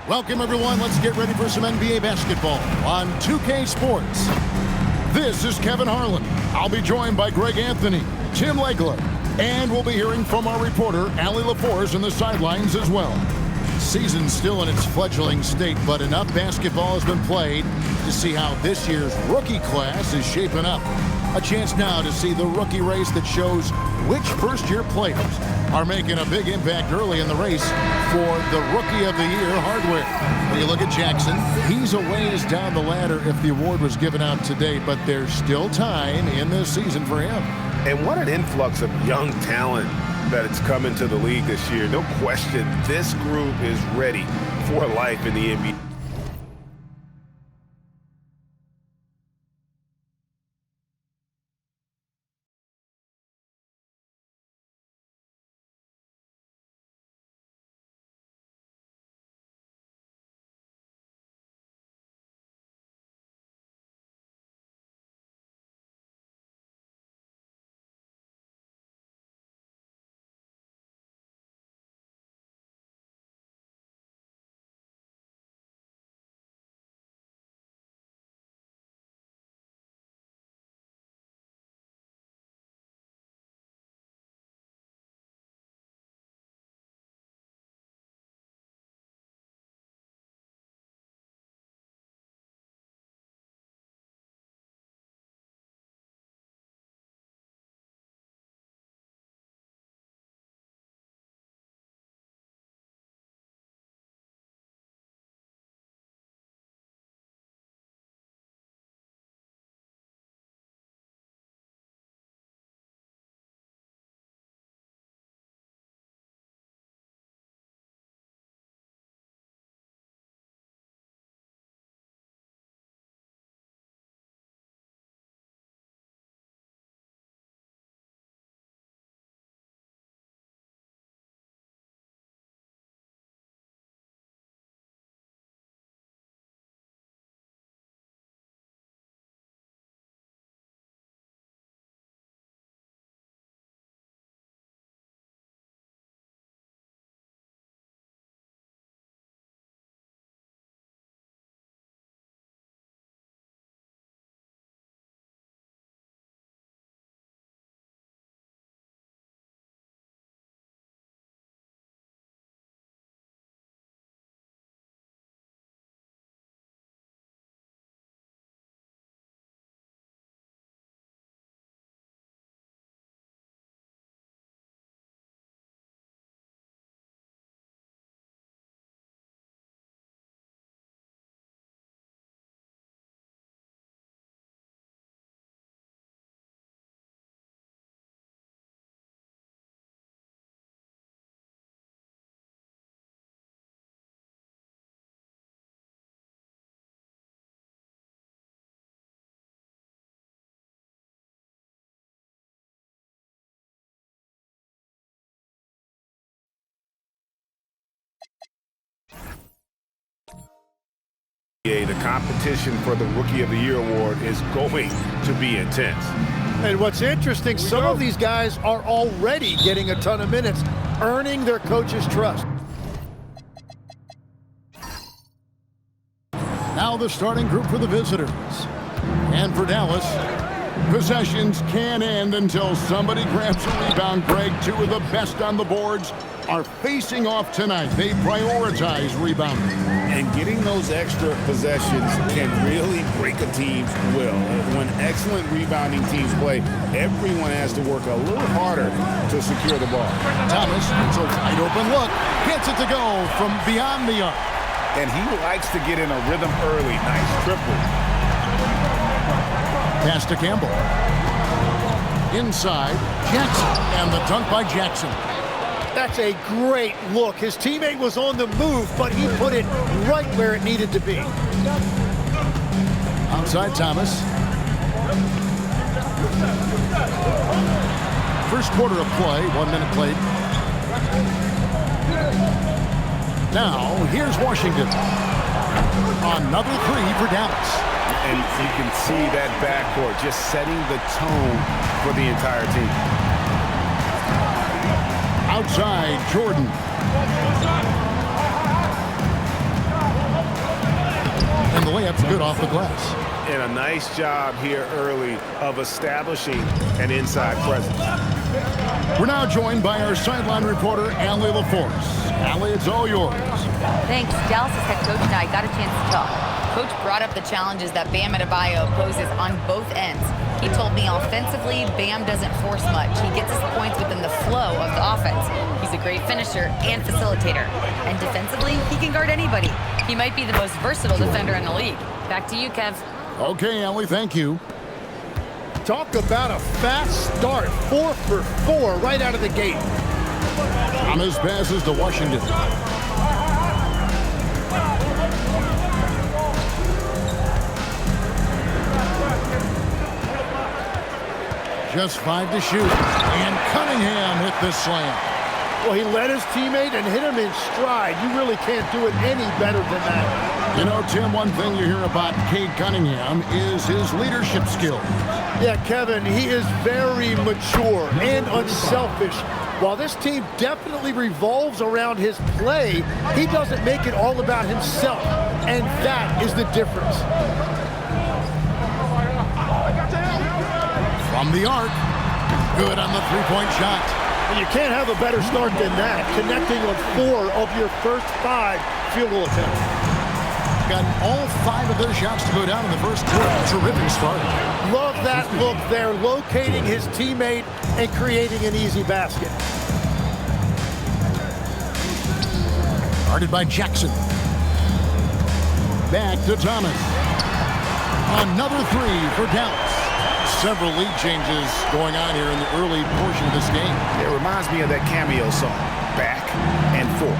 Welcome, everyone. Let's get ready for some NBA basketball on 2K Sports. This is Kevin Harlan. I'll be joined by Greg Anthony, Tim Legler, and we'll be hearing from our reporter, Allie LaForce, on the sidelines as well. Season's still in its fledgling state, but enough basketball has been played to see how this year's rookie class is shaping up. A chance now to see the rookie race that shows which first-year players are making a big impact early in the race for the Rookie of the Year hardware. When you look at Jackson, he's a ways down the ladder if the award was given out today, but there's still time in this season for him. And what an influx of young talent that it's come into the league this year. No question, this group is ready for life in the NBA. The competition for the Rookie of the Year award is going to be intense. And what's interesting, some of these guys are already getting a ton of minutes, earning their coach's trust. Now the starting group for the visitors. And for Dallas, possessions can't end until somebody grabs a rebound. Greg, two of the best on the boards are facing off tonight. They prioritize rebounding. And getting those extra possessions can really break a team's will. When excellent rebounding teams play, everyone has to work a little harder to secure the ball. Thomas gets a wide open look. Gets it to go from beyond the arc. And he likes to get in a rhythm early. Nice triple. Pass to Campbell. Inside, Jackson. And the dunk by Jackson. That's a great look. His teammate was on the move, but he put it right where it needed to be. Outside Thomas. First quarter of play, 1 minute played. Now, here's Washington. Another three for Dallas. And you can see that backcourt just setting the tone for the entire team. Outside, Jordan. That's good off the glass. And a nice job here early of establishing an inside presence. We're now joined by our sideline reporter, Allie LaForce. Allie, it's all yours. Thanks. Dallas' head coach and I got a chance to talk. Coach brought up the challenges that Bam Adebayo poses on both ends. He told me offensively, Bam doesn't force much. He gets his points within the flow of the offense. He's a great finisher and facilitator. And defensively, he can guard anybody. He might be the most versatile defender in the league. Back to you, Kev. Okay, Allie, thank you. Talk about a fast start. 4 for 4 right out of the gate. Thomas passes to Washington. Just 5 to shoot. And Cunningham hit the slam. Well, he led his teammate and hit him in stride. You really can't do it any better than that. You know, Tim, one thing you hear about Cade Cunningham is his leadership skills. Yeah, Kevin, he is very mature and unselfish. While this team definitely revolves around his play, he doesn't make it all about himself. And that is the difference. From the arc. Good on the three-point shot. You can't have a better start than that, connecting on 4 of your first 5 field goal attempts. Got all 5 of those shots to go down in the first quarter. Terrific start. Love that look there, locating his teammate and creating an easy basket. Guarded by Jackson. Back to Thomas. Another 3 for Dallas. Several lead changes going on here in the early portion of this game. It reminds me of that cameo song, Back and Forth.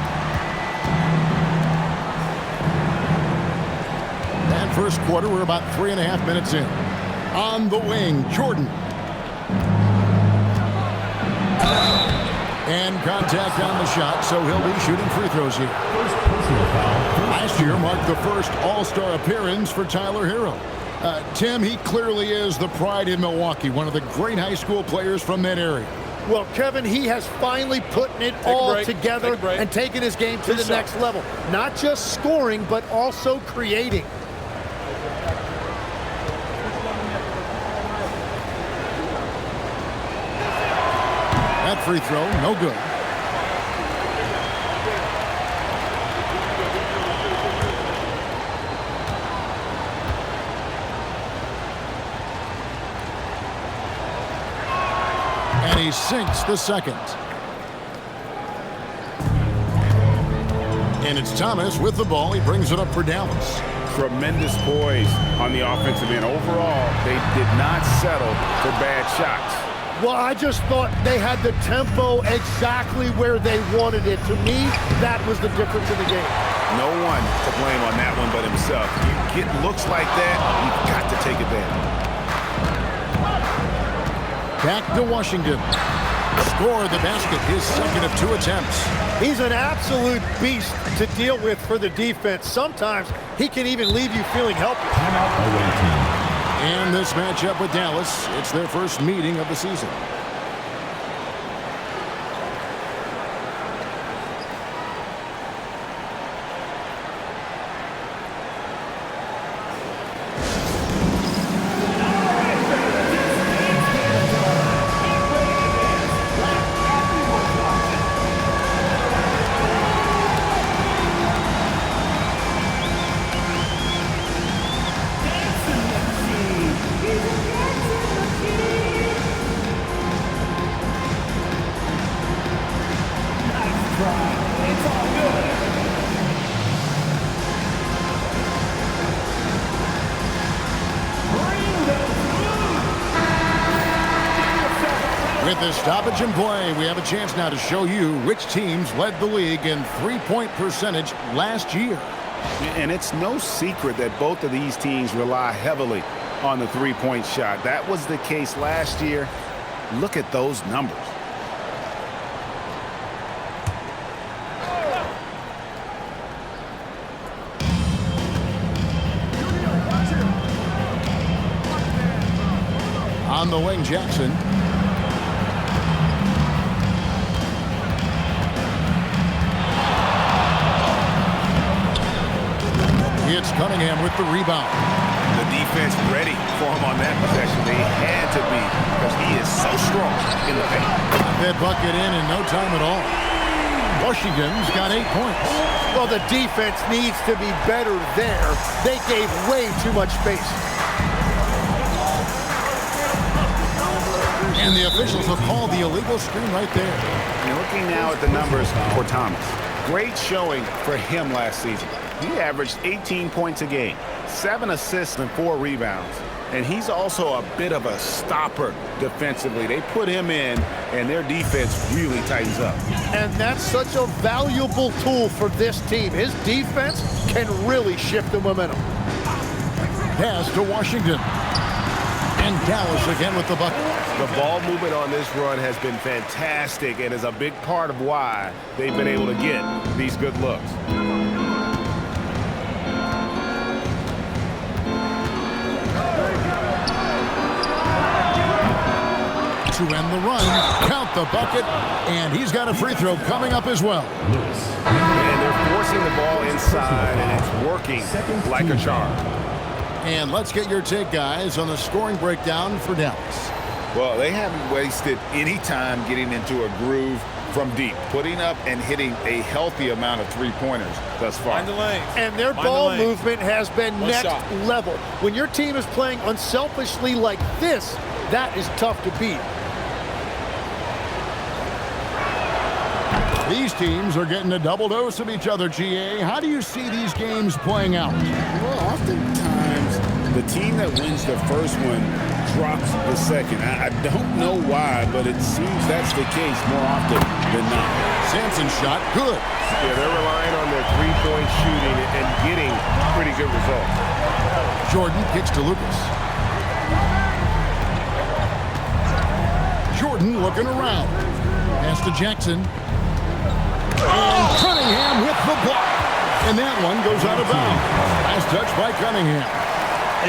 And first quarter, we're about 3.5 minutes in. On the wing, Jordan. And contact on the shot, so he'll be shooting free throws here. Last year marked the first All-Star appearance for Tyler Hero. Tim, he clearly is the pride in Milwaukee, one of the great high school players from that area. Well, Kevin, he has finally put it all together and taken his game to the next level. Not just scoring, but also creating. That free throw, no good. And he sinks the second. And it's Thomas with the ball. He brings it up for Dallas. Tremendous poise on the offensive end. Overall, they did not settle for bad shots. Well, I just thought they had the tempo exactly where they wanted it. To me, that was the difference in the game. No one to blame on that one but himself. You get looks like that, you've got to take advantage. Back to Washington. Score the basket, his second of 2 attempts. He's an absolute beast to deal with for the defense. Sometimes he can even leave you feeling helpless. And this matchup with Dallas, it's their first meeting of the season. With the stoppage in play, we have a chance now to show you which teams led the league in three-point percentage last year. And it's no secret that both of these teams rely heavily on the three-point shot. That was the case last year. Look at those numbers. On the wing, Jackson. It's Cunningham with the rebound. The defense ready for him on that possession. They had to be because he is so strong in the paint. That bucket in no time at all. Washington's got 8 points. Well, the defense needs to be better there. They gave way too much space. And the officials have called the illegal screen right there. And looking now at the numbers for Thomas. Great showing for him last season. He averaged 18 points a game, 7 assists and 4 rebounds. And he's also a bit of a stopper defensively. They put him in, and their defense really tightens up. And that's such a valuable tool for this team. His defense can really shift the momentum. Pass to Washington. And Dallas again with the bucket. The ball movement on this run has been fantastic and is a big part of why they've been able to get these good looks. To end the run, count the bucket, and he's got a free throw coming up as well. And they're forcing the ball inside, and it's working like a charm. And let's get your take, guys, on the scoring breakdown for Dallas. Well, they haven't wasted any time getting into a groove from deep, putting up and hitting a healthy amount of three-pointers thus far. And their ball movement has been next level. When your team is playing unselfishly like this, that is tough to beat. These teams are getting a double dose of each other, GA. How do you see these games playing out? Well, oftentimes the team that wins the first one drops the second. I don't know why, but it seems that's the case more often than not. Sampson's shot, good. Yeah, they're relying on their three-point shooting and getting pretty good results. Jordan kicks to Lucas. Jordan looking around. Pass to Jackson. And Cunningham with the block. And that one goes out of bounds. Nice touch by Cunningham.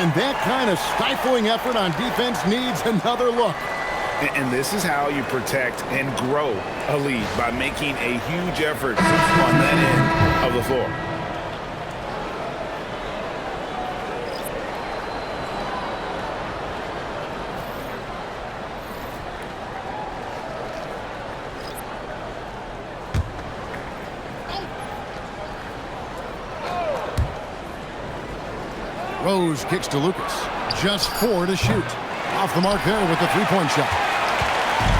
And that kind of stifling effort on defense needs another look. And this is how you protect and grow a lead, by making a huge effort on that end of the floor. Rose kicks to Lucas. Just 4 to shoot. Off the mark there with the three-point shot.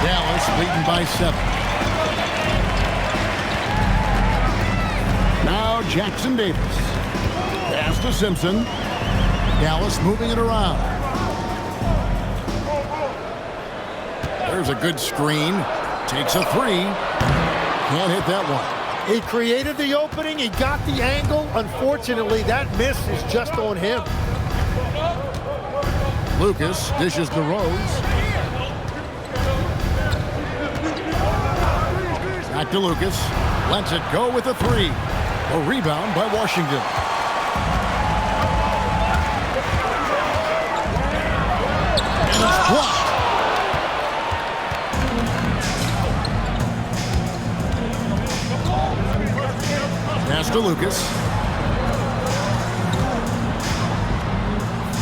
Dallas leading by 7. Now Jackson Davis. Pass to Simpson. Dallas moving it around. There's a good screen. Takes a 3. Can't hit that one. He created the opening, he got the angle. Unfortunately, that miss is just on him. Lucas dishes to Rose. Back to Lucas. Lets it go with a 3. A rebound by Washington. And it's blocked. Pass to Lucas.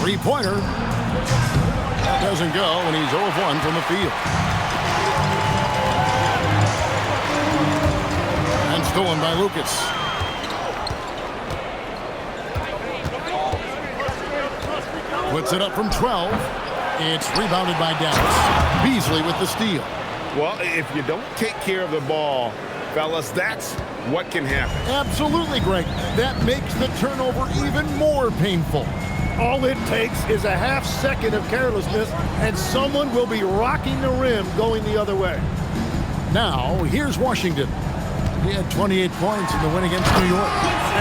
Three-pointer. That doesn't go, and he's 0 of 1 from the field. And stolen by Lucas. Puts it up from 12. It's rebounded by Dallas. Beasley with the steal. Well, if you don't take care of the ball, fellas, that's what can happen. Absolutely, Greg. That makes the turnover even more painful. All it takes is a half second of carelessness, and someone will be rocking the rim going the other way. Now, here's Washington. He had 28 points in the win against New York.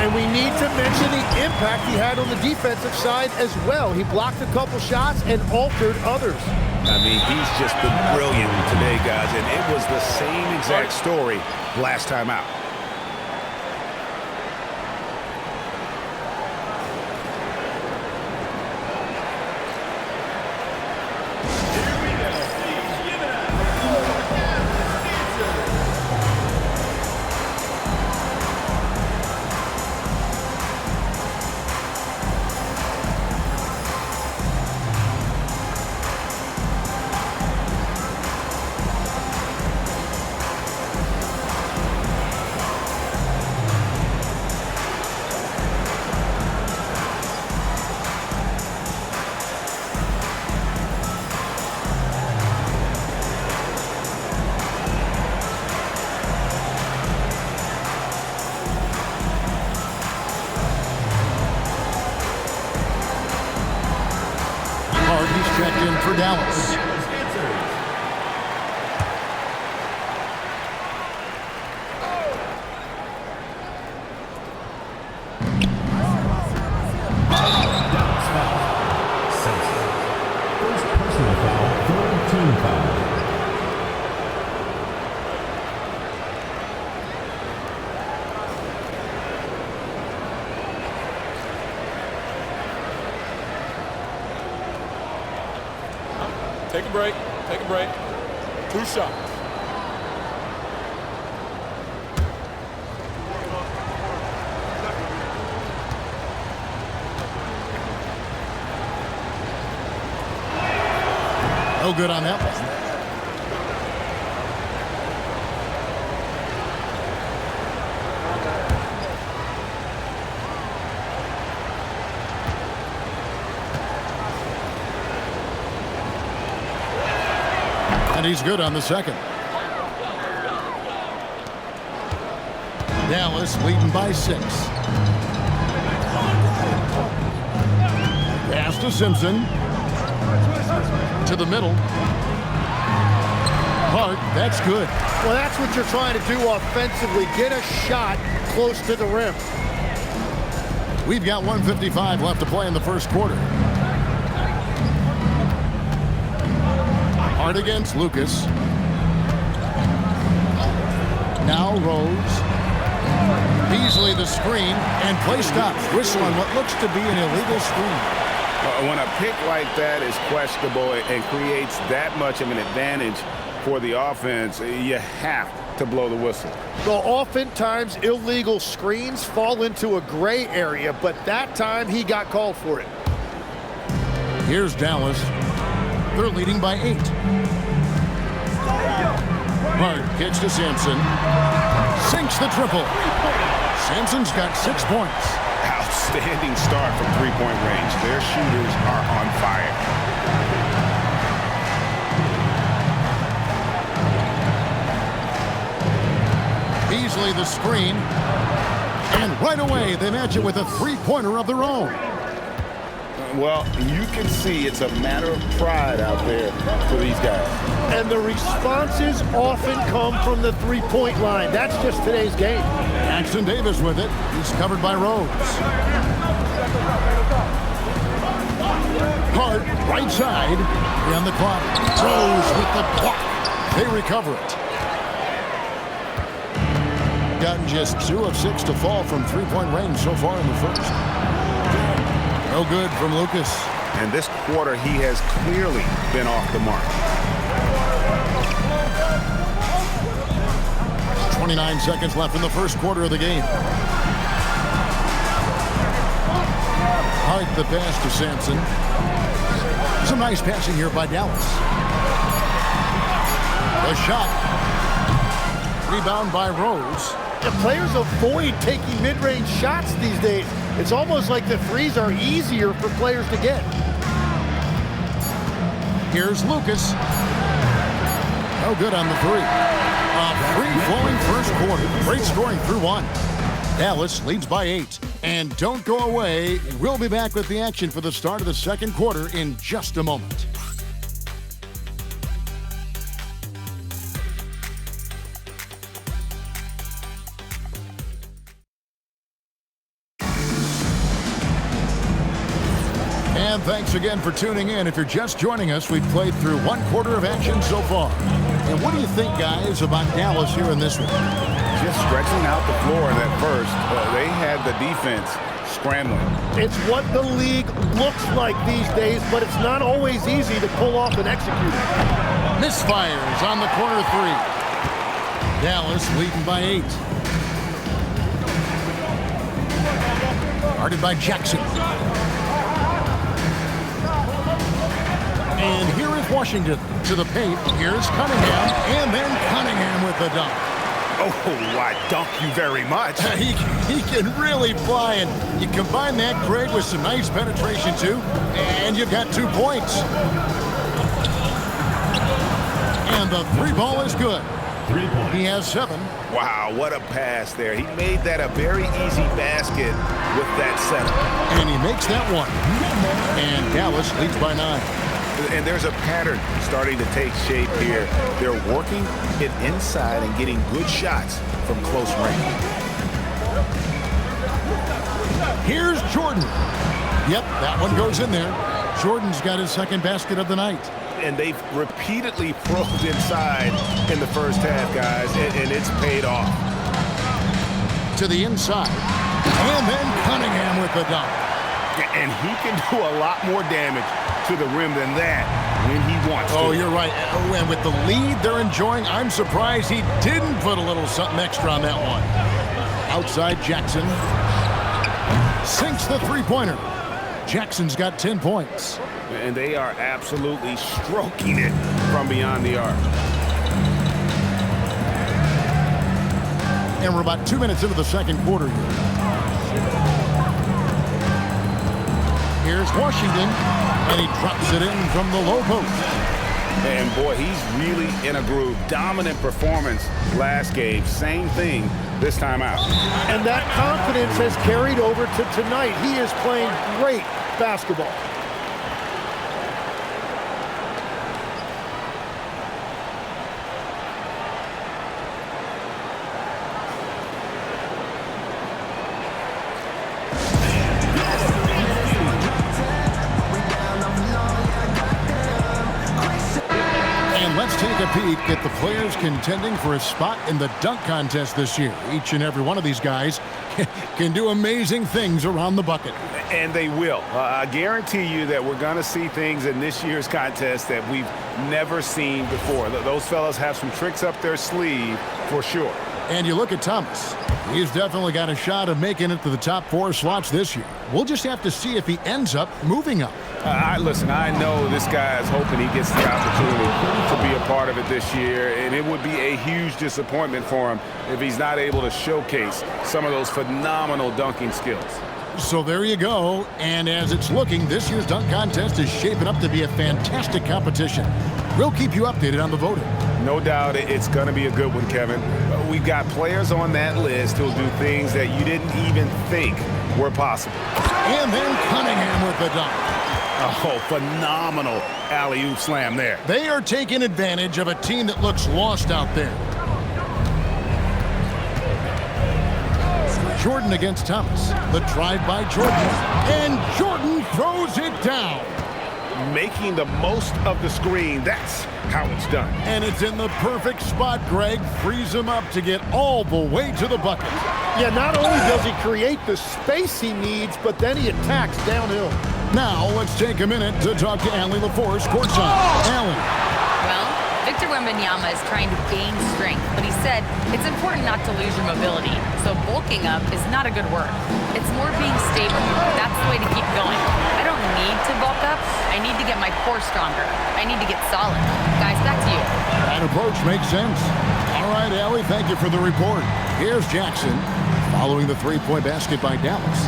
And we need to mention the impact he had on the defensive side as well. He blocked a couple shots and altered others. I mean, he's just been brilliant today, guys, and it was the same exact story last time out. checked in for Dallas. Take a break. Take a break. 2 shots. No good on that one. And he's good on the second. Dallas leading by 6. Pass to Simpson. To the middle. Hart, that's good. Well, that's what you're trying to do offensively. Get a shot close to the rim. We've got 1:55 left to play in the first quarter. Hart against Lucas. Now Rose. Beasley the screen, and play stops. Whistle on what looks to be an illegal screen. When a pick like that is questionable and creates that much of an advantage for the offense, you have to blow the whistle. Well, oftentimes illegal screens fall into a gray area, but that time he got called for it. Here's Dallas. They're leading by 8. Hart gets to Sampson. Sinks the triple. Sampson's got 6 points. Outstanding start from three-point range. Their shooters are on fire. Beasley the screen. And right away, they match it with a three-pointer of their own. Well, you can see it's a matter of pride out there for these guys. And the responses often come from the three-point line. That's just today's game. Jackson Davis with it. He's covered by Rose. Hart, right side. On the clock. Rose with the block. They recover it. Gotten just 2 of 6 to fall from three-point range so far in the first. No good from Lucas. And this quarter, he has clearly been off the mark. 29 seconds left in the first quarter of the game. Hart the pass to Sampson. Some nice passing here by Dallas. The shot. Rebound by Rose. The players avoid taking mid-range shots these days. It's almost like the threes are easier for players to get. Here's Lucas. No good on the three. A free-flowing first quarter. Great scoring through 1. Dallas leads by 8. And don't go away. We'll be back with the action for the start of the second quarter in just a moment. And thanks again for tuning in. If you're just joining us, we've played through 1 quarter of action so far. And what do you think, guys, about Dallas here in this one? Just stretching out the floor in that first. They had the defense scrambling. It's what the league looks like these days, but it's not always easy to pull off and execute it. Misfires on the corner 3. Dallas leading by 8. Guarded by Jackson. And here is Washington to the paint. Here's Cunningham, and then Cunningham with the dunk. Oh, I dunk you very much. He can really fly, and you combine that grade with some nice penetration, too, and you've got 2 points. And the 3 ball is good. 3 points. He has 7. Wow, what a pass there. He made that a very easy basket with that setup. And he makes that one. And Dallas leads by 9. And there's a pattern starting to take shape here. They're working it inside and getting good shots from close range. Here's Jordan. Yep, that one goes in there. Jordan's got his second basket of the night. And they've repeatedly probed inside in the first half, guys, and it's paid off. To the inside. And then Cunningham with the dunk. And he can do a lot more damage to the rim than that when he wants to. Oh, you're right. Oh, and with the lead they're enjoying, I'm surprised he didn't put a little something extra on that one. Outside Jackson. Sinks the three-pointer. Jackson's got 10 points. And they are absolutely stroking it from beyond the arc. And we're about 2 minutes into the second quarter here. Here's Washington, and he drops it in from the low post. And boy, he's really in a groove. Dominant performance last game. Same thing this time out. And that confidence has carried over to tonight. He is playing great basketball. Let's take a peek at the players contending for a spot in the dunk contest this year. Each and every one of these guys can do amazing things around the bucket. And they will. I guarantee you that we're going to see things in this year's contest that we've never seen before. Those fellas have some tricks up their sleeve for sure. And you look at Thomas. He's definitely got a shot of making it to the top 4 slots this year. We'll just have to see if he ends up moving up. Listen, I know this guy is hoping he gets the opportunity to be a part of it this year, and it would be a huge disappointment for him if he's not able to showcase some of those phenomenal dunking skills. So there you go, and as it's looking, this year's dunk contest is shaping up to be a fantastic competition. We'll keep you updated on the voting. No doubt it's going to be a good one, Kevin. We've got players on that list who'll do things that you didn't even think were possible. And then Cunningham with the dunk. Oh, phenomenal alley-oop slam there. They are taking advantage of a team that looks lost out there. Jordan against Thomas. The drive by Jordan. And Jordan throws it down. Making the most of the screen. That's how it's done. And it's in the perfect spot, Greg. Frees him up to get all the way to the bucket. Yeah, not only does he create the space he needs, but then he attacks downhill. Now, let's take a minute to talk to Allie LaForce courtside. Allie. Well, Victor Wembanyama is trying to gain strength, but he said it's important not to lose your mobility. So bulking up is not a good word. It's more being stable. That's the way to keep going. I don't need to bulk up. I need to get my core stronger. I need to get solid. Guys, back to you. That approach makes sense. All right, Allie, thank you for the report. Here's Jackson following the three-point basket by Dallas.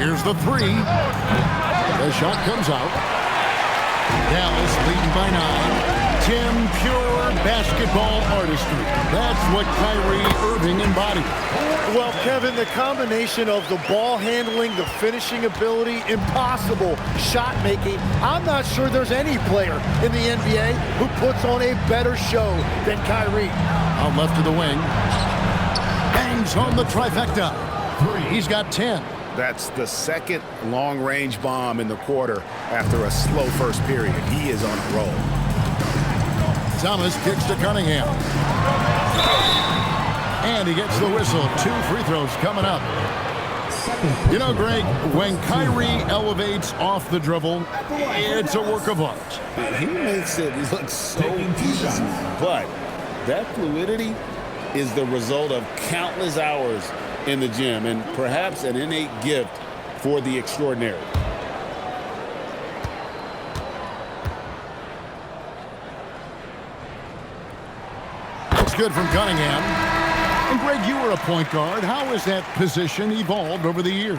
Here's the three. The shot comes out. Dallas leading by 9. Tim, pure basketball artistry. That's what Kyrie Irving embodied. Well, Kevin, the combination of the ball handling, the finishing ability, impossible shot making. I'm not sure there's any player in the NBA who puts on a better show than Kyrie. Out left to the wing. Bangs home the trifecta. He's got 10. That's the second long-range bomb in the quarter after a slow first period. He is on a roll. Thomas kicks to Cunningham. And he gets the whistle. 2 free throws coming up. You know, Greg, when Kyrie elevates off the dribble, it's a work of art. He makes it look so easy, but that fluidity is the result of countless hours in the gym and perhaps an innate gift for the extraordinary. It's good from Cunningham. And Greg, you were a point guard. How has that position evolved over the years?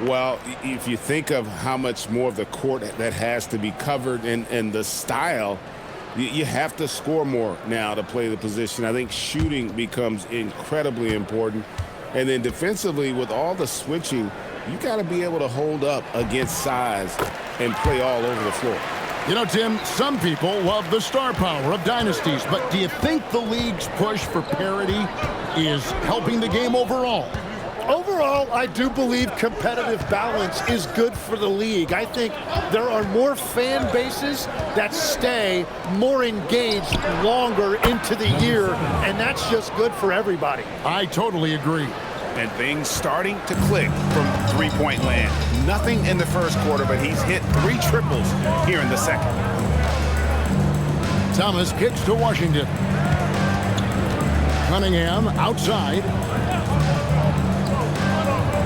Well, if you think of how much more of the court that has to be covered and the style, you have to score more now to play the position. I think shooting becomes incredibly important. And then defensively, with all the switching, you got to be able to hold up against size and play all over the floor. You know, Tim, some people love the star power of dynasties, but do you think the league's push for parity is helping the game overall? Overall, I do believe competitive balance is good for the league. I think there are more fan bases that stay more engaged longer into the year, and that's just good for everybody. I totally agree. And things starting to click from three-point land. Nothing in the first quarter, but he's hit 3 triples here in the second. Thomas kicks to Washington. Cunningham outside.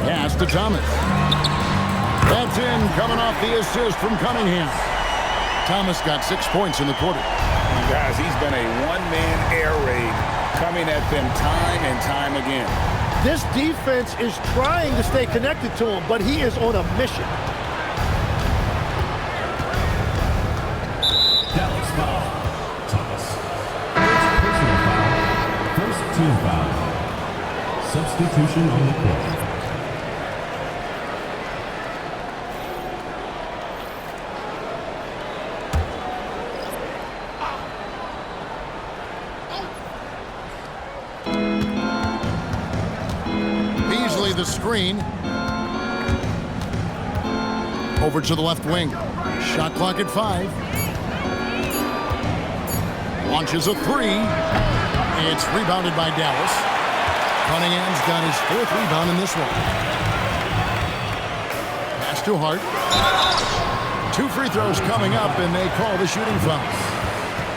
Pass to Thomas. That's in, coming off the assist from Cunningham. Thomas got 6 points in the quarter. Guys, he's been a one-man air raid coming at them time and time again. This defense is trying to stay connected to him, but he is on a mission. Dallas foul. Thomas. First personal foul. First team foul. Substitution on the court. The screen over to the left wing. Shot clock at 5. Launches a 3. It's rebounded by Dallas. Cunningham's got his 4th rebound in this one. Pass to Hart. 2 free throws coming up, and they call the shooting foul.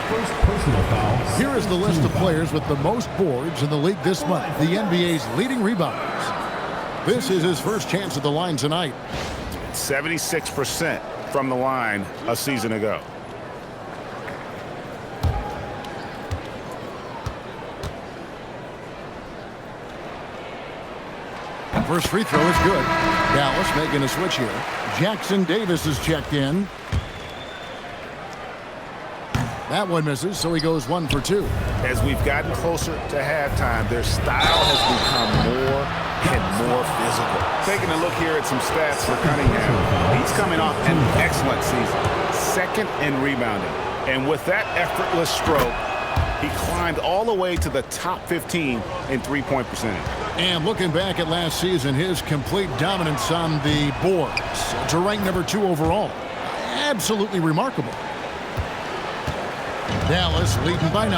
First personal foul. Here is the list of players with the most boards in the league this month. The NBA's leading rebounders. This is his first chance at the line tonight. 76% from the line a season ago. First free throw is good. Dallas making a switch here. Jackson Davis is checked in. That one misses, so he goes 1 for 2. As we've gotten closer to halftime, their style has become more and more physical. Taking a look here at some stats for Cunningham. He's coming off an excellent season. 2nd in rebounding. And with that effortless stroke, he climbed all the way to the top 15 in three-point percentage. And looking back at last season, his complete dominance on the boards to rank number 2 overall. Absolutely remarkable. Dallas leading by 9.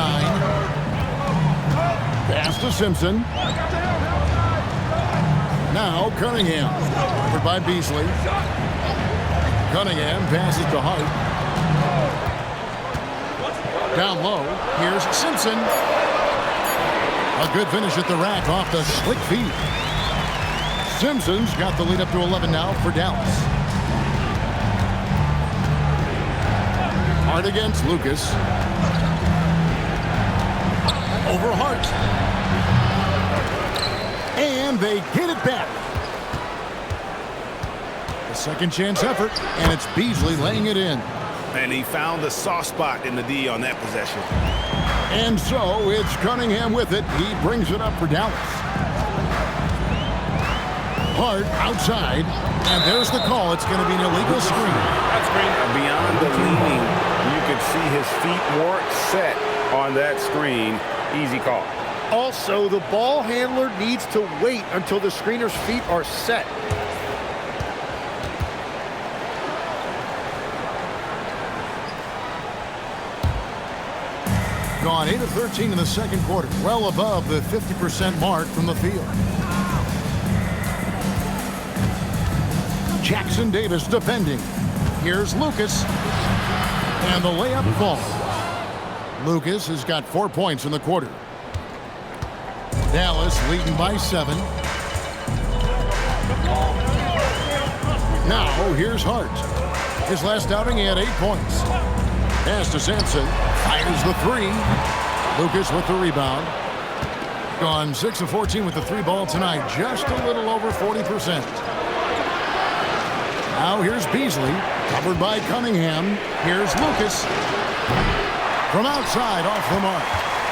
Pass to Simpson. Now Cunningham. Covered by Beasley. Cunningham passes to Hart. Down low. Here's Simpson. A good finish at the rack off the slick feed. Simpson's got the lead up to 11 now for Dallas. Hart against Lucas. Over Hart. And they get it back. A second chance effort, and it's Beasley laying it in. And he found the soft spot in the D on that possession. And so it's Cunningham with it. He brings it up for Dallas. Hart outside, and there's the call. It's going to be an illegal screen. That's great. Beyond the leaning, you could see his feet weren't set on that screen. Easy call. Also, the ball handler needs to wait until the screener's feet are set. Gone 8 of 13 in the second quarter, well above the 50% mark from the field. Jackson Davis defending. Here's Lucas. And the layup falls. Lucas has got 4 points in the quarter. Dallas leading by 7. Now here's Hart. His last outing he had 8 points. Pass to Sampson. Fires the 3. Lucas with the rebound. Gone 6 of 14 with the 3 ball tonight. Just a little over 40%. Now here's Beasley. Covered by Cunningham. Here's Lucas. From outside, off the mark.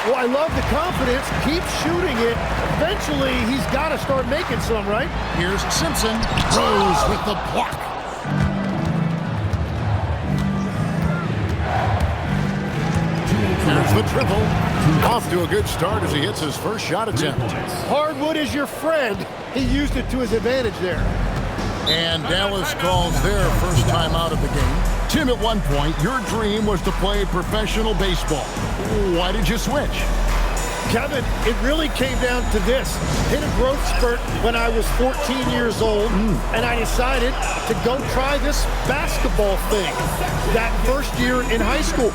Well, I love the confidence. Keep shooting it. Eventually, he's got to start making some, right? Here's Simpson. Rose with the block. There's the triple. Off to a good start as he hits his first shot attempt. Hardwood is your friend. He used it to his advantage there. And Dallas calls their first time out of the game. Tim, at one point, your dream was to play professional baseball. Why did you switch? Kevin, it really came down to this. Hit a growth spurt when I was 14 years old, and I decided to go try this basketball thing that first year in high school.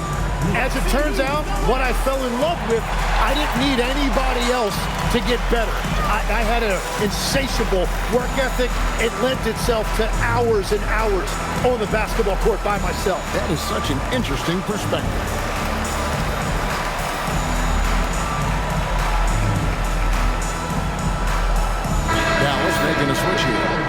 As it turns out, what I fell in love with, I didn't need anybody else to get better. I had an insatiable work ethic. It lent itself to hours and hours on the basketball court by myself. That is such an interesting perspective. Dallas making a switch here.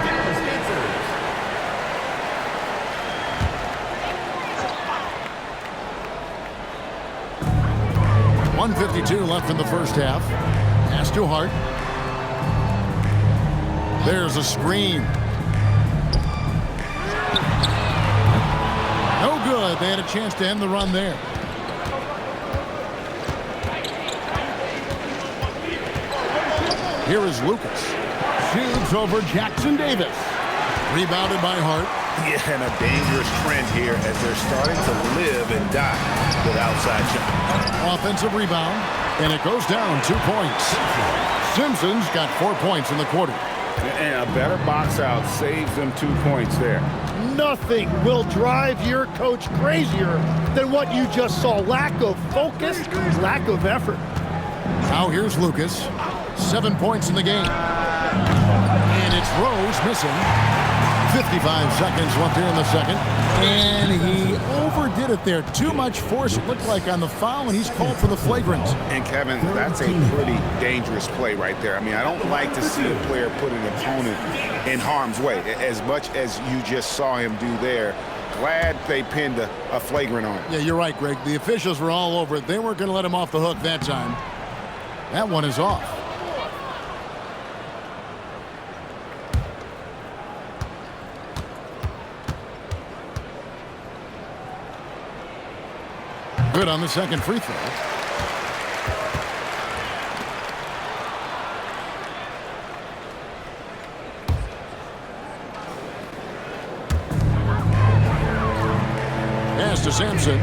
1:52 left in the first half. Pass to Hart. There's a screen. No good. They had a chance to end the run there. Here is Lucas. Shoots over Jackson Davis. Rebounded by Hart. Yeah, and a dangerous trend here as they're starting to live and die with outside shot. Offensive rebound, and it goes down 2 points. Simpson's got 4 points in the quarter. And a better box out saves them 2 points there. Nothing will drive your coach crazier than what you just saw. Lack of focus, lack of effort. Now here's Lucas. 7 points in the game. And it's Rose missing. 55 seconds left here in the second. And he overdid it there. Too much force, it looked like, on the foul, and he's called for the flagrant. And, Kevin, that's a pretty dangerous play right there. I mean, I don't like to see a player put an opponent in harm's way, as much as you just saw him do there. Glad they pinned a flagrant on him. Yeah, you're right, Greg. The officials were all over it. They weren't going to let him off the hook that time. That one is off. Good on the second free throw. Pass to Sampson.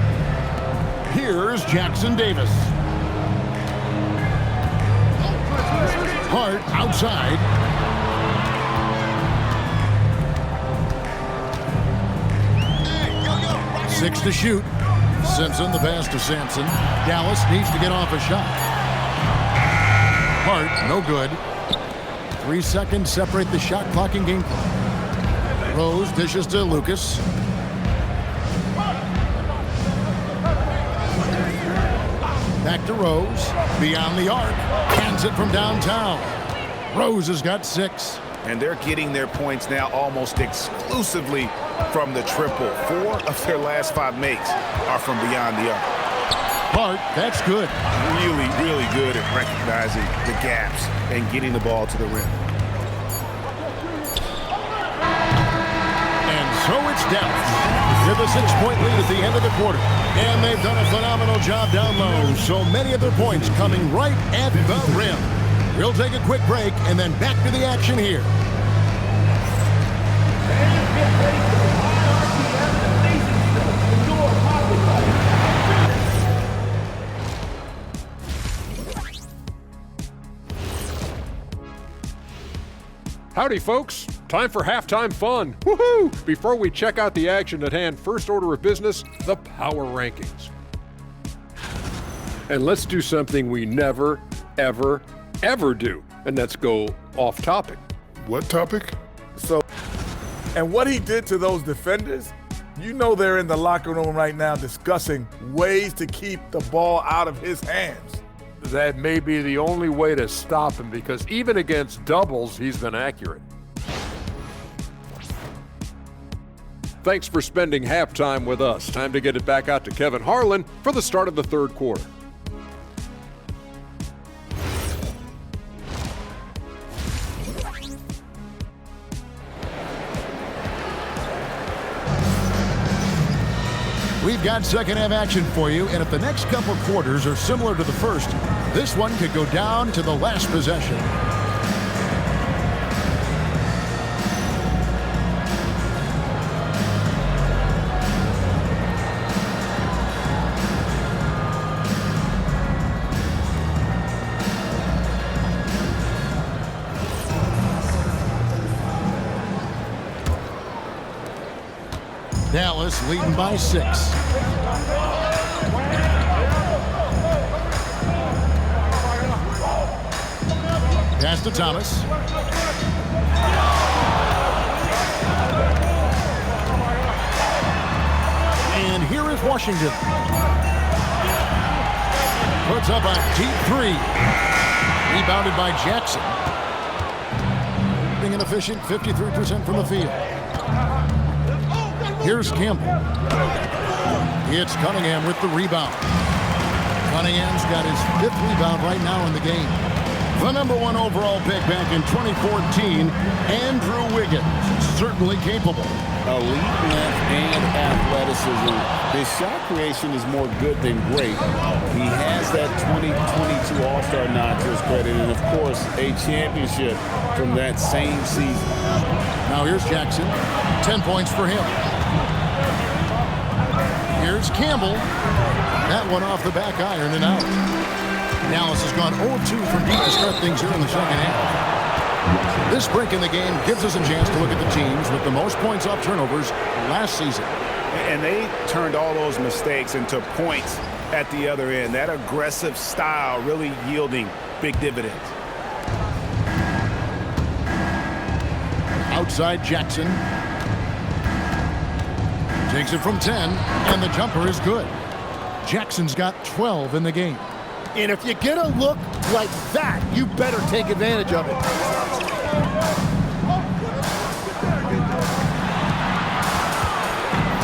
Here's Jackson Davis. Hart outside. Six to shoot. Simpson, the pass to Sampson. Dallas needs to get off a shot. Hart, no good. 3 seconds separate the shot clock and game clock. Rose dishes to Lucas. Back to Rose. Beyond the arc. Hands it from downtown. Rose has got 6. And they're getting their points now almost exclusively from the triple. 4 of their last 5 makes are from beyond the arc. Hart, that's good. Really, really good at recognizing the gaps and getting the ball to the rim. And so it's Dallas with a 6-point lead at the end of the quarter. And they've done a phenomenal job down low. So many of their points coming right at the rim. We'll take a quick break and then back to the action here. Howdy, folks. Time for halftime fun. Woohoo! Before we check out the action at hand, first order of business, the power rankings. And let's do something we never, ever, ever do, and that's go off topic. What topic? And what he did to those defenders, you know they're in the locker room right now discussing ways to keep the ball out of his hands. That may be the only way to stop him, because even against doubles, he's been accurate. Thanks for spending halftime with us. Time to get it back out to Kevin Harlan for the start of the third quarter. We've got second half action for you, and if the next couple quarters are similar to the first, this one could go down to the last possession. Dallas leading by 6. Pass to Thomas. And here is Washington. Puts up a deep 3. Rebounded by Jackson. Being an efficient 53% from the field. Here's Campbell. It's Cunningham with the rebound. Cunningham's got his 5th rebound right now in the game. The #1 overall pick back in 2014, Andrew Wiggins, certainly capable. Elite length and athleticism. His shot creation is more good than great. He has that 2022 All-Star nod to his credit, and of course, a championship from that same season. Now here's Jackson. 10 points for him. Here's Campbell. That one off the back iron and out. Dallas has gone 0-2 from deep to start things here in the second half. This break in the game gives us a chance to look at the teams with the most points off turnovers last season. And they turned all those mistakes into points at the other end. That aggressive style really yielding big dividends. Outside Jackson. Takes it from 10, and the jumper is good. Jackson's got 12 in the game. And if you get a look like that, you better take advantage of it.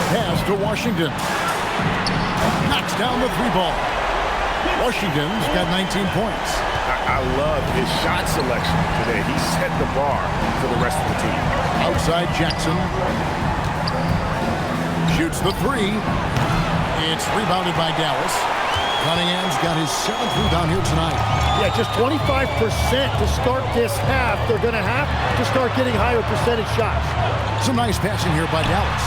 Pass to Washington. Knocks down the 3 ball. Washington's got 19 points. I love his shot selection today. He set the bar for the rest of the team. Outside Jackson. Shoots the 3. It's rebounded by Dallas. Cunningham's got his 7th rebound here tonight. Yeah, just 25% to start this half. They're going to have to start getting higher percentage shots. Some nice passing here by Dallas.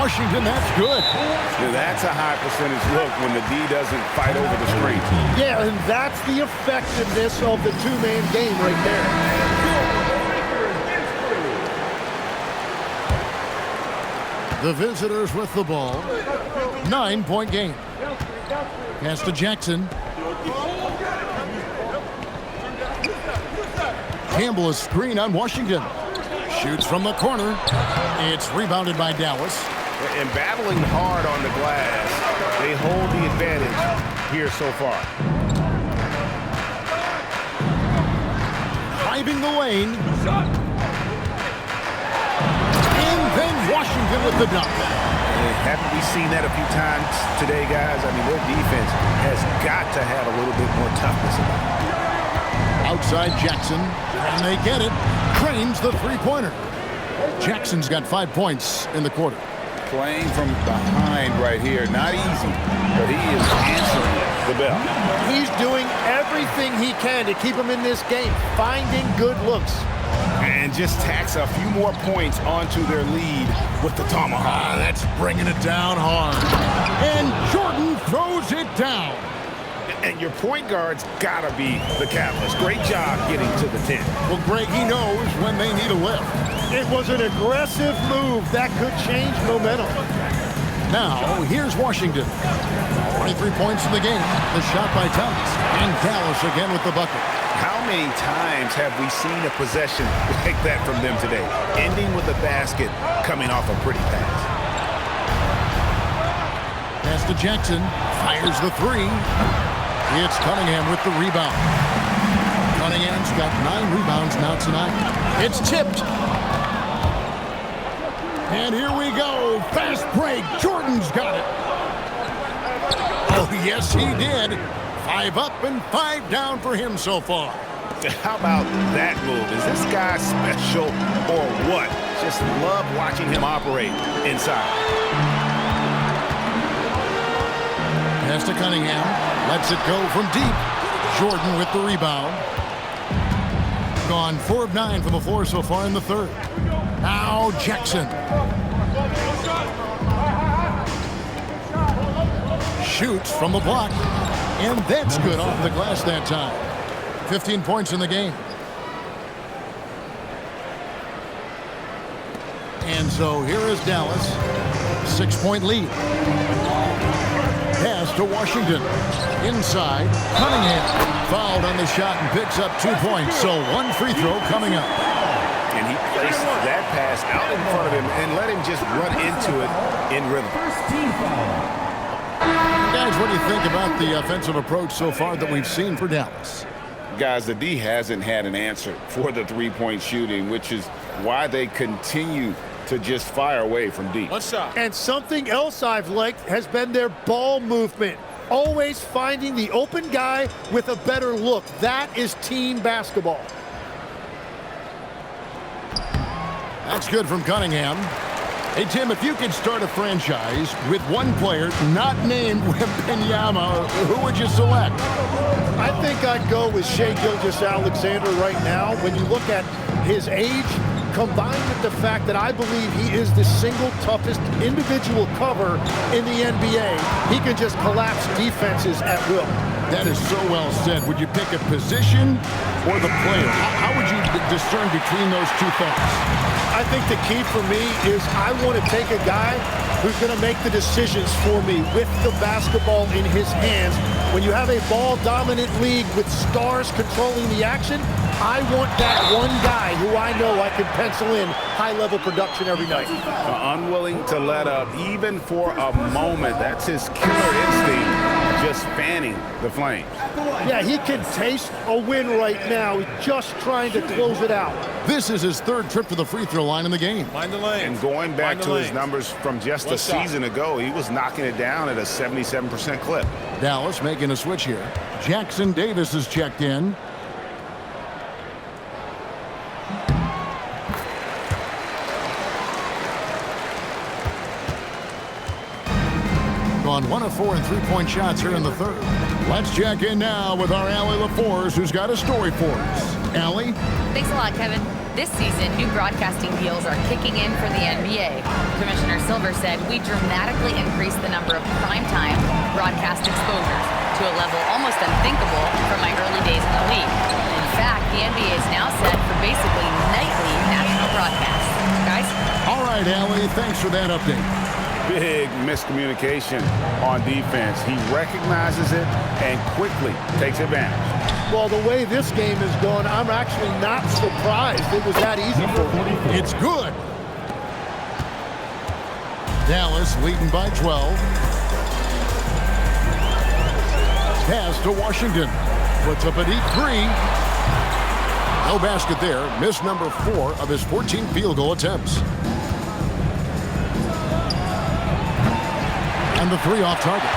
Washington, that's good. Yeah, that's a high percentage look when the D doesn't fight over the screen. Yeah, and that's the effectiveness of the 2-man game right there. The visitors with the ball. 9-point game. Pass to Jackson. Campbell is screen on Washington. Shoots from the corner. It's rebounded by Dallas. And battling hard on the glass, they hold the advantage here so far. Driving the lane. And then Washington with the dunk. Haven't we seen that a few times today, guys? I mean, their defense has got to have a little bit more toughness about it. Outside Jackson, and they get it. Cranes the 3-pointer. Jackson's got 5 points in the quarter. Playing from behind right here, not easy, but he is answering the bell. He's doing everything he can to keep him in this game, finding good looks. And just tacks a few more points onto their lead with the tomahawk. That's bringing it down hard. And Jordan throws it down. And your point guard's got to be the catalyst. Great job getting to the 10. Well, Greg, he knows when they need a lift. It was an aggressive move that could change momentum. Now, here's Washington. 23 points in the game. The shot by Thomas. And Dallas again with the bucket. How many times have we seen a possession like that from them today? Ending with a basket coming off a pretty pass. Pass to Jackson. Fires the 3. It's Cunningham with the rebound. Cunningham's got 9 rebounds now tonight. It's tipped. And here we go. Fast break. Jordan's got it. Oh, yes, he did. 5 up and 5 down for him so far. How about that move? Is this guy special or what? Just love watching him operate inside. Pass to Cunningham. Lets it go from deep. Jordan with the rebound. Gone 4 of 9 from the floor so far in the third. Now Jackson. Shoots from the block. And that's good off the glass that time. 15 points in the game. And so here is Dallas. 6-point lead. Pass to Washington. Inside. Cunningham. Fouled on the shot and picks up 2 points. So 1 free throw coming up. And he placed that pass out in front of him and let him just run into it in rhythm. Guys, what do you think about the offensive approach so far that we've seen for Dallas? Guys, the D hasn't had an answer for the three-point shooting, which is why they continue to just fire away from deep. One shot. And something else I've liked has been their ball movement. Always finding the open guy with a better look. That is team basketball. That's good from Cunningham. Hey, Tim, if you could start a franchise with one player not named Wembanyama, who would you select? I think I'd go with Shai Gilgeous-Alexander right now. When you look at his age, combined with the fact that I believe he is the single toughest individual cover in the NBA, he can just collapse defenses at will. That is so well said. Would you pick a position or the player? How would you discern between those two things? I think the key for me is I want to take a guy who's going to make the decisions for me with the basketball in his hands. When you have a ball-dominant league with stars controlling the action, I want that one guy who I know I can pencil in high-level production every night. Unwilling to let up even for a moment. That's his killer instinct, just fanning the flames. Yeah, he can taste a win right now. He's just trying to close it out. This is his third trip to the free throw line in the game. Mind the lane. And going back to his numbers from just a season ago, he was knocking it down at a 77% clip. Dallas making a switch here. Jackson Davis is checked in. On 1 of 4 and 3-point shots here in the third. Let's check in now with our Allie LaForce, who's got a story for us. Allie? Thanks a lot, Kevin. This season, new broadcasting deals are kicking in for the NBA. Commissioner Silver said we dramatically increased the number of primetime broadcast exposures to a level almost unthinkable from my early days in the league. In fact, the NBA is now set for basically nightly national broadcasts. Guys? All right, Allie, thanks for that update. Big miscommunication on defense. He recognizes it and quickly takes advantage. Well, the way this game is going, I'm actually not surprised it was that easy for him. It's good. Dallas leading by 12. Pass to Washington. Puts up a deep 3. No basket there. Missed number 4 of his 14 field goal attempts. And the 3 off target.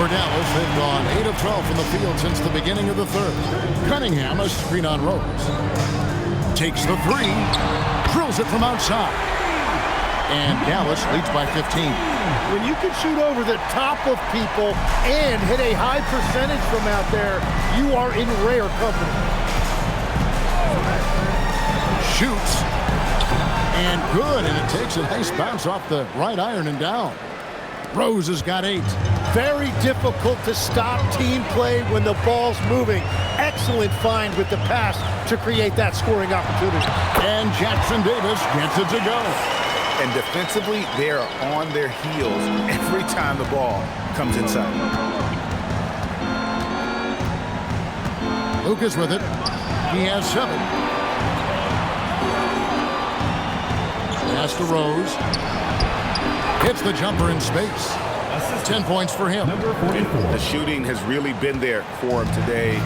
For Dallas, they've gone 8 of 12 from the field since the beginning of the third. Cunningham, a screen on Rose. Takes the 3. Drills it from outside. And Dallas leads by 15. When you can shoot over the top of people and hit a high percentage from out there, you are in rare company. Shoots. And good, and it takes a nice bounce off the right iron and down. Rose has got 8. Very difficult to stop team play when the ball's moving. Excellent find with the pass to create that scoring opportunity. And Jackson Davis gets it to go. And defensively, they are on their heels every time the ball comes inside. Lucas with it. He has 7. Pass to Rose. Hits the jumper in space. 10 points for him. The shooting has really been there for him today,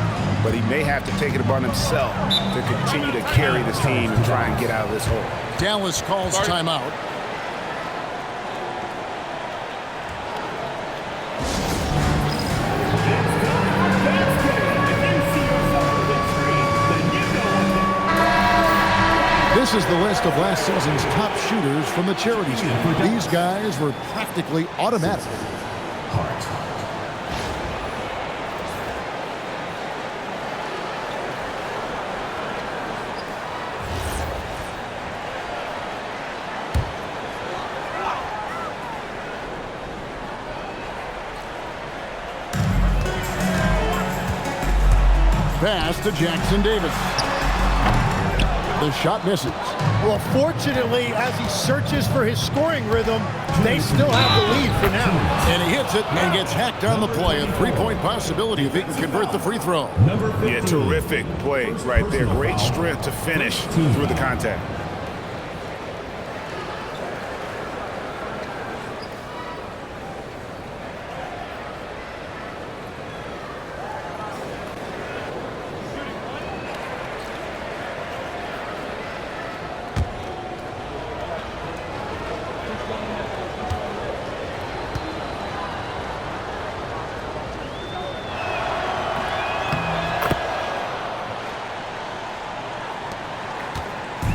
but he may have to take it upon himself to continue to carry this team and try and get out of this hole. Dallas calls timeout. This is the list of last season's top shooters from the charity stripe. These guys were practically automatic. Hart. Pass to Jackson Davis. The shot misses. Well, fortunately, as he searches for his scoring rhythm, they still have the lead for now. And he hits it and gets hacked on the play. A three-point possibility if he can convert the free throw. Number 15. Yeah, terrific play right there. Great strength to finish through the contact.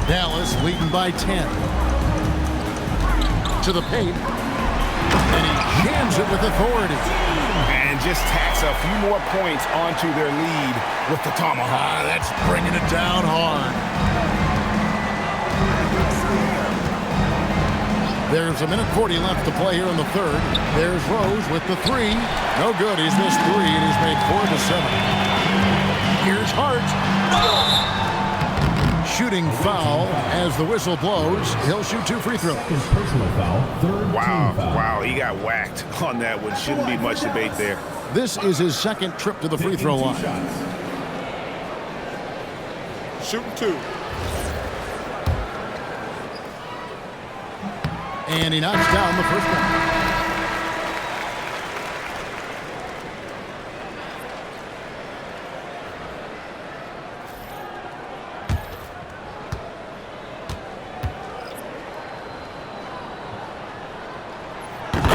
Dallas leading by 10. To the paint. And he jams it with authority. And just tacks a few more points onto their lead with the tomahawk. That's bringing it down hard. There's a minute 40 left to play here in the third. There's Rose with the three. No good. He's missed three, and he's made 4 of the 7. Here's Hart. Shooting foul as the whistle blows. He'll shoot 2 free throws. His personal foul, third Wow, team foul. wow, he got whacked on that one. Shouldn't be much debate there. This is his second trip to the free throw line. Shooting 2. And he knocks down the first one.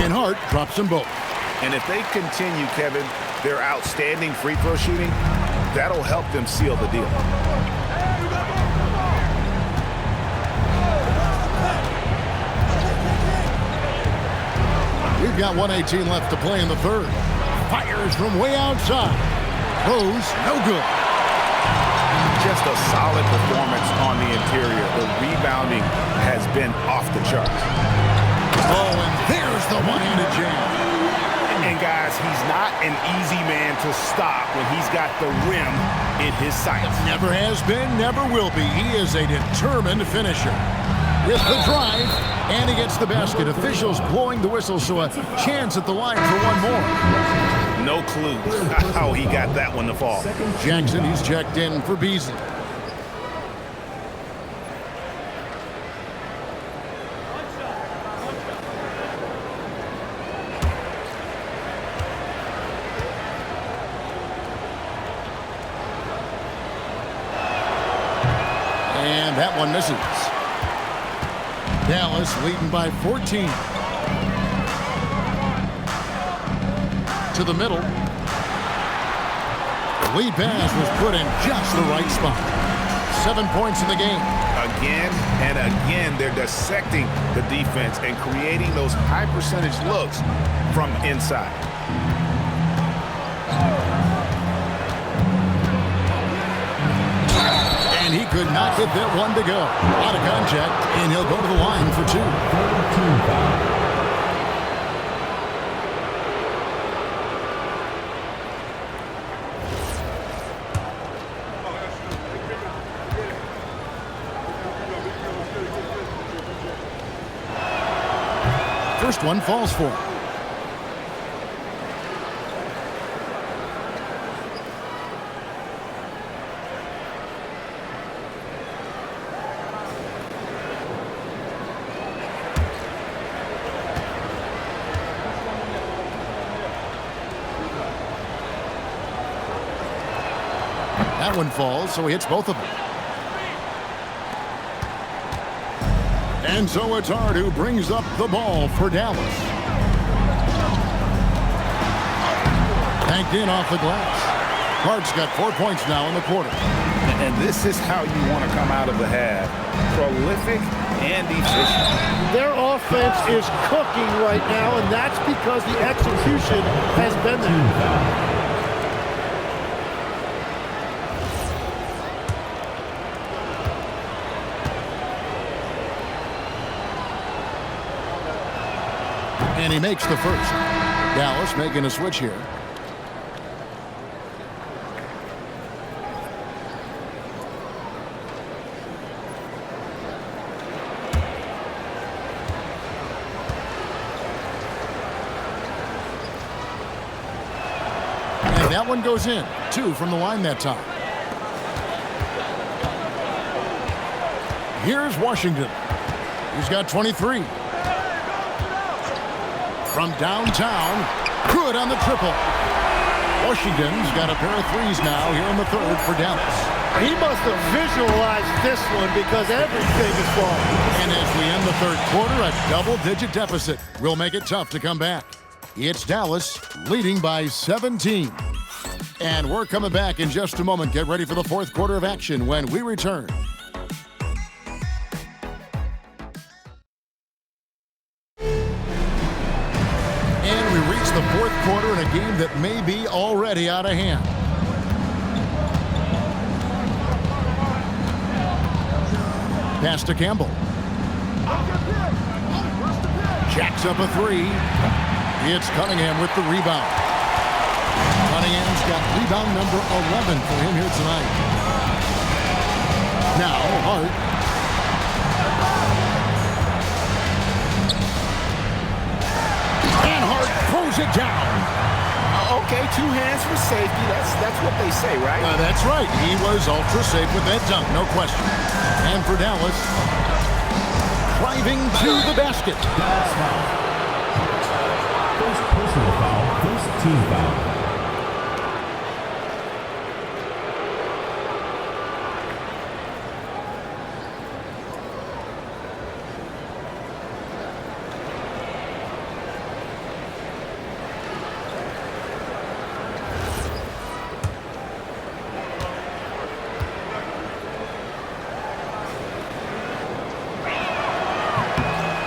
And Hart drops them both. And if they continue, Kevin, their outstanding free throw shooting, that'll help them seal the deal. We've got 1:18 left to play in the third. Fires from way outside. Rose, no good. Just a solid performance on the interior. The rebounding has been off the charts. Oh, and there's the one-handed jam. And guys, he's not an easy man to stop when he's got the rim in his sights. Never has been, never will be. He is a determined finisher. With the drive, and he gets the basket. Officials blowing the whistle, so a chance at the line for one more. No clue how he got that one to fall. Jackson, he's checked in for Beasley. And that one misses. Dallas leading by 14. To the middle. The lead pass was put in just the right spot. 7 points in the game. Again and again, they're dissecting the defense and creating those high percentage looks from inside. And he could not get that one to go. Out of contact, and he'll go to the line for 2. Third team foul. First one falls for him. That one falls, so he hits both of them. And so it's Hart who brings up the ball for Dallas. Banked in off the glass. Hart's got 4 points now in the quarter. And this is how you want to come out of the half. Prolific and efficient. Their offense is cooking right now, and that's because the execution has been there. And he makes the first. Dallas making a switch here. And that one goes in. 2 from the line that time. Here's Washington. He's got 23. From downtown, good on the triple. Washington's got a pair of threes now here in the third for Dallas. He must have visualized this one because everything is falling. And as we end the third quarter, a double-digit deficit will make it tough to come back. It's Dallas leading by 17. And we're coming back in just a moment. Get ready for the fourth quarter of action when we return. The fourth quarter in a game that may be already out of hand. Pass to Campbell. Jacks up a 3. It's Cunningham with the rebound. Cunningham's got rebound number 11 for him here tonight. Now Hart. Throws it down. Okay, 2 hands for safety. That's what they say, right? That's right. He was ultra safe with that dunk, no question. And for Dallas, driving to the basket. First personal foul, first team foul.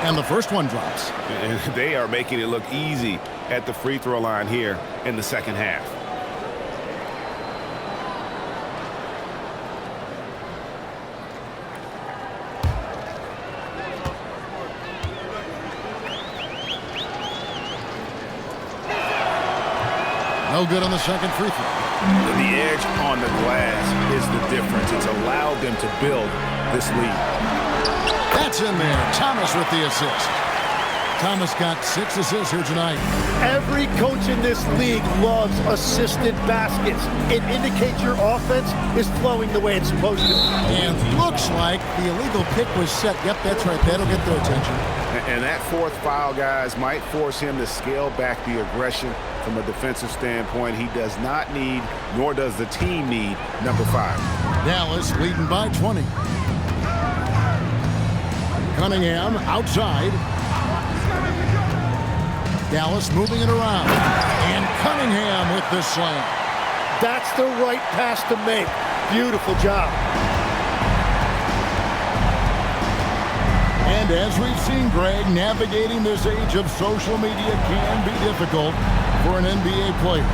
And the first one drops. And they are making it look easy at the free throw line here in the second half. No good on the second free throw. The edge on the glass is the difference. It's allowed them to build this lead. That's in there. Thomas with the assist. Thomas got 6 assists here tonight. Every coach in this league loves assisted baskets. It indicates your offense is flowing the way it's supposed to. And looks like the illegal pick was set. Yep, that's right. That'll get their attention. And that fourth foul, guys, might force him to scale back the aggression from a defensive standpoint. He does not need, nor does the team need, number 5. Dallas leading by 20. Cunningham outside. Dallas moving it around. And Cunningham with the slam. That's the right pass to make. Beautiful job. And as we've seen, Greg, navigating this age of social media can be difficult for an NBA player.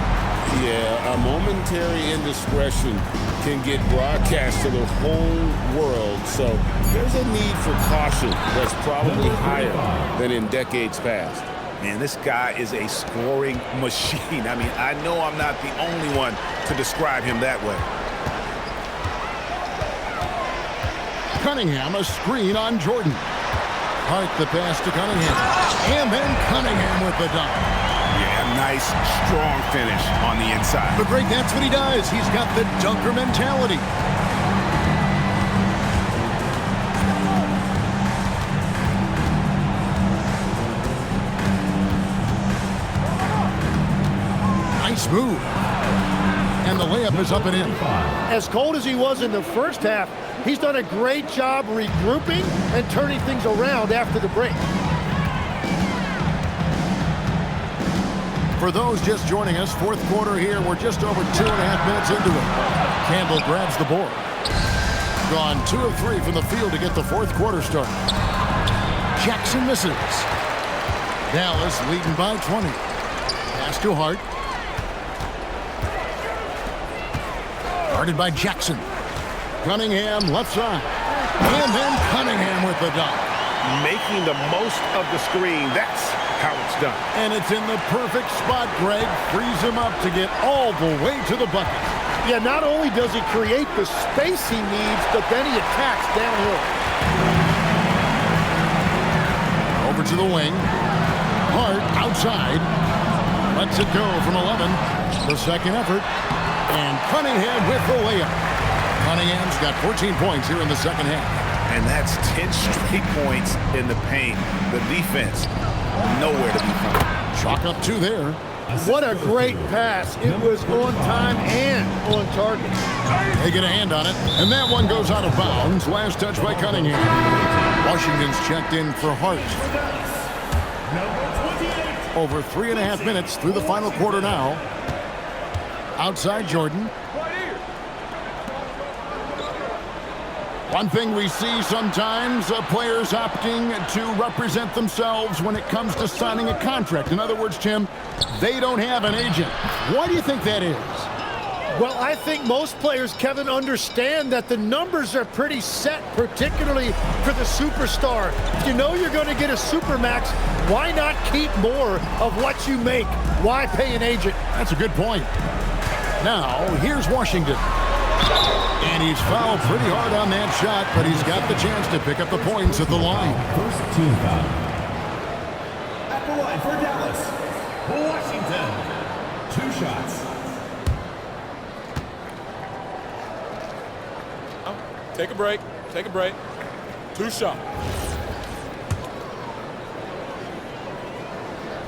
Yeah, a momentary indiscretion can get broadcast to the whole world, so there's a need for caution that's probably higher than in decades past. Man, this guy is a scoring machine. I mean, I know I'm not the only one to describe him that way. Cunningham, a screen on Jordan. Hart the pass to Cunningham. And then Cunningham with the dunk. Yeah, nice, strong finish on the inside. But Greg, that's what he does. He's got the dunker mentality. Nice move. And the layup is up and in. As cold as he was in the first half, he's done a great job regrouping and turning things around after the break. For those just joining us, fourth quarter here, we're just over 2.5 minutes into it. Campbell grabs the board. gone 2 of 3 from the field to get the fourth quarter started. Jackson misses. Dallas leading by 20. Pass to Hart. Guarded by Jackson. Cunningham left side. And then Cunningham with the dunk. Making the most of the screen. That's how it's done. And it's in the perfect spot, Greg. Frees him up to get all the way to the bucket. Yeah, not only does he create the space he needs, but then he attacks downhill. Over to the wing. Hart outside. Lets it go from 11. The second effort. And Cunningham with the layup. Cunningham's got 14 points here in the second half. And that's 10 straight points in the paint. The defense, nowhere to be found. Chalk up 2 there. What a great pass. It was on time and on target. They get a hand on it, and that one goes out of bounds. Last touch by Cunningham. Washington's checked in for Hart. Over 3.5 minutes through the final quarter now. Outside Jordan. One thing we see sometimes, players opting to represent themselves when it comes to signing a contract. In other words, Tim, they don't have an agent. Why do you think that is? Well, I think most players, Kevin, understand that the numbers are pretty set, particularly for the superstar. If you know you're going to get a supermax, why not keep more of what you make? Why pay an agent? That's a good point. Now, here's Washington. And he's fouled pretty hard on that shot, but he's got the chance to pick up the points at the line. First team foul. At the line for Dallas, Washington. 2 shots. Take a break. Take a break. 2 shots.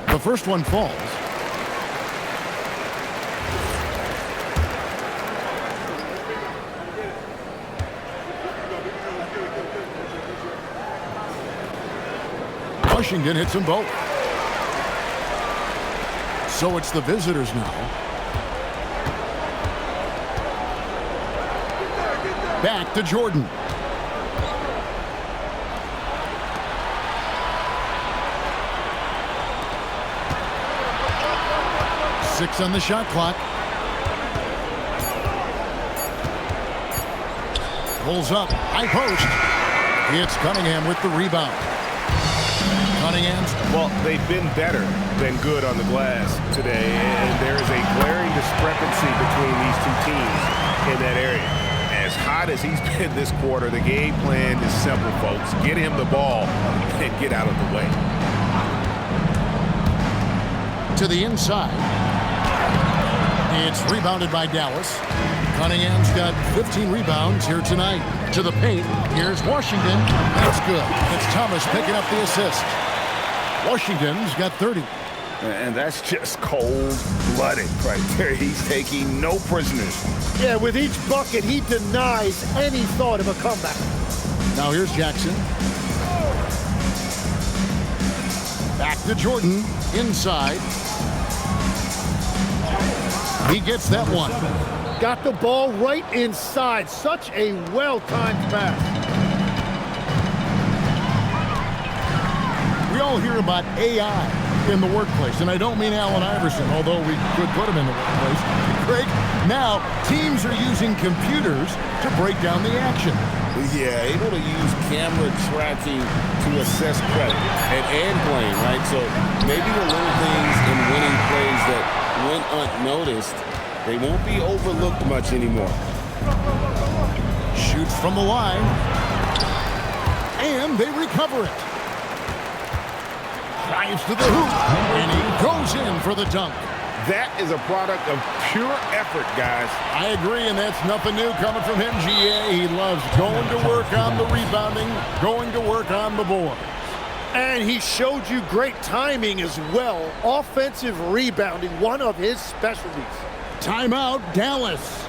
The first one falls. Washington hits them both. So it's the visitors now. Back to Jordan. Six on the shot clock. Pulls up. High post. It's Cunningham with the rebound. Cunningham's. Well, they've been better than good on the glass today, and there is a glaring discrepancy between these two teams in that area. As hot as he's been this quarter, the game plan is simple, folks. Get him the ball and get out of the way. To the inside. It's rebounded by Dallas. Cunningham's got 15 rebounds here tonight. To the paint. Here's Washington. That's good. It's Thomas picking up the assist. Washington's got 30. And that's just cold-blooded right there. He's taking no prisoners. Yeah, with each bucket, he denies any thought of a comeback. Now here's Jackson. Back to Jordan. Inside. He gets that one. Got the ball right inside. Such a well-timed pass. We all hear about AI in the workplace, and I don't mean Allen Iverson, although we could put him in the workplace. Greg, now teams are using computers to break down the action. Yeah, able to use camera tracking to assess credit and blame, right? So maybe the little things in winning plays that went unnoticed, they won't be overlooked much anymore. Shoots from the line, and they recover it. Drives to the hoop, and he goes in for the dunk. That is a product of pure effort, guys. I agree, and that's nothing new coming from him, GA. He loves going to work on the rebounding, going to work on the board. And he showed you great timing as well. Offensive rebounding, one of his specialties. Timeout, Dallas.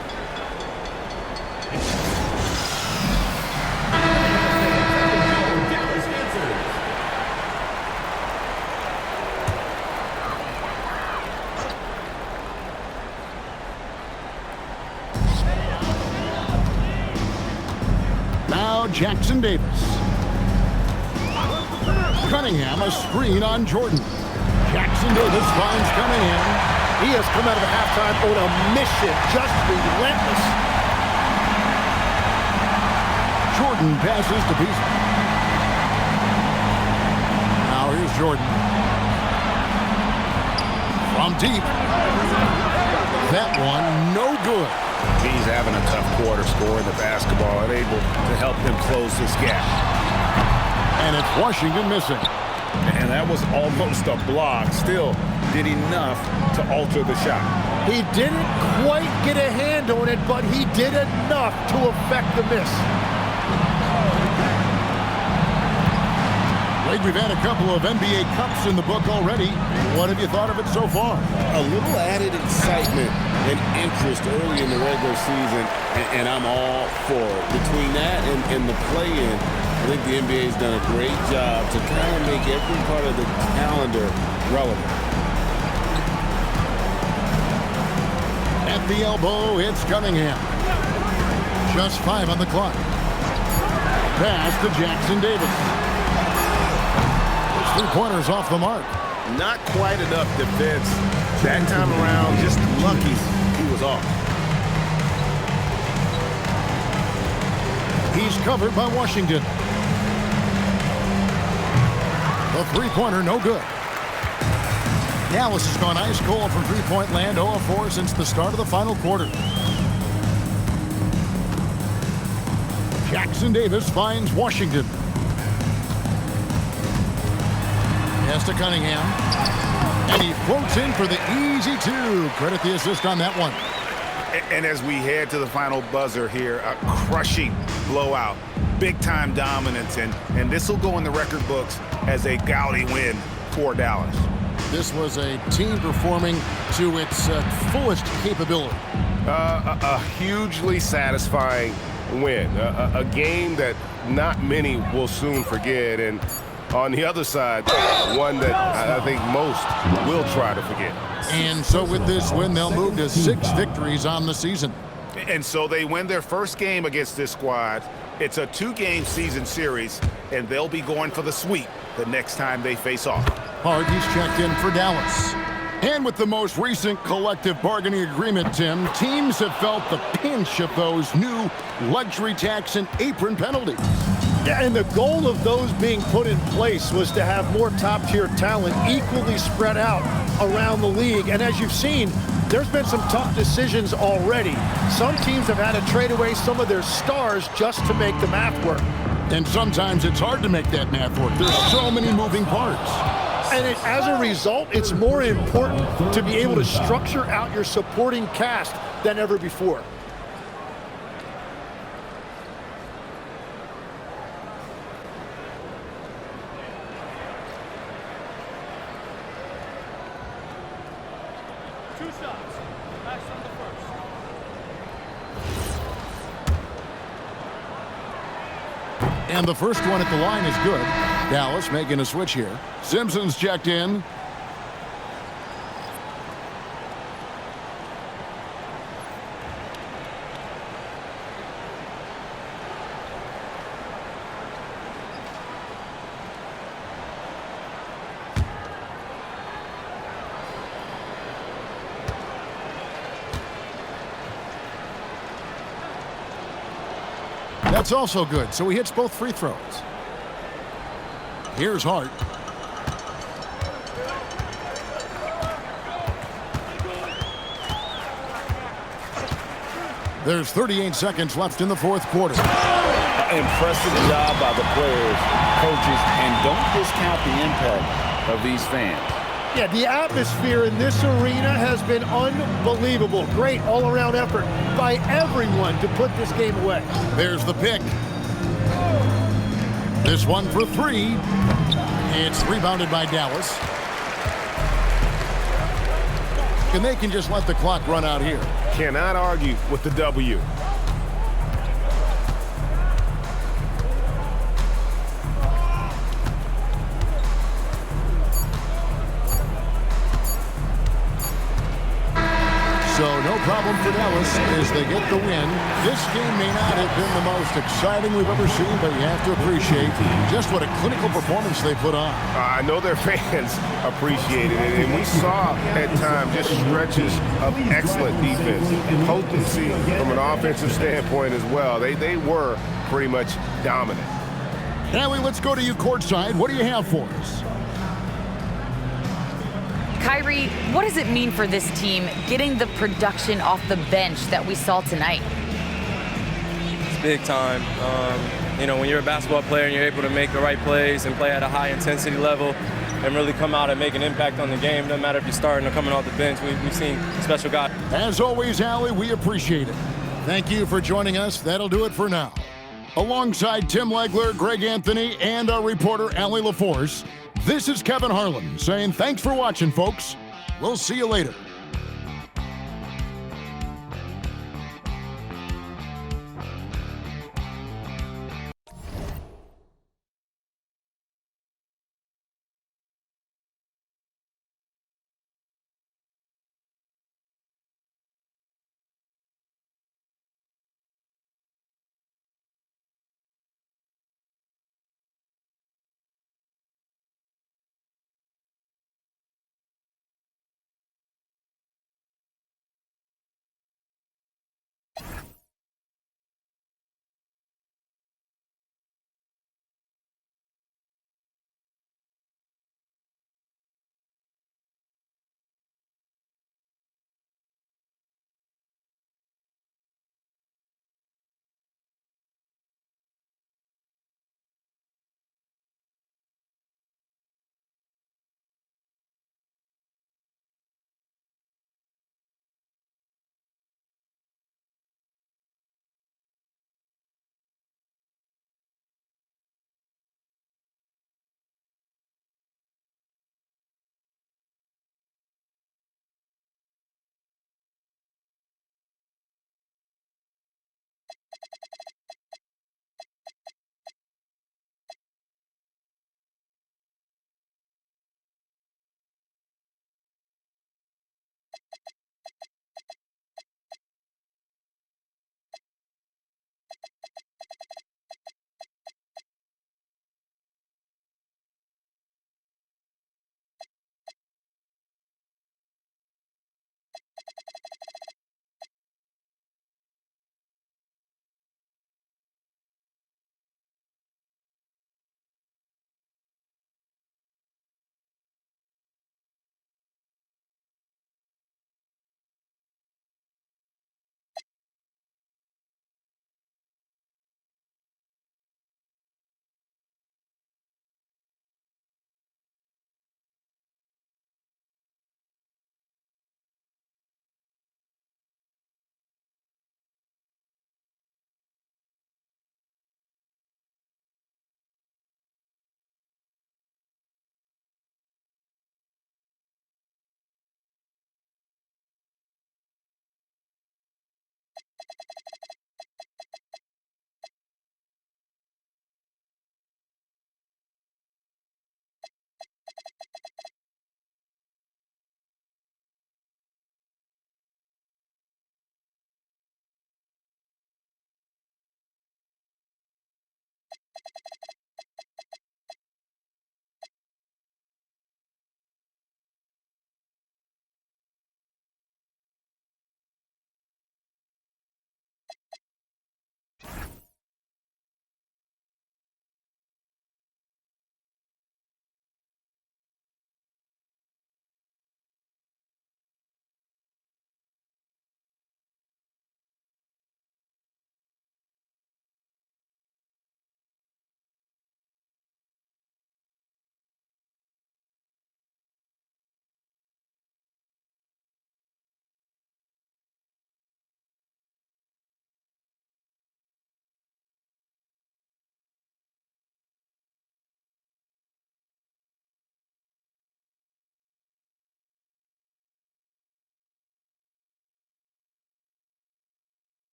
Jackson Davis. Cunningham, a screen on Jordan. Jackson Davis finds Cunningham. He has come out of the halftime on a mission, just relentless. Jordan passes to Beasley. Now here's Jordan. From deep. That one, no good. He's having a tough quarter scoring the basketball and able to help them close this gap. And it's Washington missing. And that was almost a block. Still did enough to alter the shot. He didn't quite get a hand on it, but he did enough to affect the miss. Blake, we've had a couple of NBA Cups in the book already. What have you thought of it so far? A little added excitement and interest early in the regular season, and I'm all for it. Between that and the play-in, I think the NBA's done a great job to kind of make every part of the calendar relevant. At the elbow, it's Cunningham. Just 5 on the clock. Pass to Jackson Davis. Three-pointers off the mark. Not quite enough defense. That time around, just lucky he was off. He's covered by Washington. The three-pointer, no good. Dallas has gone ice cold from three-point land, 0 of 4 since the start of the final quarter. Jackson Davis finds Washington. Pass to Cunningham. And he floats in for the easy 2. Credit the assist on that one. And as we head to the final buzzer here, a crushing blowout, big-time dominance, and this will go in the record books as a gaudy win for Dallas. This was a team performing to its fullest capability. A hugely satisfying win, a game that not many will soon forget, and on the other side, one that I think most will try to forget. And so with this win, they'll move to 6 victories on the season. And so they win their first game against this squad. It's a 2-game season series, and they'll be going for the sweep the next time they face off. Hardy's checked in for Dallas. And with the most recent collective bargaining agreement, Tim, teams have felt the pinch of those new luxury tax and apron penalties. Yeah, and the goal of those being put in place was to have more top-tier talent equally spread out around the league. And as you've seen, there's been some tough decisions already. Some teams have had to trade away some of their stars just to make the math work. And sometimes it's hard to make that math work. There's so many moving parts. And as a result, it's more important to be able to structure out your supporting cast than ever before. And the first one at the line is good. Dallas making a switch here. Simpson's checked in. That's also good, so he hits both free throws. Here's Hart. There's 38 seconds left in the fourth quarter. Impressive job by the players, coaches, and don't discount the impact of these fans. Yeah, the atmosphere in this arena has been unbelievable. Great all-around effort by everyone to put this game away. There's the pick. This one for 3. It's rebounded by Dallas. And they can just let the clock run out here. Cannot argue with the W. So no problem problem for Dallas is they get the win. This game may not have been the most exciting we've ever seen, but you have to appreciate just what a clinical performance they put on. I know their fans appreciated it, and we saw at times just stretches of excellent defense, potency from an offensive standpoint as well. They were pretty much dominant. Allie, let's go to you courtside. What do you have for us? Kyrie, what does it mean for this team getting the production off the bench that we saw tonight? It's big time. When you're a basketball player and you're able to make the right plays and play at a high intensity level and really come out and make an impact on the game, doesn't matter if you're starting or coming off the bench, we've seen special guys. As always, Allie, we appreciate it. Thank you for joining us. That'll do it for now. Alongside Tim Legler, Greg Anthony, and our reporter, Allie LaForce, this is Kevin Harlan saying thanks for watching, folks. We'll see you later.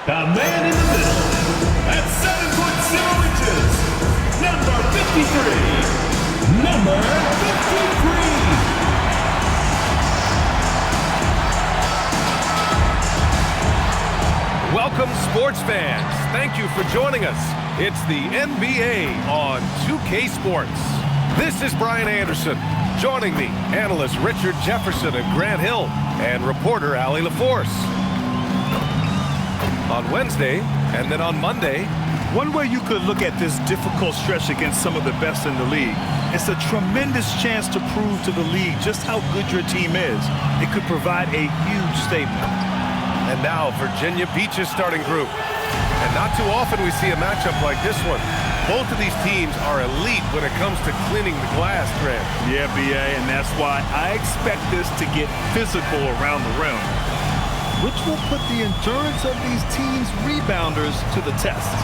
The man in the middle, at 7 foot 0 inches, number 53. Number 53. Welcome, sports fans. Thank you for joining us. It's the NBA on 2K Sports. This is Brian Anderson. Joining me, analysts Richard Jefferson and Grant Hill, and reporter Allie LaForce. On Wednesday, and then on Monday, one way you could look at this difficult stretch against some of the best in the league, it's a tremendous chance to prove to the league just how good your team is. It could provide a huge statement. And now, Virginia Beach's starting group. And not too often we see a matchup like this one. Both of these teams are elite when it comes to cleaning the glass, Grant. Yeah, BA, and that's why I expect this to get physical around the rim, which will put the endurance of these teams' rebounders to the test.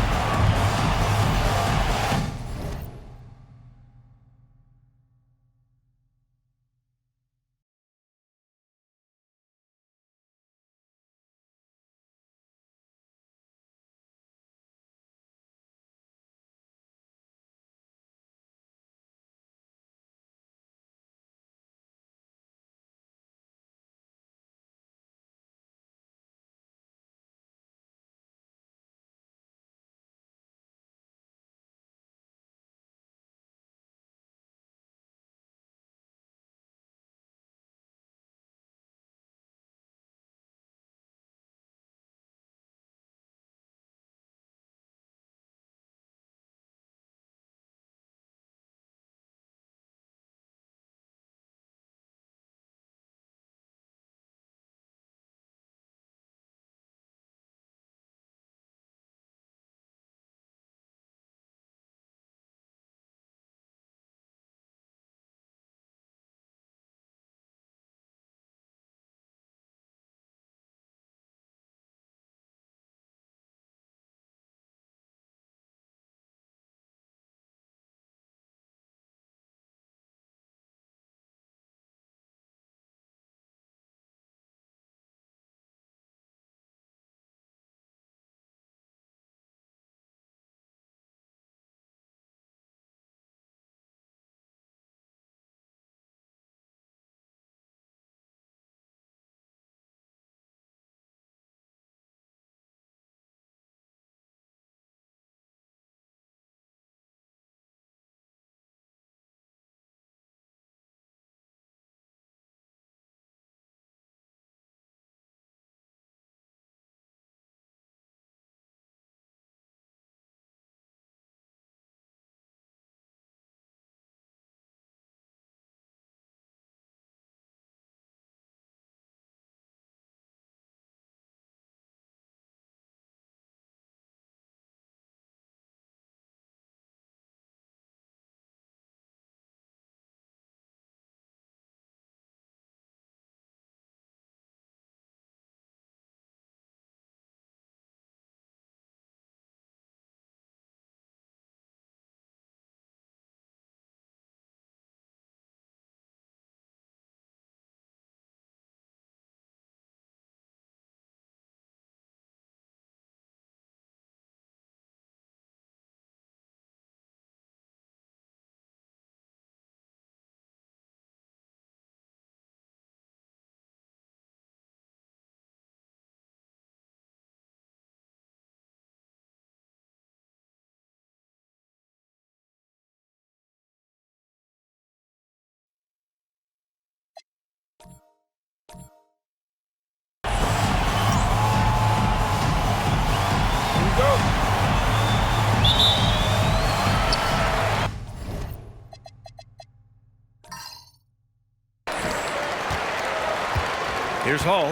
Here's Hall.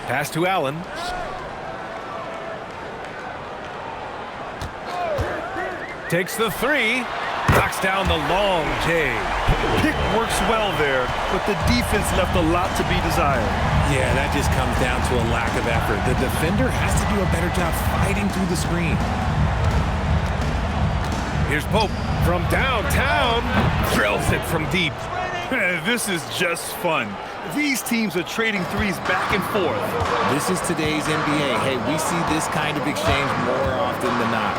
Pass to Allen. Takes the three. Knocks down the long J. Pick works well there, but the defense left a lot to be desired. Yeah, that just comes down to a lack of effort. The defender has to do a better job fighting through the screen. Here's Pope from downtown. Drills it from deep. This is just fun. These teams are trading threes back and forth. This is today's NBA. Hey, we see this kind of exchange more often than not.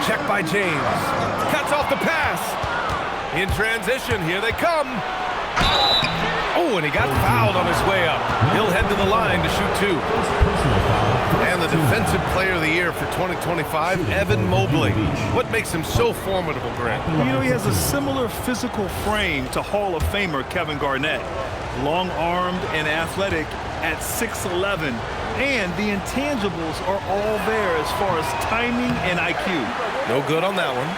Check by James. Cuts off the pass. In transition, here they come. Oh, and he got fouled on his way up. He'll head to the line to shoot 2. And the Defensive Player of the Year for 2025, Evan Mobley. What makes him so formidable, Grant? You know, he has a similar physical frame to Hall of Famer Kevin Garnett. Long-armed and athletic at 6'11", and the intangibles are all there as far as timing and IQ. No good on that one.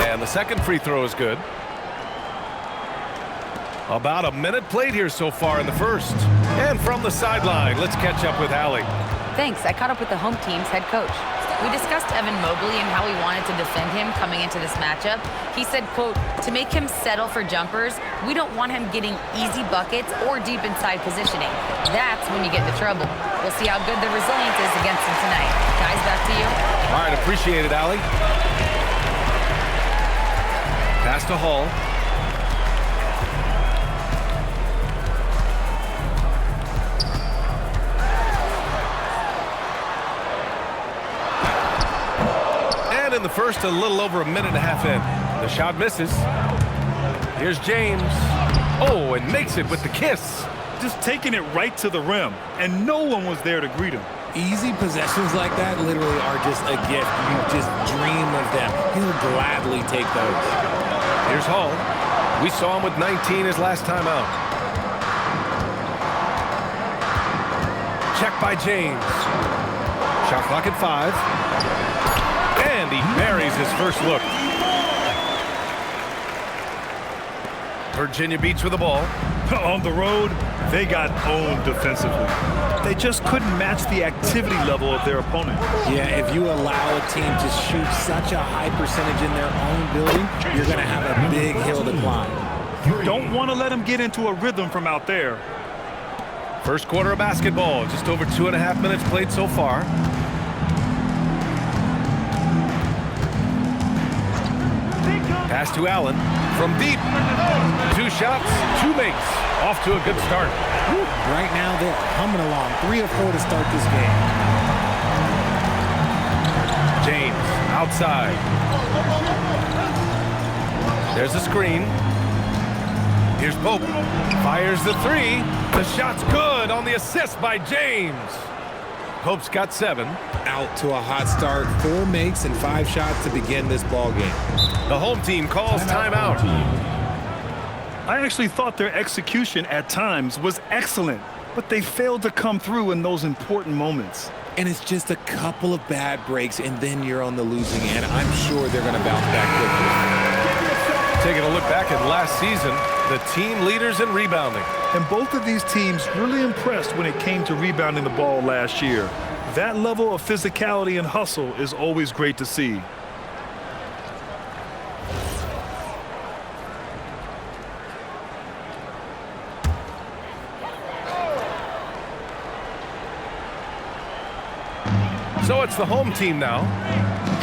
And the second free throw is good. About a minute played here so far in the first. And from the sideline, let's catch up with Allie. Thanks. I caught up with the home team's head coach. We discussed Evan Mobley and how he wanted to defend him coming into this matchup. He said, quote, to make him settle for jumpers, we don't want him getting easy buckets or deep inside positioning. That's when you get into trouble. We'll see how good the resilience is against him tonight. Guys, back to you. All right, appreciate it, Allie. Pass to Hall. And in the first, a little over a minute and a half in. The shot misses. Here's James. Oh, and makes it with the kiss. Just taking it right to the rim, and no one was there to greet him. Easy possessions like that literally are just a gift. You just dream of them. He'll gladly take those. Here's Hall. We saw him with 19 his last time out. Check by James. Shot clock at 5. And he buries his first look. Virginia Beach with the ball. On the road, they got owned defensively. They just couldn't match the activity level of their opponent. Yeah, if you allow a team to shoot such a high percentage in their own building, you're going to have a big hill to climb. Don't want to let them get into a rhythm from out there. First quarter of basketball, just over 2.5 minutes played so far. Pass to Allen from deep. 2 shots, 2 makes. Off to a good start. Right now they're humming along. 3 or 4 to start this game. James outside. There's a screen. Here's Pope. Fires the 3. The shot's good on the assist by James. Pope's got 7. Out to a hot start. 4 makes and 5 shots to begin this ball game. The home team calls timeout. I actually thought their execution at times was excellent, but they failed to come through in those important moments. And it's just a couple of bad breaks, and then you're on the losing end. I'm sure they're going to bounce back quickly. Taking a look back at last season, the team leaders in rebounding. And both of these teams really impressed when it came to rebounding the ball last year. That level of physicality and hustle is always great to see. So it's the home team now,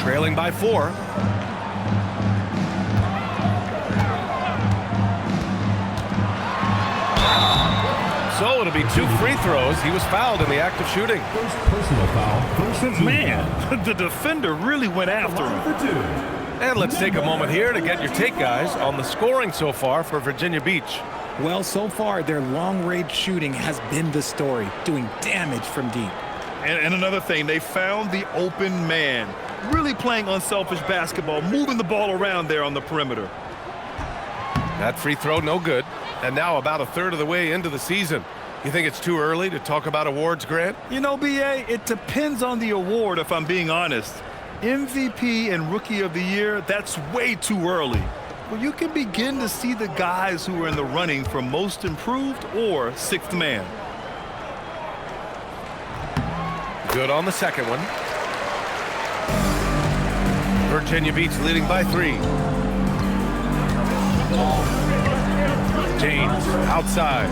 trailing by 4. So it'll be 2 free throws. He was fouled in the act of shooting. First personal foul. Man, the defender really went after him. And let's take a moment here to get your take, guys, on the scoring so far for Virginia Beach. Well, so far, their long-range shooting has been the story, doing damage from deep. And another thing, they found the open man. Really playing unselfish basketball, moving the ball around there on the perimeter. That free throw, no good. And now about a third of the way into the season. You think it's too early to talk about awards, Grant? You know, B.A., it depends on the award, if I'm being honest. MVP and Rookie of the Year, that's way too early. Well, you can begin to see the guys who are in the running for Most Improved or 6th Man. Good on the second one. Virginia Beach leading by 3. James outside.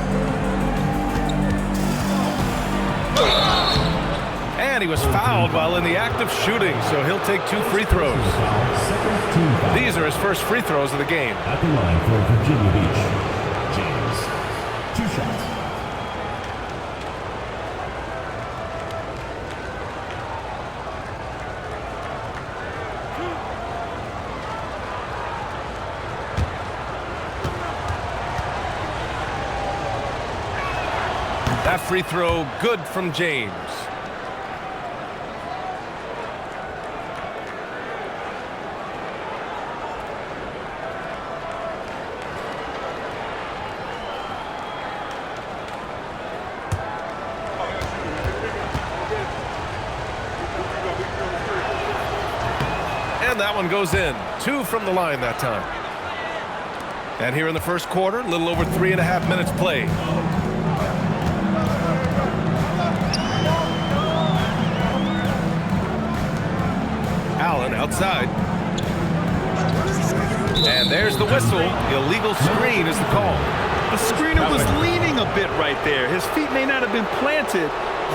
And he was fouled while in the act of shooting, so he'll take 2 free throws. These are his first free throws of the game. At the line for Virginia Beach, James. 2 shots. That free throw good from James. And that one goes in. 2 from the line that time. And here in the first quarter, a little over 3.5 minutes played. Allen outside. And there's the whistle. Illegal screen is the call. The screener was leaning a bit right there. His feet may not have been planted.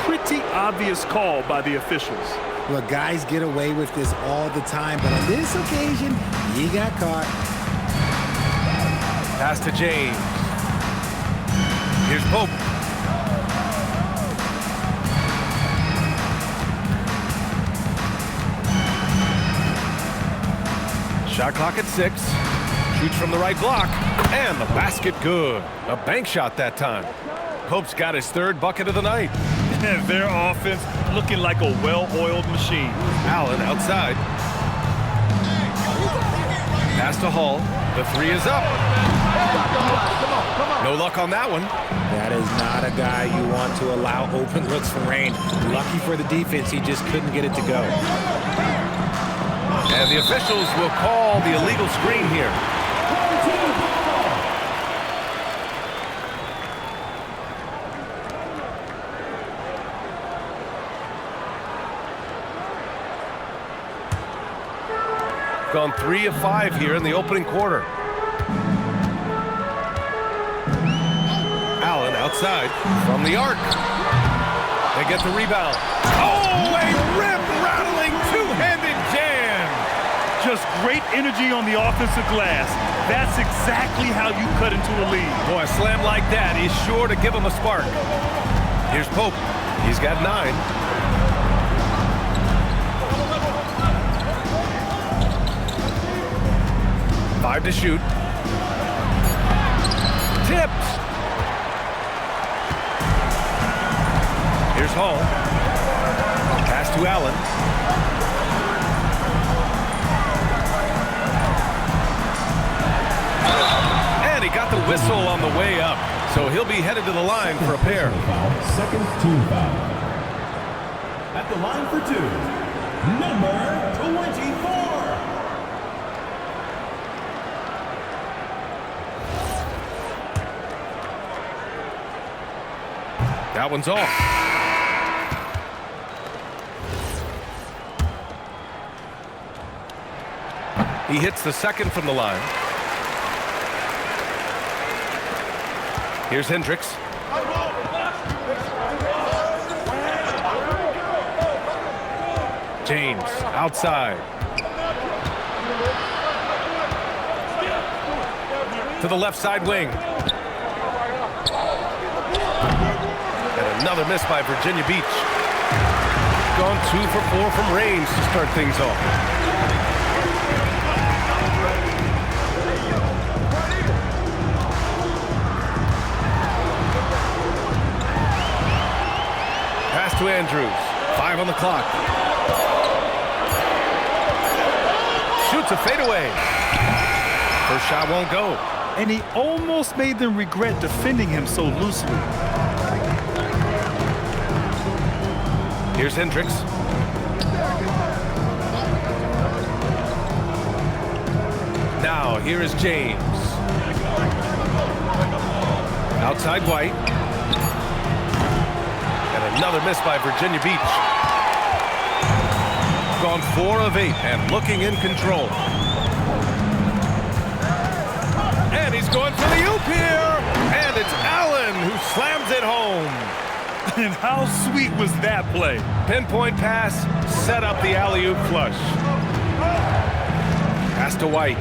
Pretty obvious call by the officials. Look, guys get away with this all the time, but on this occasion, he got caught. Pass to James. Here's Pope. Shot clock at 6. Shoots from the right block. And the basket good. A bank shot that time. Pope's got his 3rd bucket of the night. Their offense looking like a well-oiled machine. Allen outside. Pass to Hall. The 3 is up. No luck on that one. That is not a guy you want to allow open looks from range. Lucky for the defense, he just couldn't get it to go. And the officials will call the illegal screen here. Gone 3 of 5 here in the opening quarter. Allen outside from the arc. They get the rebound. Oh, a rim-rattling two-handed jam. Just great energy on the offensive glass. That's exactly how you cut into a lead. Boy, a slam like that is sure to give him a spark. Here's Pope. He's got 9. Five to shoot. Tipped. Here's Hall. Pass to Allen. And he got the whistle on the way up. So he'll be headed to the line for a pair. Second team foul. At the line for 2, number 24. That one's off. He hits the 2nd from the line. Here's Hendricks. James outside. To the left side wing. And another miss by Virginia Beach. Gone 2 for 4 from range to start things off. Pass to Andrews. 5 on the clock. Shoots a fadeaway. First shot won't go. And he almost made them regret defending him so loosely. Here's Hendricks. Now, here is James. Outside White. And another miss by Virginia Beach. Gone 4 of 8 and looking in control. And he's going for the oop here. And how sweet was that play? Pinpoint pass, set up the alley-oop flush. Pass to White.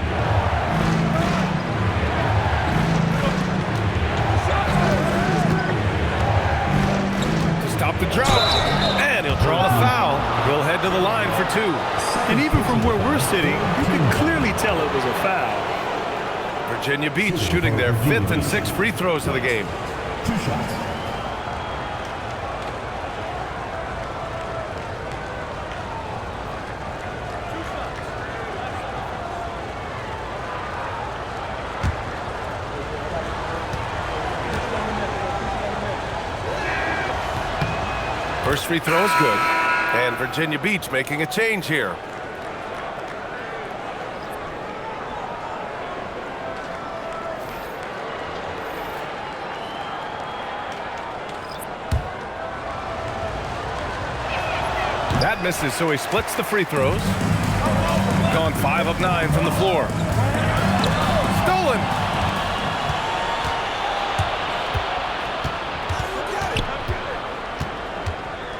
To stop the drought. And he'll draw the foul. He'll head to the line for 2. And even from where we're sitting, you can clearly tell it was a foul. Virginia Beach shooting their 5th and 6th free throws of the game. 2 shots. First free throw is good. And Virginia Beach making a change here. That misses, so he splits the free throws. Gone 5 of 9 from the floor. Stolen!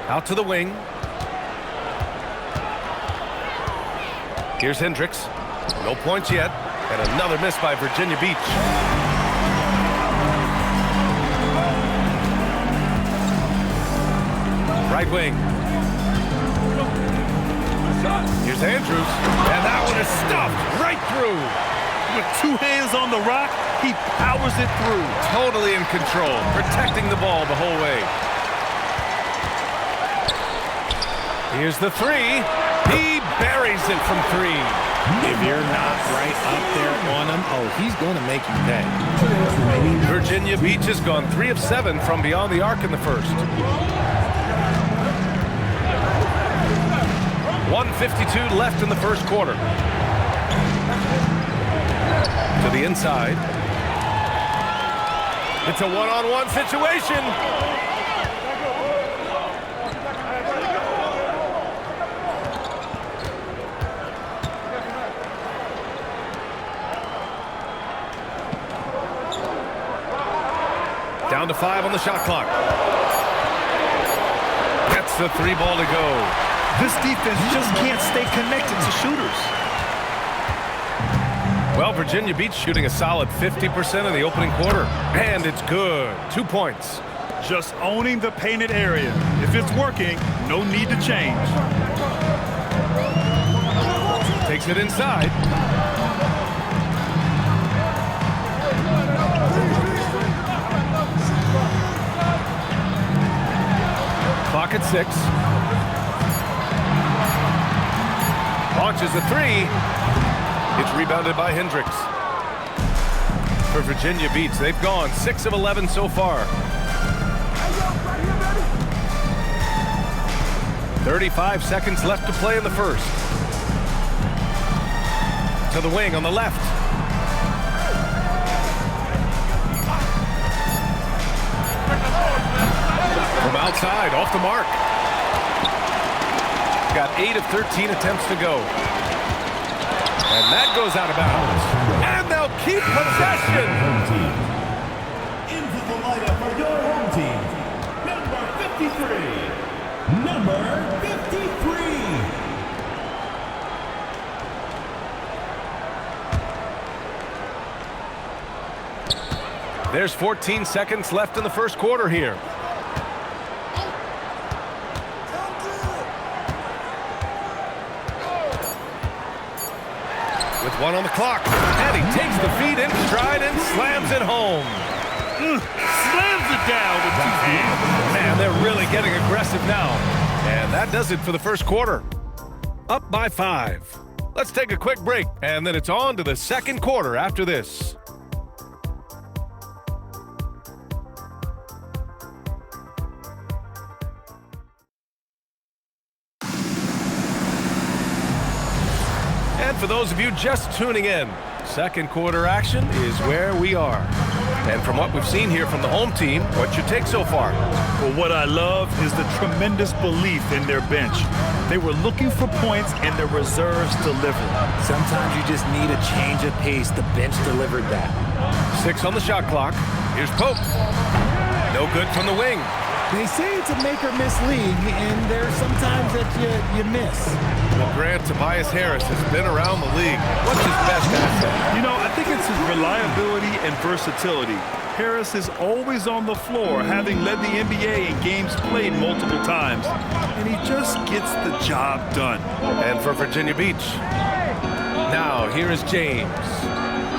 Out to the wing. Here's Hendricks. No points yet. And another miss by Virginia Beach. Right wing. Here's Andrews. And that one is stuffed right through. With 2 hands on the rock, he powers it through. Totally in control, protecting the ball the whole way. Here's the 3. He buries it from 3. If you're not right up there on him, oh, he's going to make you pay. Virginia Beach has gone 3 of 7 from beyond the arc in the first. 1:52 left in the first quarter. To the inside. It's a one-on-one situation. Down to 5 on the shot clock. Gets the 3 ball to go. This defense just can't stay connected to shooters. Well, Virginia Beach shooting a solid 50% in the opening quarter. And it's good. 2 points. Just owning the painted area. If it's working, no need to change. Takes it inside. Clock at 6. Launches a 3. It's rebounded by Hendricks. For Virginia Beach, they've gone 6 of 11 so far. 35 seconds left to play in the first. To the wing on the left. From outside, off the mark. Got 8 of 13 attempts to go. And that goes out of bounds. And they'll keep possession. Into the lineup for your home team, number 53. Number 53. There's 14 seconds left in the first quarter here. With 1 on the clock. And he takes the feed in stride and slams it home. Slams it down with 2 hands. Man, they're really getting aggressive now. And that does it for the first quarter. Up by 5. Let's take a quick break, and then it's on to the second quarter after this. And for those of you just tuning in, second quarter action is where we are. And from what we've seen here from the home team, what's your take so far? Well, what I love is the tremendous belief in their bench. They were looking for points, and their reserves delivered. Sometimes you just need a change of pace. The bench delivered that. 6 on the shot clock. Here's Pope. No good from the wing. They say it's a make or miss league, and there's sometimes that you miss. Well, Grant, Tobias Harris has been around the league. What's his best asset? You know, I think it's his reliability and versatility. Harris is always on the floor, having led the NBA in games played multiple times, and he just gets the job done. And for Virginia Beach, now here is James.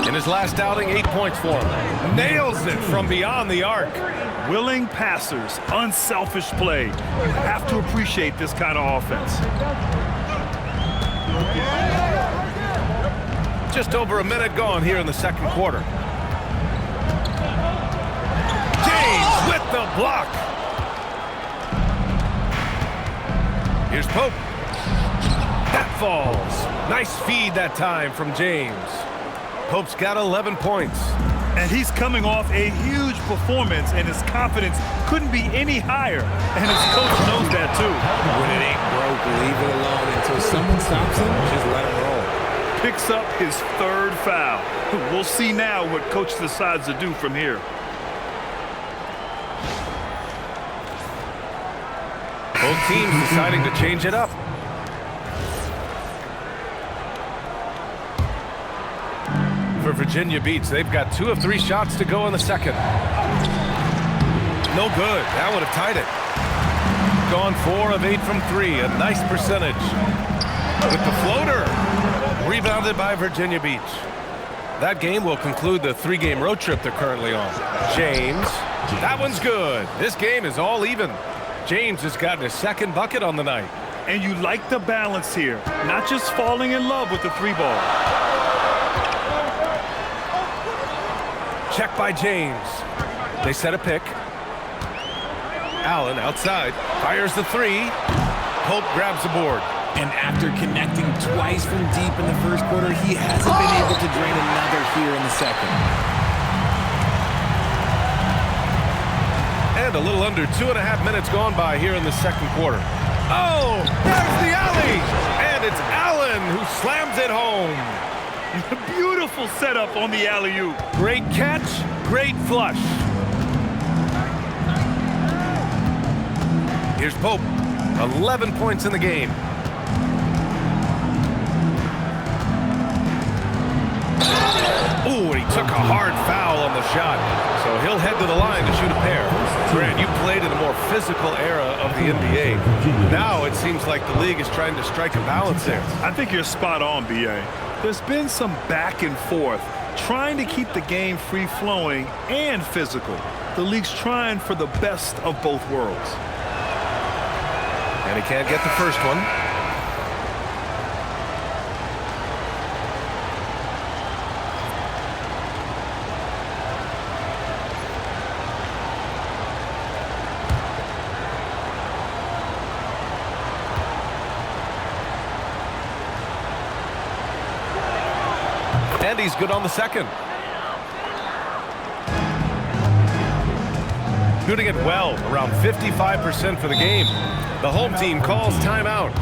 In his last outing, 8 points for him. Nails it from beyond the arc. Willing passers, unselfish play. You have to appreciate this kind of offense. Just over a minute gone here in the second quarter. James with the block. Here's Pope. That falls. Nice feed that time from James. Pope's got 11 points. And he's coming off a huge performance, and his confidence couldn't be any higher. And his coach knows that, too. When it ain't broke, leave it alone. Until someone stops him, just let him roll. Picks up his third foul. We'll see now what coach decides to do from here. Both teams deciding to change it up. For Virginia Beach, they've got 2 of 3 shots to go in the second. No good. That would have tied it. Gone 4 of 8 from 3. A nice percentage. With the floater. Rebounded by Virginia Beach. That game will conclude the 3-game road trip they're currently on. James. That one's good. This game is all even. James has gotten his second bucket on the night. And you like the balance here. Not just falling in love with the 3-ball. Check by James. They set a pick. Allen outside. Fires the 3. Pope grabs the board. And after connecting twice from deep in the first quarter, he hasn't been able to drain another here in the second. And a little under 2.5 minutes gone by here in the second quarter. Oh, there's the alley. And it's Allen who slams it home. Beautiful setup on the alley-oop. Great catch, great flush. Here's Pope, 11 points in the game. Ooh, and he took a hard foul on the shot. So he'll head to the line to shoot a pair. Grant, you played in a more physical era of the NBA. Now it seems like the league is trying to strike a balance there. I think you're spot on, B.A. There's been some back and forth, trying to keep the game free-flowing and physical. The league's trying for the best of both worlds. And he can't get the first one. And he's good on the second. Shooting it well, around 55% for the game. The home team calls timeout.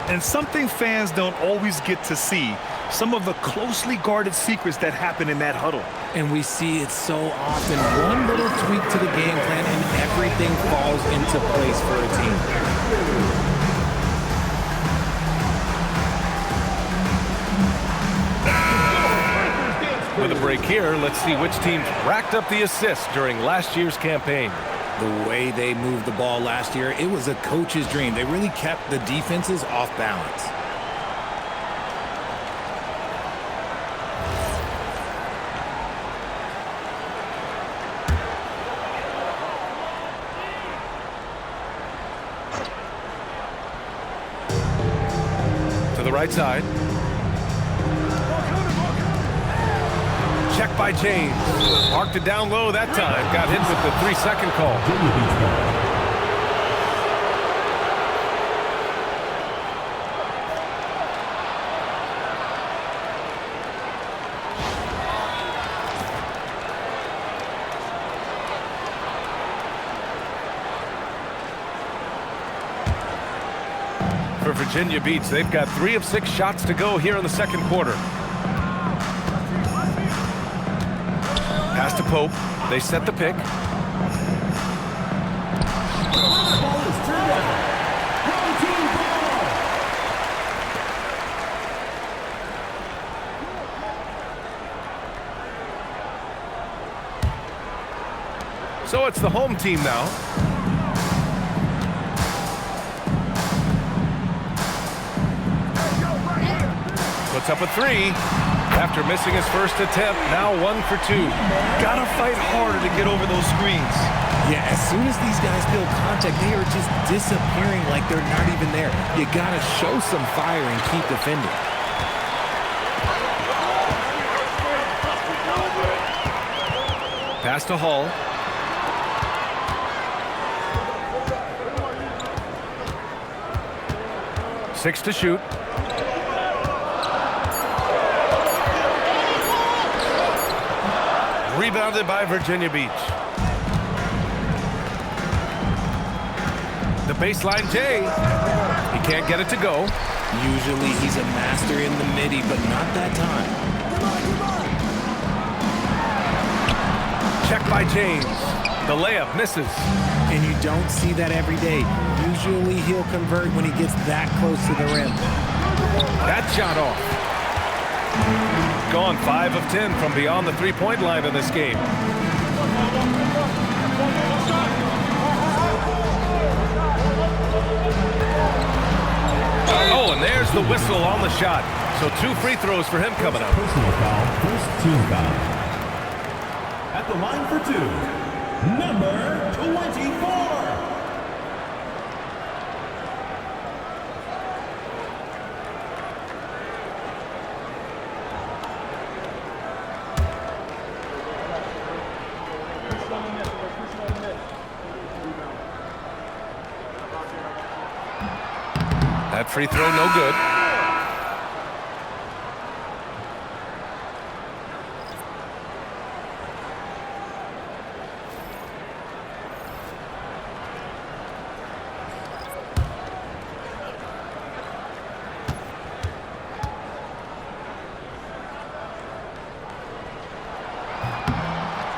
And something fans don't always get to see, some of the closely guarded secrets that happen in that huddle. And we see it so often. One little tweak to the game plan and everything falls into place for a team. With a break here, let's see which teams racked up the assists during last year's campaign. The way they moved the ball last year, it was a coach's dream. They really kept the defenses off balance. To the right side. Check by James. Marked it down low that time. Got hit with the 3-second call. For Virginia Beach, they've got 3 of 6 shots to go here in the second quarter. Pass to Pope. They set the pick. Ball is turned over. Home team ball. So it's the home team now. Puts up a three. After missing his first attempt, now 1 for 2. Gotta fight harder to get over those screens. Yeah, as soon as these guys feel contact, they are just disappearing like they're not even there. You gotta show some fire and keep defending. Pass to Hall. Six to shoot. Rebounded by Virginia Beach. The baseline J. He can't get it to go. Usually he's a master in the midi, but not that time. Check by James. The layup misses. And you don't see that every day. Usually he'll convert when he gets that close to the rim. That shot off. Gone 5 of 10 from beyond the three-point line in this game. Oh, and there's the whistle on the shot. So 2 free throws for him coming up. Personal foul, first team foul. At the line for 2, number 24. That free throw no good.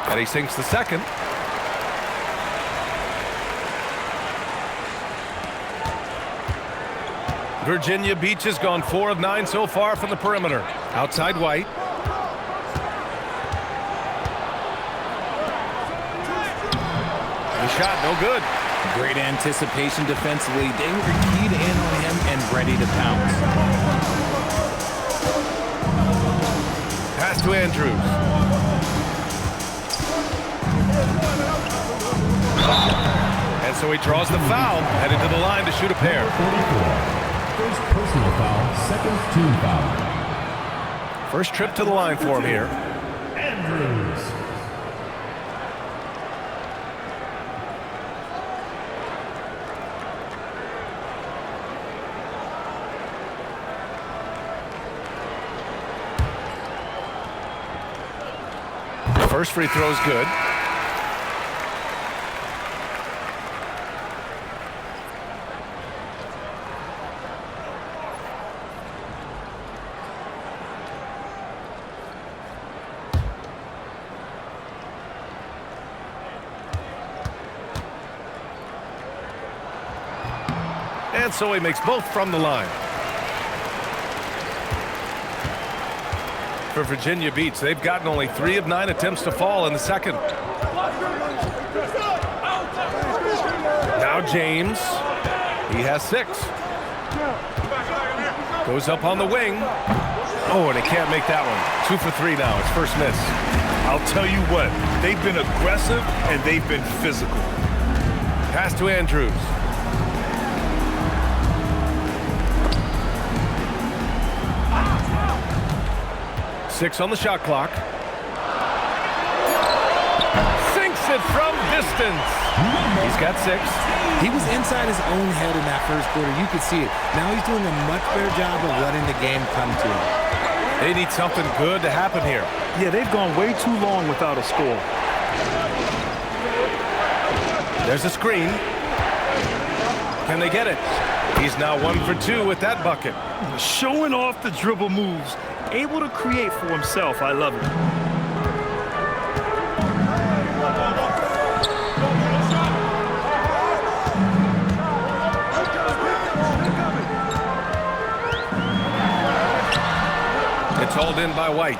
And he sinks the second. Virginia Beach has gone 4 of 9 so far from the perimeter. Outside White. The shot no good. Great anticipation defensively. They were keyed in on him and ready to pounce. Pass to Andrews. And so he draws the foul, headed to the line to shoot a pair. 44. First personal foul, second team foul. First trip to the line for him here. Andrews. First free throw is good. And so he makes both from the line. For Virginia Beach, they've gotten only 3 of 9 attempts to fall in the second. Now James. He has 6. Goes up on the wing. Oh, and he can't make that one. 2 for 3 now. His first miss. I'll tell you what, they've been aggressive and they've been physical. Pass to Andrews. Six on the shot clock. Sinks it from distance. He's got 6. He was inside his own head in that first quarter. You could see it. Now he's doing a much better job of letting the game come to him. They need something good to happen here. Yeah, they've gone way too long without a score. There's a screen. Can they get it? He's now 1 for 2 with that bucket. Showing off the dribble moves. Able to create for himself. I love it. called in by White.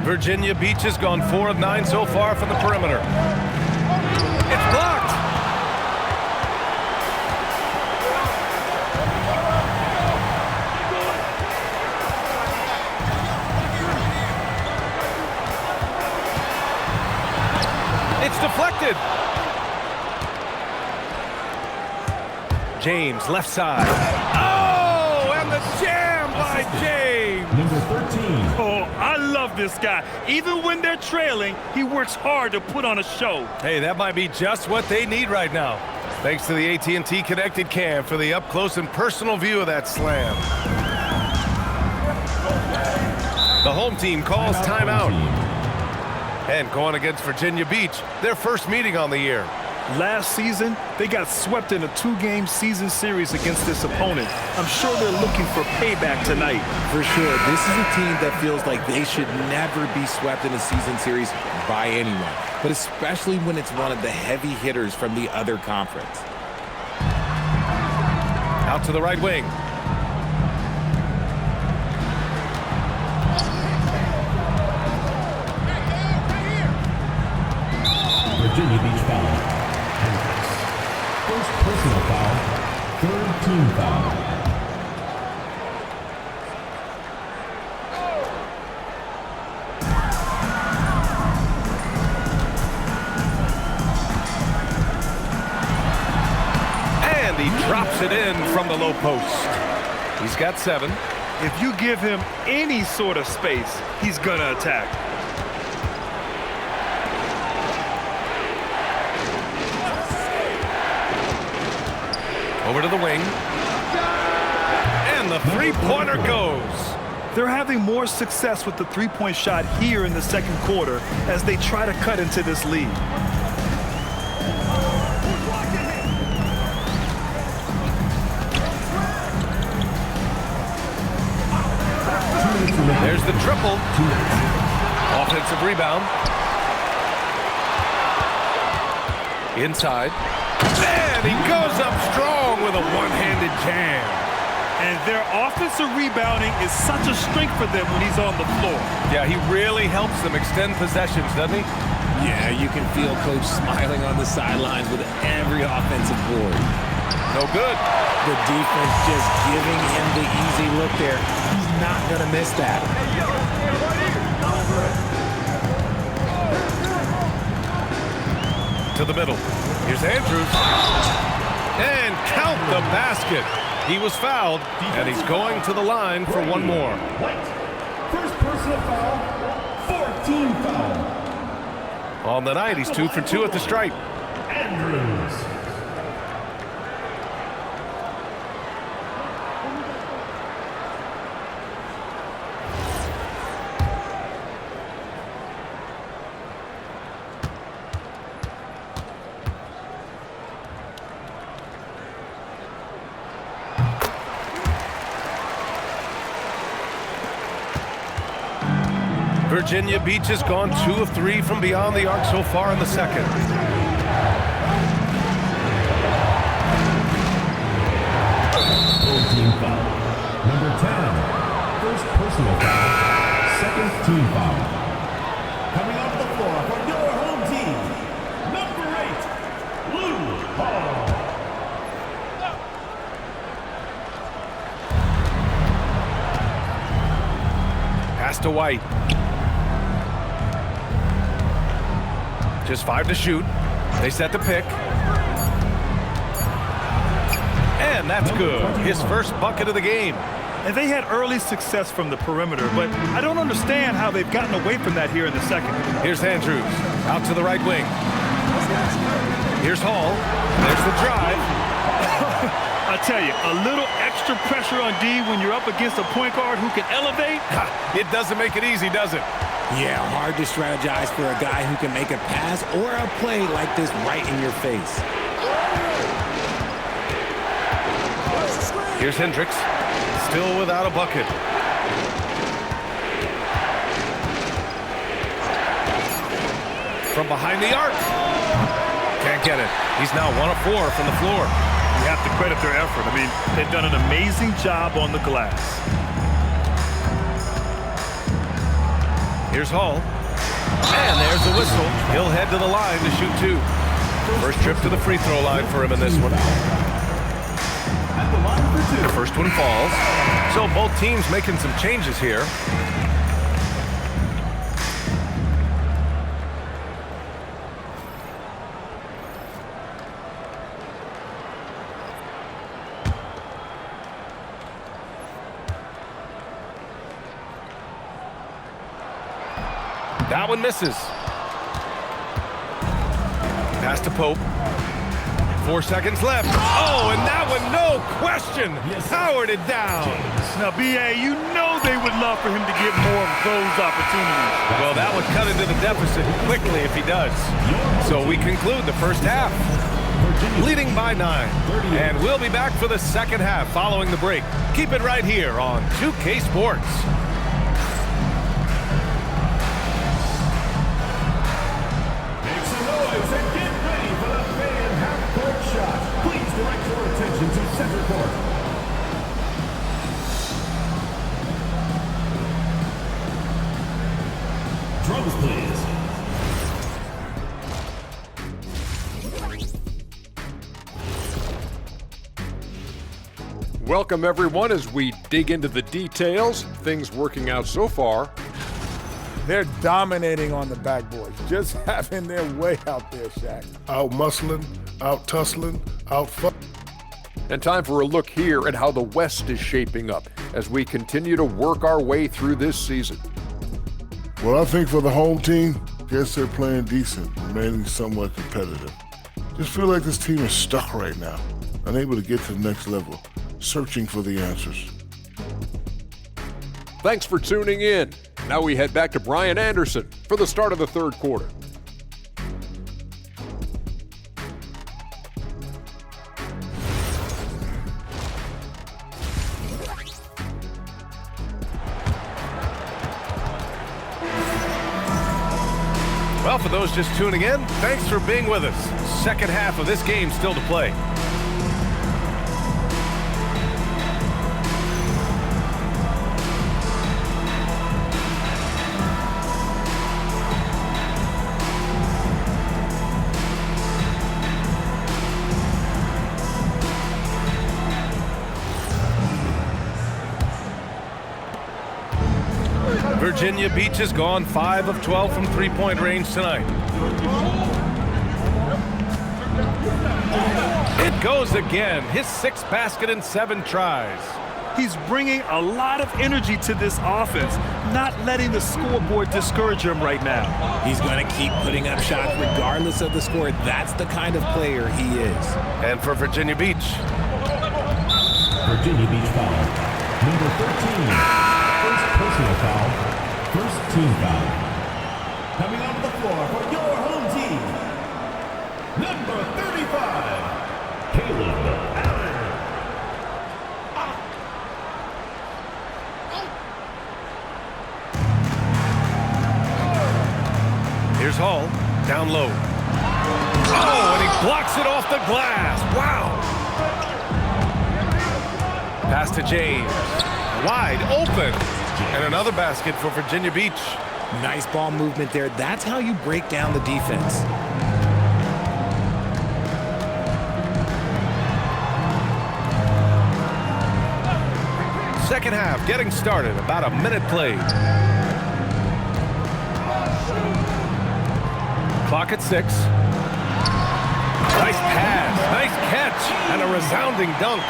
Virginia Beach has gone 4 of 9 so far from the perimeter. It's blocked. It's deflected. James, left side. Oh, and the jam by James. Number 13. Oh, I love this guy. Even when they're trailing, he works hard to put on a show. Hey, that might be just what they need right now. Thanks to the AT&T Connected Cam for the up-close and personal view of that slam. The home team calls timeout. And going against Virginia Beach, their first meeting on the year. Last season, they got swept in a 2-game season series against this opponent. I'm sure they're looking for payback tonight. For sure, this is a team that feels like they should never be swept in a season series by anyone, but especially when it's one of the heavy hitters from the other conference. Out to the right wing. Virginia Beach foul. First personal foul, third team foul. And he drops it in from the low post. He's got 7. If you give him any sort of space, he's gonna attack. Over to the wing. And the three-pointer goes. They're having more success with the three-point shot here in the second quarter as they try to cut into this lead. There's the triple. Offensive rebound. Inside. And he goes up strong with a one-handed jam. And their offensive rebounding is such a strength for them when he's on the floor. Yeah, he really helps them extend possessions, doesn't he? Yeah, you can feel Coach smiling on the sidelines with every offensive board. No good. The defense just giving him the easy look there. He's not going to miss that. To the middle. Here's Andrews. And count the basket. He was fouled, and he's going to the line for one more. First personal foul, 14 foul. On the night, he's 2 for 2 at the stripe. Andrews. Virginia Beach has gone 2 of 3 from beyond the arc so far in the second. 14 foul. Number 10. First personal foul. Second team foul. Coming off the floor for your home team. Number 8. Lou Hall. Pass to White. Just 5 to shoot. They set the pick. And that's good. His first bucket of the game. And they had early success from the perimeter, but I don't understand how they've gotten away from that here in the second. Here's Andrews. Out to the right wing. Here's Hall. There's the drive. I tell you, a little extra pressure on D when you're up against a point guard who can elevate. It doesn't make it easy, does it? Yeah, hard to strategize for a guy who can make a pass or a play like this right in your face. Here's Hendricks. Still without a bucket. From behind the arc. Can't get it. He's now 1 of 4 from the floor. You have to credit their effort. I mean, they've done an amazing job on the glass. Here's Hall. And there's the whistle. He'll head to the line to shoot 2. First trip to the free throw line for him in this one. The first one falls. So both teams making some changes here. That one misses. Pass to Pope. 4 seconds left. Oh, and that one, no question, powered it down. Now, B.A., you know they would love for him to get more of those opportunities. Well, that would cut into the deficit quickly if he does. So we conclude the first half, leading by 9. And we'll be back for the second half following the break. Keep it right here on 2K Sports. Center court. Drums, please. Welcome, everyone, as we dig into the details. Things working out so far. They're dominating on the backboards, just having their way out there, Shaq. Out muscling, out tussling, out fucking. And time for a look here at how the West is shaping up as we continue to work our way through this season. Well, I think for the home team, guess they're playing decent, remaining somewhat competitive. Just feel like this team is stuck right now, unable to get to the next level, searching for the answers. Thanks for tuning in. Now we head back to Brian Anderson for the start of the third quarter. Well, for those just tuning in, thanks for being with us. Second half of this game still to play. Virginia Beach has gone 5 of 12 from three-point range tonight. It goes again. His 6th basket in 7 tries. He's bringing a lot of energy to this offense, not letting the scoreboard discourage him right now. He's going to keep putting up shots regardless of the score. That's the kind of player he is. And for Virginia Beach. Virginia Beach foul. Number 13. First personal foul. First team foul. Coming onto the floor for your home team. Number 35. Caleb Allen. Here's Hall, down low. Oh, and he blocks it off the glass. Wow. Pass to James. Wide open. And another basket for Virginia Beach. Nice ball movement there. That's how you break down the defense. Second half getting started. About a minute played. Clock at 6. Nice pass. Nice catch. And a resounding dunk.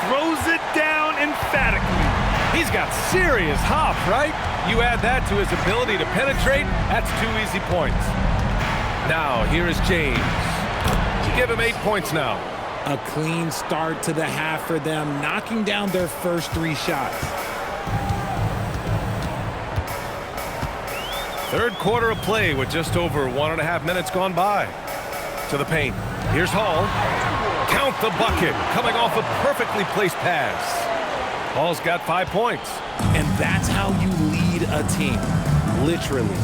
Throws it down emphatically. He's got serious hop, right? You add that to his ability to penetrate, that's 2 easy points. Now, here is James. Give him 8 points now. A clean start to the half for them, knocking down their first 3 shots. Third quarter of play with just over 1.5 minutes gone by. To the paint. Here's Hall. Count the bucket, coming off a perfectly placed pass. Hall's got 5 points. And that's how you lead a team, literally.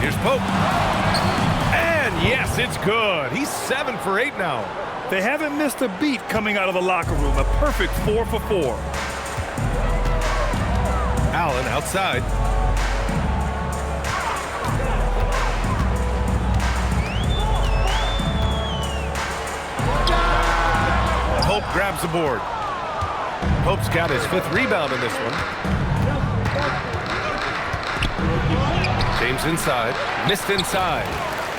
Here's Pope. And yes, it's good. He's 7 for 8 now. They haven't missed a beat coming out of the locker room. A perfect 4 for 4. outside. Pope grabs the board. Pope's got his 5th rebound in this one. James inside, missed inside.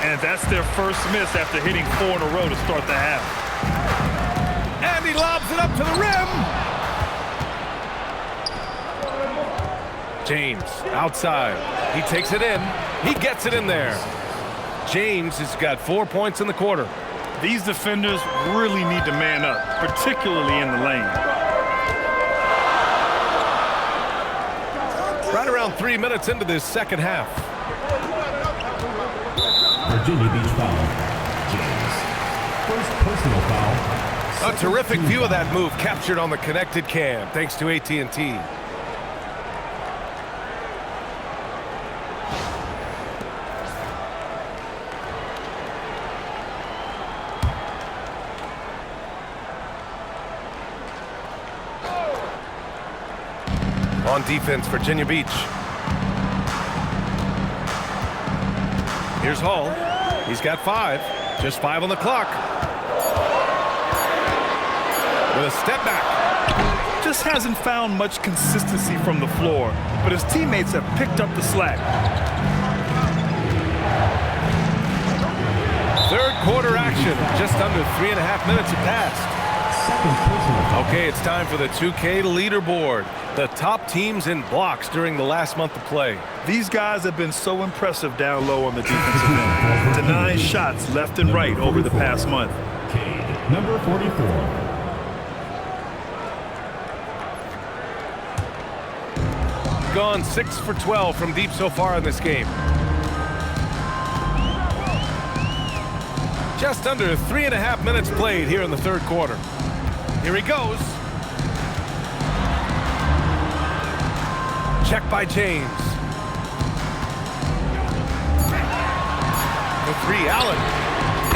And that's their first miss after hitting 4 in a row to start the half. And he lobs it up to the rim. James outside. He takes it in. He gets it in there. James has got 4 points in the quarter. These defenders really need to man up, particularly in the lane. Right around 3 minutes into this second half. Virginia Beach foul. James. First personal foul. A terrific view of that move captured on the connected cam, thanks to AT&T. On defense, Virginia Beach. Here's Hall. He's got 5. Just 5 on the clock. With a step back. Just hasn't found much consistency from the floor, but his teammates have picked up the slack. Third quarter action. Just under 3.5 minutes have passed. Okay, it's time for the 2K leaderboard. The top teams in blocks during the last month of play. These guys have been so impressive down low on the defensive end. Denying shots left and right over the past month. Cade, number 44. Gone 6 for 12 from deep so far in this game. Just under 3.5 minutes played here in the third quarter. Here he goes. Check by James. The 3, Allen.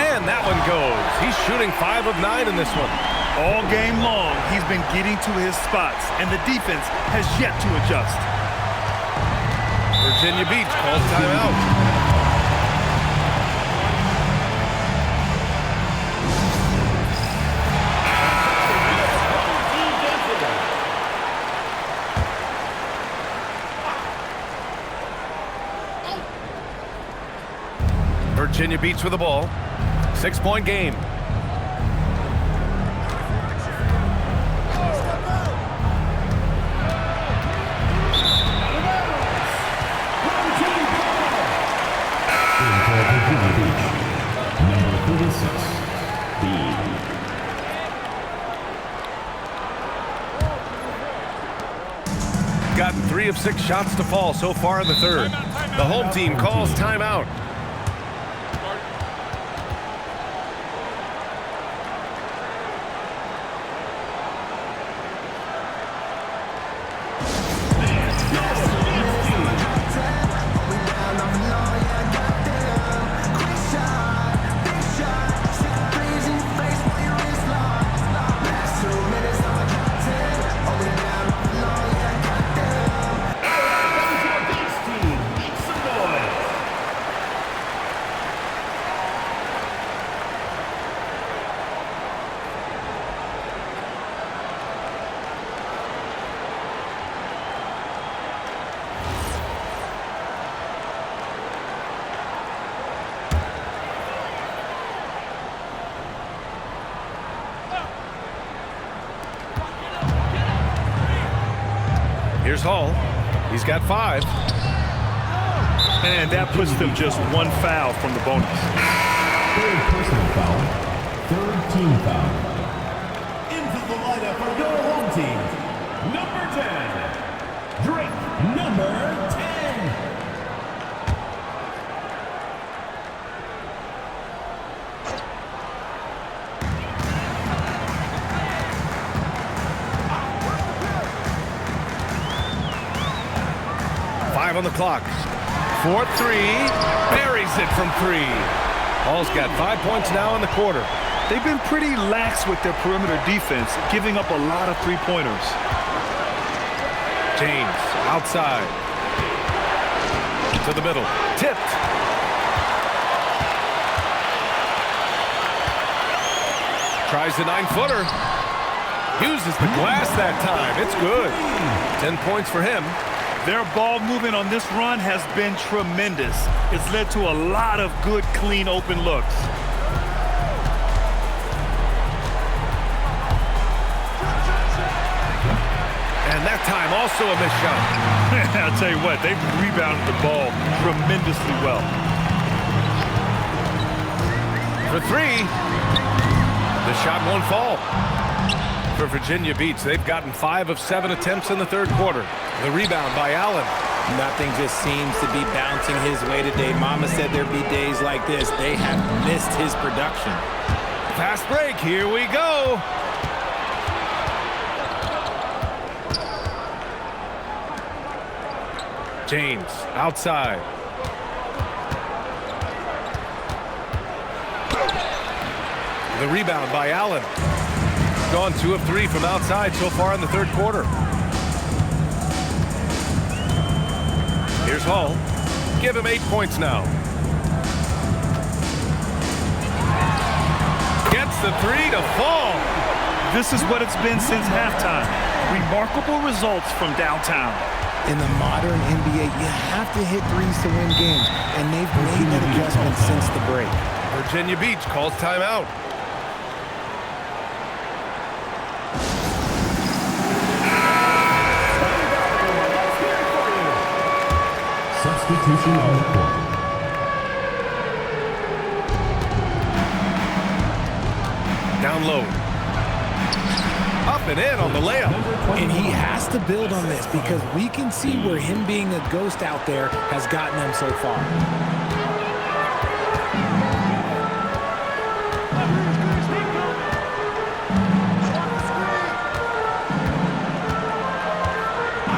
And that one goes. He's shooting 5 of 9 in this one. All game long, he's been getting to his spots, and the defense has yet to adjust. Virginia Beach calls timeout. Virginia Beach with the ball. 6-point game. Number 36, B. Gotten 3 of 6 shots to fall so far in the third. The home team calls timeout. Here's Hall. He's got 5. And that puts them just 1 foul from the bonus. Third personal foul. Third team foul. Into the lineup for your home team. Number 10. Drake, number 10. On the clock. 4-3. Buries it from 3. Hall's got 5 points now in the quarter. They've been pretty lax with their perimeter defense, giving up a lot of 3-pointers. James outside. To the middle. Tipped. Tries the 9-footer. Uses the glass that time. It's good. 10 points for him. Their ball movement on this run has been tremendous. It's led to a lot of good, clean, open looks. And that time also a missed shot. I'll tell you what, they've rebounded the ball tremendously well. For three. The shot won't fall. For Virginia Beach, they've gotten 5 of 7 attempts in the third quarter. The rebound by Allen. Nothing just seems to be bouncing his way today. Mama said there'd be days like this. They have missed his production. Fast break, here we go. James outside. The rebound by Allen. Gone 2 of 3 from outside so far in the third quarter. Here's Hall. Give him 8 points now. Gets the 3 to fall. This is what it's been since halftime. Remarkable results from downtown. In the modern NBA, you have to hit threes to win games, and they've made that adjustment since the break. Virginia Beach calls timeout. Substitution on the court. Down low. Up and in on the layup. And he has to build on this because we can see where him being a ghost out there has gotten them so far.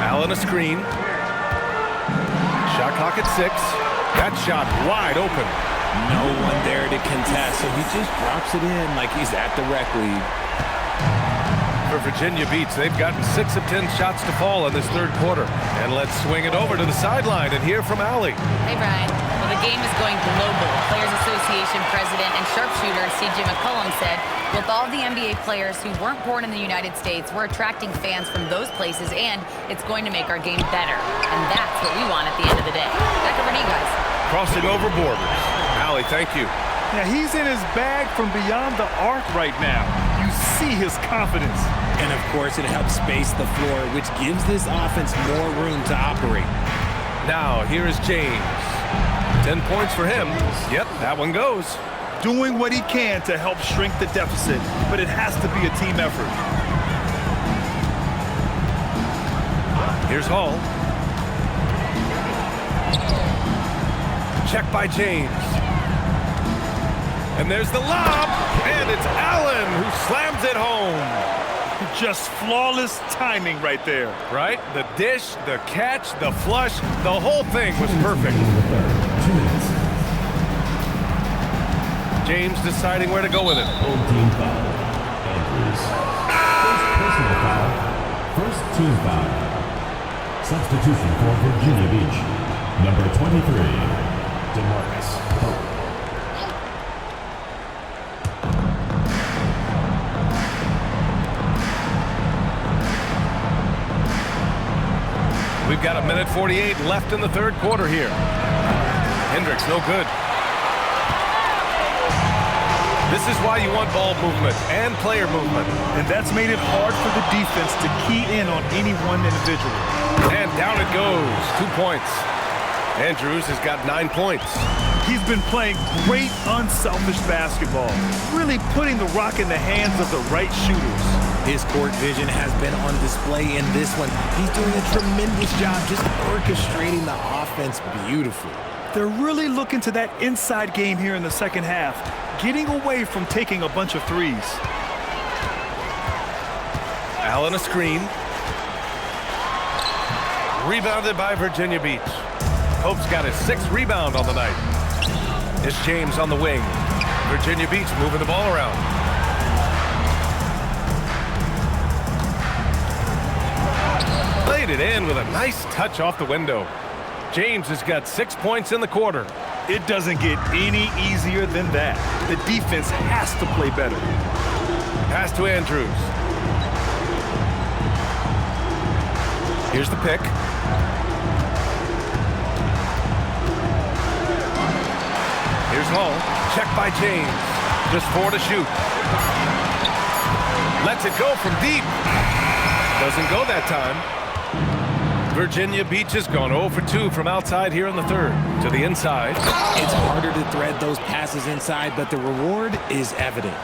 Allen a screen. Shot clock at 6. That shot wide open. No one there to contest, so he just drops it in like he's at the rec league. For Virginia Beach, they've gotten 6 of 10 shots to fall in this third quarter. And let's swing it over to the sideline and hear from Allie. Hey, Brian. Well, the game is going global. Players Association President and sharpshooter C.J. McCollum said, with all the NBA players who weren't born in the United States, we're attracting fans from those places, and it's going to make our game better. And that's what we want at the end of the day. Back over to you guys. Crossing over borders. Allie, thank you. Yeah, he's in his bag from beyond the arc right now. You see his confidence. And, of course, it helps space the floor, which gives this offense more room to operate. Now, here is James. 10 points for him. Yep, that one goes. Doing what he can to help shrink the deficit, but it has to be a team effort. Here's Hall. Check by James. And there's the lob, and it's Allen who slams it home. Just flawless timing right there. Right? The dish, the catch, the flush, the whole thing was perfect. 2 minutes. James deciding where to go with it. Old team foul. Andrews. First personal foul. First team foul. Substitution for Virginia Beach. Number 23, DeMarcus Pope. We've got 1:48 left in the third quarter here. Hendricks, no good. This is why you want ball movement and player movement. And that's made it hard for the defense to key in on any one individual. And down it goes. 2 points. Andrews has got 9 points. He's been playing great, unselfish basketball, really putting the rock in the hands of the right shooters. His court vision has been on display in this one. He's doing a tremendous job just orchestrating the offense beautifully. They're really looking to that inside game here in the second half, getting away from taking a bunch of threes. Allen a screen. Rebounded by Virginia Beach. Pope's got his 6th rebound on the night. It's James on the wing. Virginia Beach moving the ball around. Laid it in with a nice touch off the window. James has got 6 points in the quarter. It doesn't get any easier than that. The defense has to play better. Pass to Andrews. Here's the pick. Here's Hall. Check by James. Just 4 to shoot. Lets it go from deep. Doesn't go that time. Virginia Beach has gone 0 for 2 from outside here in the third. To the inside. It's harder to thread those passes inside, but the reward is evident.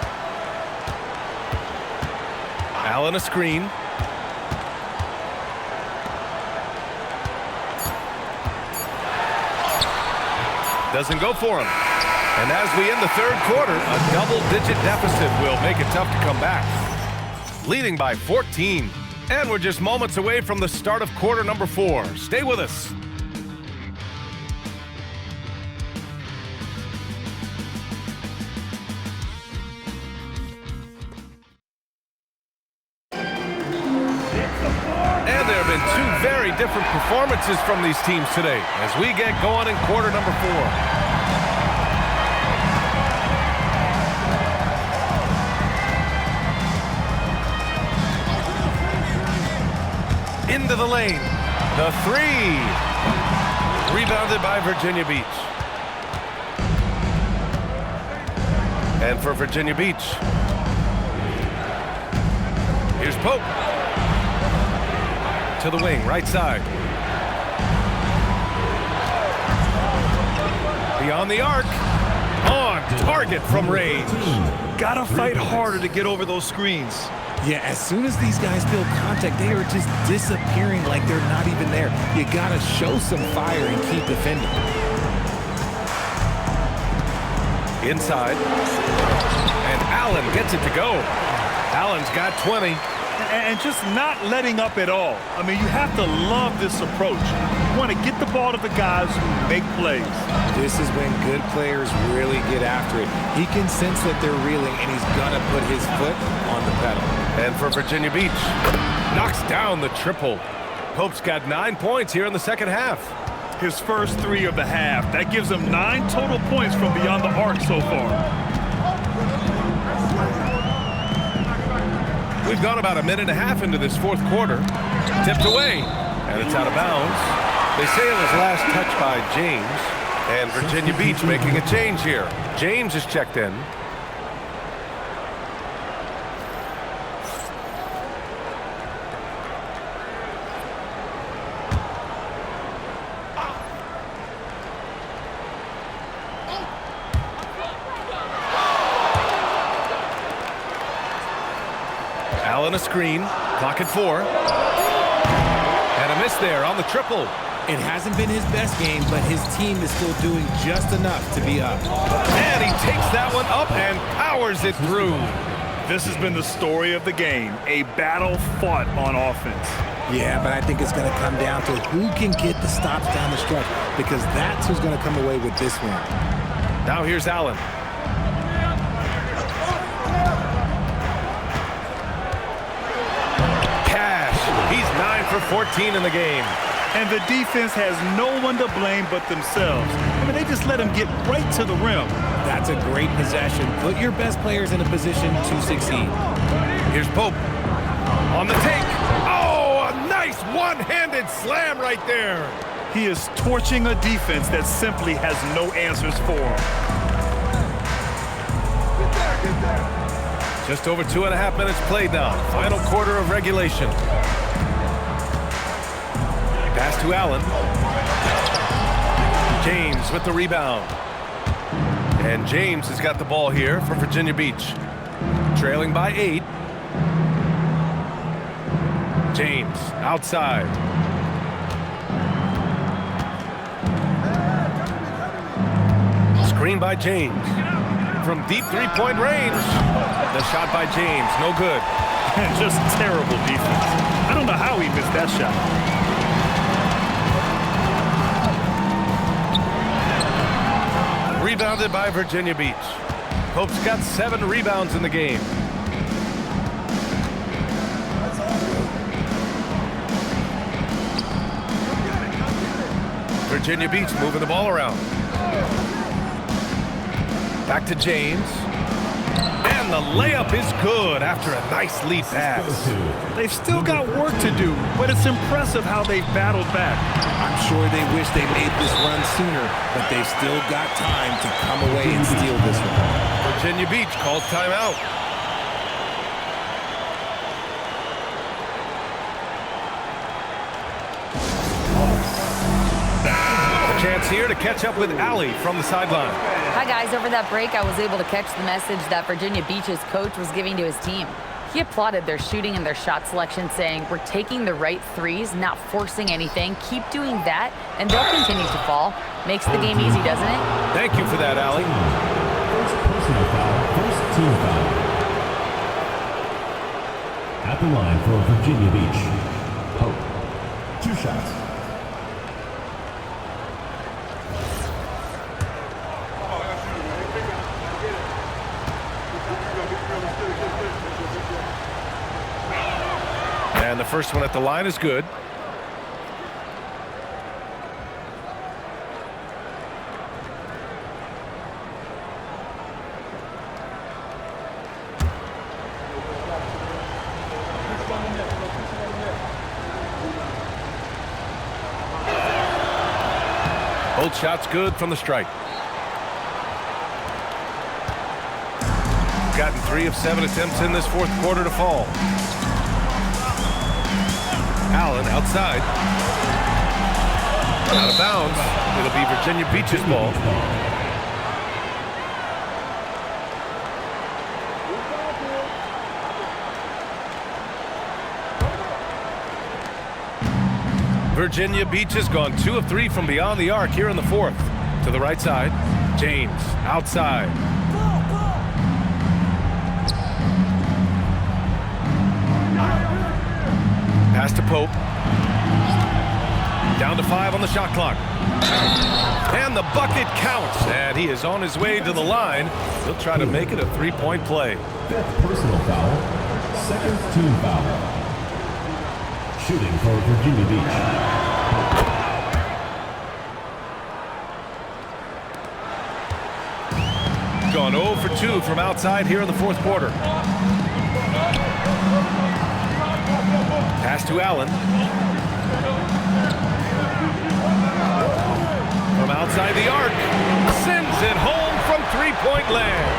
Allen a screen. Doesn't go for him. And as we end the third quarter, a double-digit deficit will make it tough to come back. Leading by 14. And we're just moments away from the start of quarter number 4. Stay with us. And there have been 2 very different performances from these teams today as we get going in quarter number 4. Into the lane. The 3. Rebounded by Virginia Beach. And for Virginia Beach. Here's Pope. To the wing, right side. Beyond the arc. On target from range. Gotta fight harder to get over those screens. Yeah, as soon as these guys feel contact, they are just disappearing like they're not even there. You gotta show some fire and keep defending. Inside. And Allen gets it to go. Allen's got 20. And just not letting up at all. I mean, you have to love this approach. You want to get the ball to the guys who make plays. This is when good players really get after it. He can sense that they're reeling, and he's gonna put his foot on the pedal. And for Virginia Beach, knocks down the triple. Pope's got 9 points here in the second half. His first 3 of the half. That gives him 9 total points from beyond the arc so far. We've gone about a minute and a half into this fourth quarter. Tipped away, and it's out of bounds. They say it was last touched by James, and Virginia Beach making a change here. James is checked in. Allen a screen, clock at 4. And a miss there on the triple. It hasn't been his best game, but his team is still doing just enough to be up. And he takes that one up and powers it through. This has been the story of the game, a battle fought on offense. Yeah, but I think it's going to come down to who can get the stops down the stretch, because that's who's going to come away with this one. Now here's Allen. He's 9 for 14 in the game. And the defense has no one to blame but themselves. I mean, they just let him get right to the rim. That's a great possession. Put your best players in a position to succeed. Here's Pope on the take. Oh, a nice one-handed slam right there. He is torching a defense that simply has no answers for him. Get there. Just over 2.5 minutes played now. Final quarter of regulation. Pass to Allen. James with the rebound. And James has got the ball here for Virginia Beach. Trailing by 8. James outside. Screen by James. From deep three-point range. The shot by James, no good. Just terrible defense. I don't know how he missed that shot. Rebounded by Virginia Beach. Pope's got 7 rebounds in the game. Virginia Beach moving the ball around. Back to James. And the layup is good after a nice lead pass. They've still got work to do, but it's impressive how they've battled back. I'm sure they wish they made this run sooner, but they've still got time to come away and steal this one. Virginia Beach calls timeout. A chance here to catch up with Allie from the sideline. Hi, guys. Over that break, I was able to catch the message that Virginia Beach's coach was giving to his team. He applauded their shooting and their shot selection, saying, "We're taking the right threes, not forcing anything. Keep doing that, and they'll continue to fall." Makes the game easy, doesn't it? Thank you for that, Allie. First personal foul, first team foul. At the line for Virginia Beach. Pope. 2 shots. And the first one at the line is good. Both shots good from the stripe. Gotten 3 of 7 attempts in this fourth quarter to fall. Allen outside. Out of bounds. It'll be Virginia Beach's ball. Virginia Beach has gone 2 of 3 from beyond the arc here in the fourth. To the right side. James outside. Pass to Pope. Down to 5 on the shot clock. And the bucket counts. And he is on his way to the line. He'll try to make it a 3-point play. 5th personal foul, 2nd team foul. Shooting for Virginia Beach. Gone 0 for 2 from outside here in the fourth quarter. Pass to Allen. From outside the arc. Sends it home from three-point land.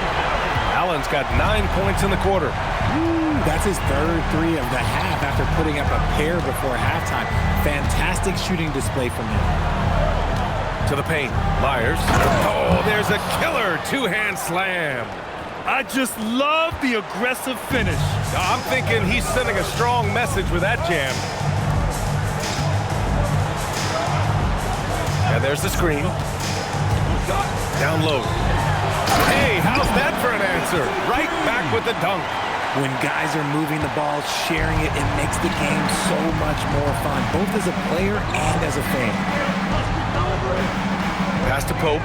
Allen's got 9 points in the quarter. That's his third 3 of the half after putting up a pair before halftime. Fantastic shooting display from him. To the paint. Myers. Oh, there's a killer 2-hand slam. I just love the aggressive finish. I'm thinking he's sending a strong message with that jam. And there's the screen. Down low. Hey, how's that for an answer? Right back with the dunk. When guys are moving the ball, sharing it, it makes the game so much more fun, both as a player and as a fan. Pass to Pope.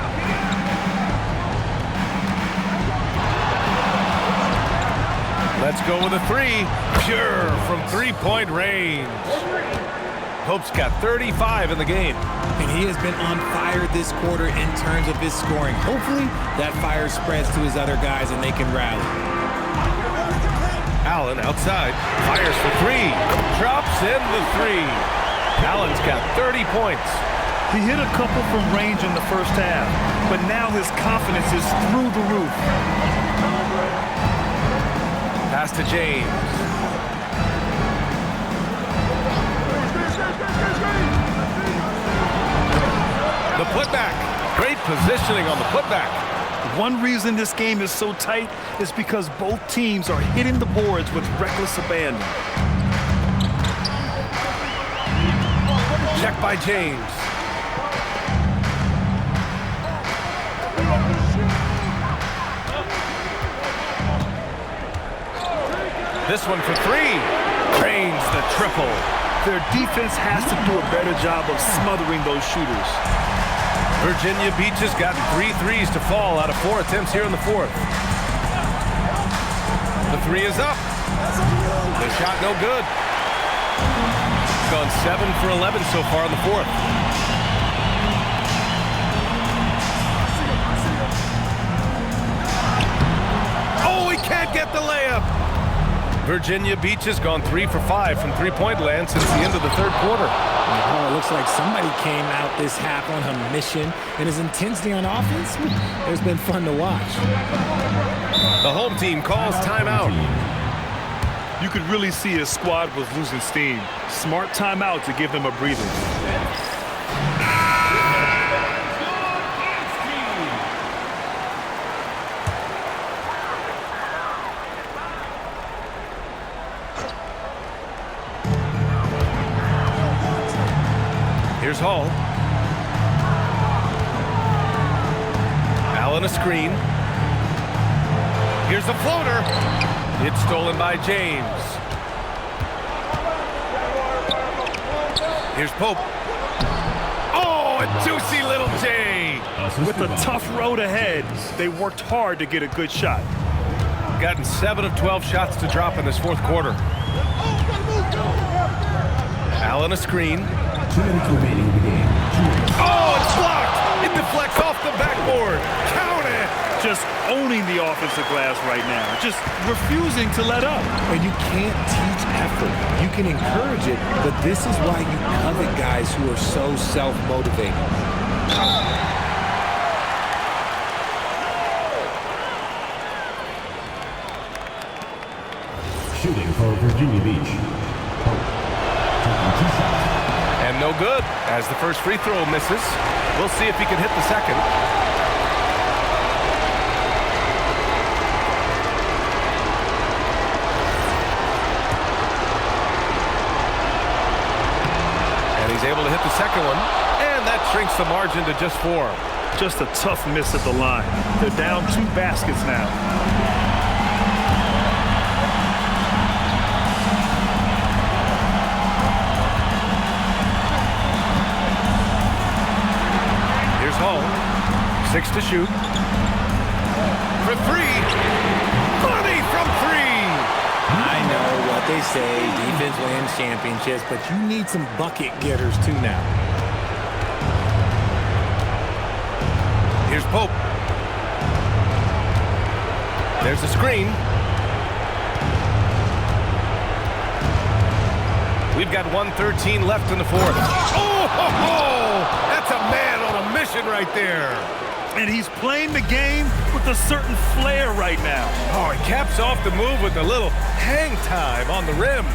Let's go with a 3. Pure from 3-point range. Pope's got 35 in the game. And he has been on fire this quarter in terms of his scoring. Hopefully, that fire spreads to his other guys and they can rally. Allen outside. Fires for 3. Drops in the 3. Allen's got 30 points. He hit a couple from range in the first half, but now his confidence is through the roof. Pass to James. The putback. Great positioning on the putback. One reason this game is so tight is because both teams are hitting the boards with reckless abandon. Check by James. This one for 3. Drains the triple. Their defense has to do a better job of smothering those shooters. Virginia Beach has gotten 3 threes to fall out of 4 attempts here in the fourth. The 3 is up. The shot no good. Gone 7 for 11 so far in the fourth. the layup. Virginia Beach has gone 3 for 5 from three-point land since the end of the third quarter. Oh, it looks like somebody came out this half on a mission, and his intensity on offense has been fun to watch. The home team calls timeout. You could really see his squad was losing steam. Smart timeout to give them a breather. Here's Hall. Allen a screen. Here's the floater. It's stolen by James. Here's Pope. Oh, a juicy little J. With a tough road ahead, they worked hard to get a good shot. Gotten 7 of 12 shots to drop in this fourth quarter. Allen a screen. 2 minutes remaining in the game. Oh, it's blocked! It deflects off the backboard. Count it! Just owning the offensive glass right now. Just refusing to let up. And you can't teach effort. You can encourage it, but this is why you covet guys who are so self-motivated. Shooting for Virginia Beach. Taking 2 shots. And no good, as the first free throw misses. We'll see if he can hit the second. And he's able to hit the second one. And that shrinks the margin to just 4. Just a tough miss at the line. They're down 2 baskets now. Hall, 6 to shoot. For 3. Money from 3. I know what they say, defense wins championships, but you need some bucket getters too now. Here's Pope. There's a screen. We've got 1:13 left in the fourth. Oh, that's a man on a mission right there. And he's playing the game with a certain flair right now. Oh, he caps off the move with a little hang time on the rim.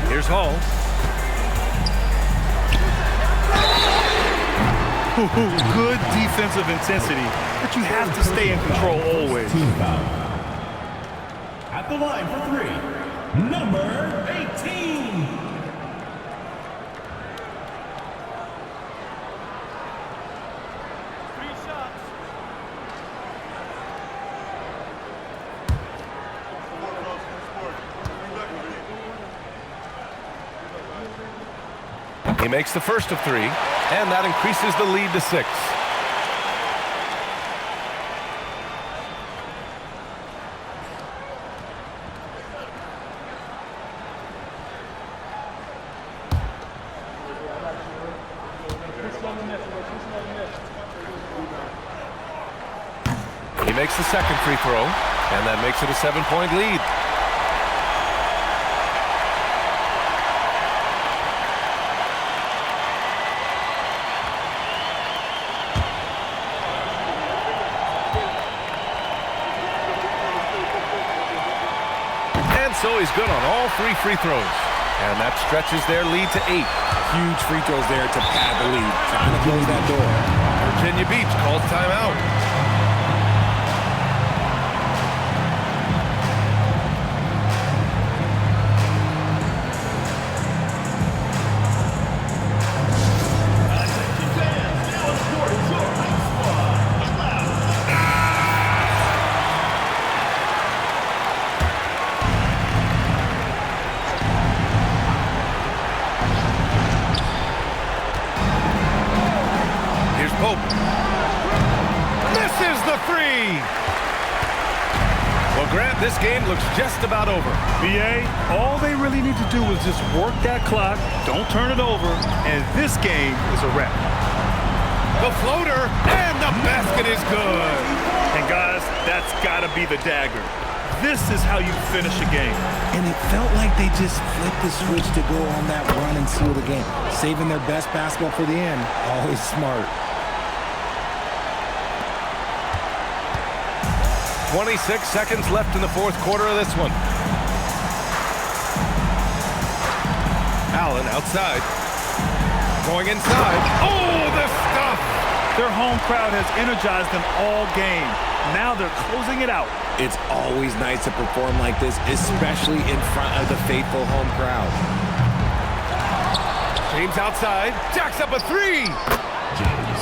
Here's Hall. Good defensive intensity, but you have to stay in control always. Team foul. At the line for 3, number 18. He makes the first of 3, and that increases the lead to 6. He makes the second free throw, and that makes it a 7-point lead. So he's good on all 3 free throws. And that stretches their lead to 8. Huge free throws there to pad the lead. Trying to close that door. Virginia Beach calls timeout. This game looks just about over. BA, all they really need to do is just work that clock, don't turn it over, and this game is a wrap. The floater, and the basket is good. And guys, that's got to be the dagger. This is how you finish a game. And it felt like they just flipped the switch to go on that run and seal the game. Saving their best basketball for the end. Always smart. 26 seconds left in the fourth quarter of this one. Allen outside. Going inside. Oh, the stuff! Their home crowd has energized them all game. Now they're closing it out. It's always nice to perform like this, especially in front of the faithful home crowd. James outside. Jacks up a three. James.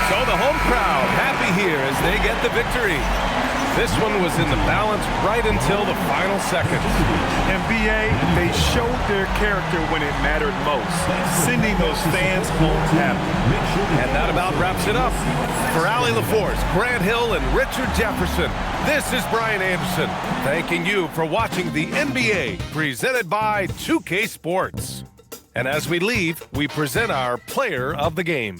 So the home crowd happy here as they get the victory. This one was in the balance right until the final seconds. And BA, they showed their character when it mattered most, sending those fans home happy. And that about wraps it up. For Allie LaForce, Grant Hill, and Richard Jefferson, this is Brian Anderson, thanking you for watching the NBA, presented by 2K Sports. And as we leave, we present our player of the game.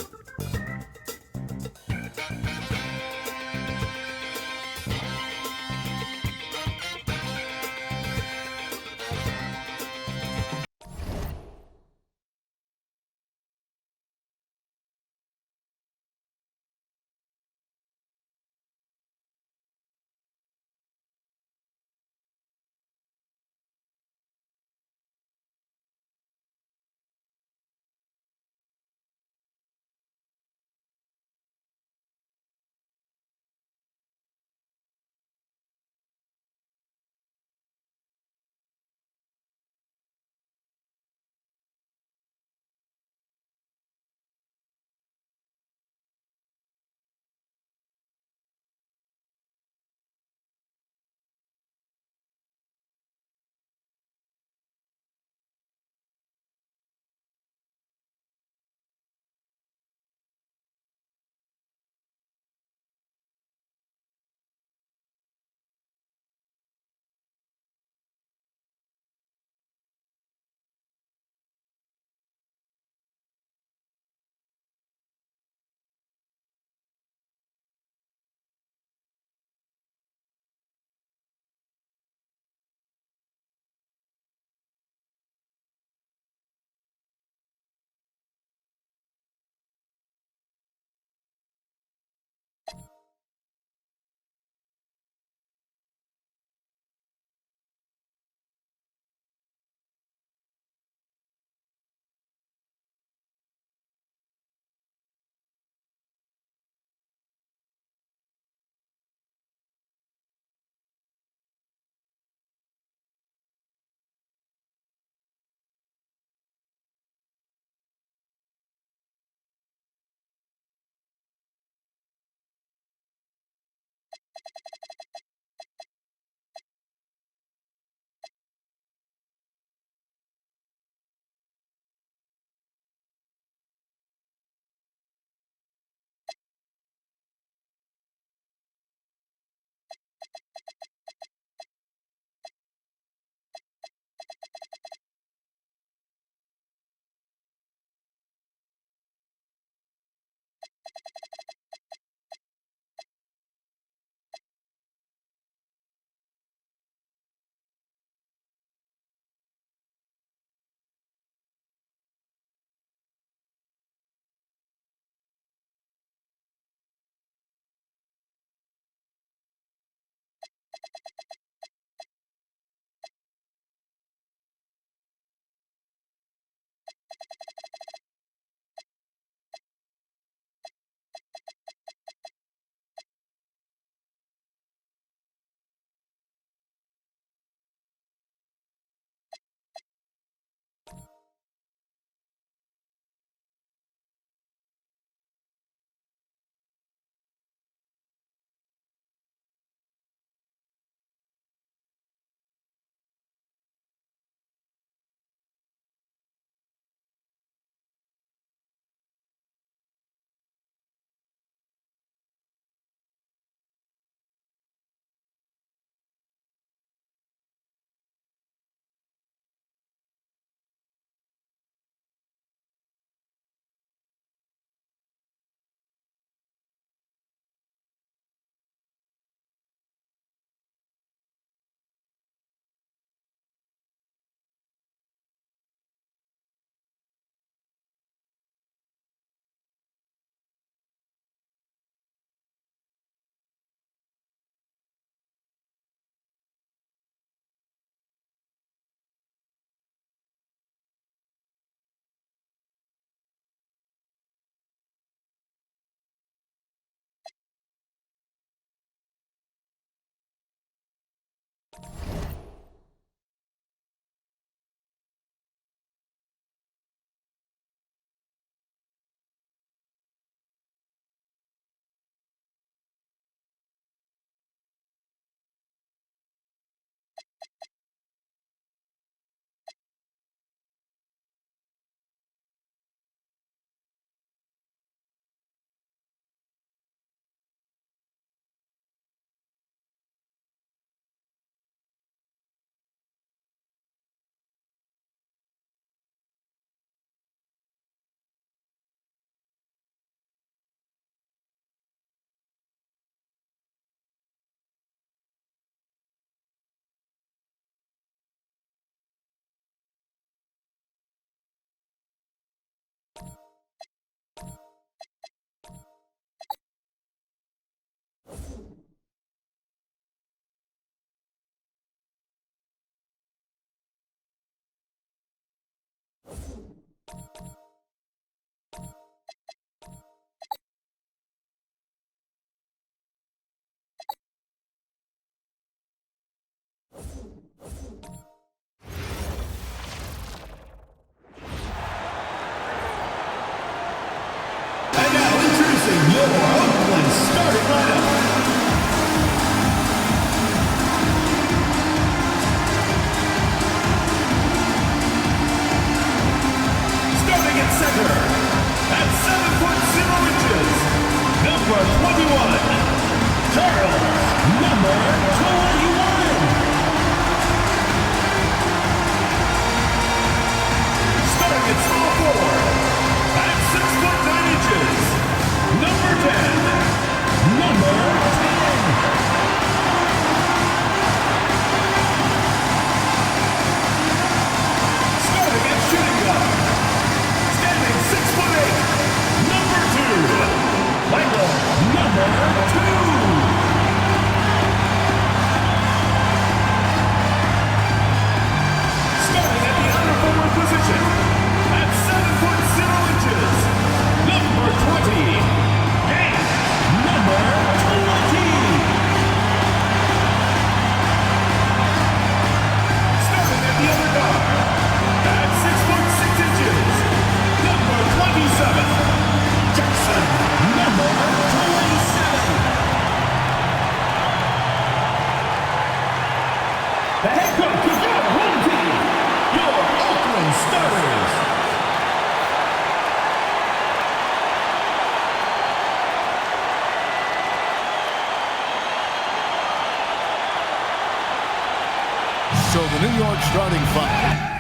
So the New York starting five.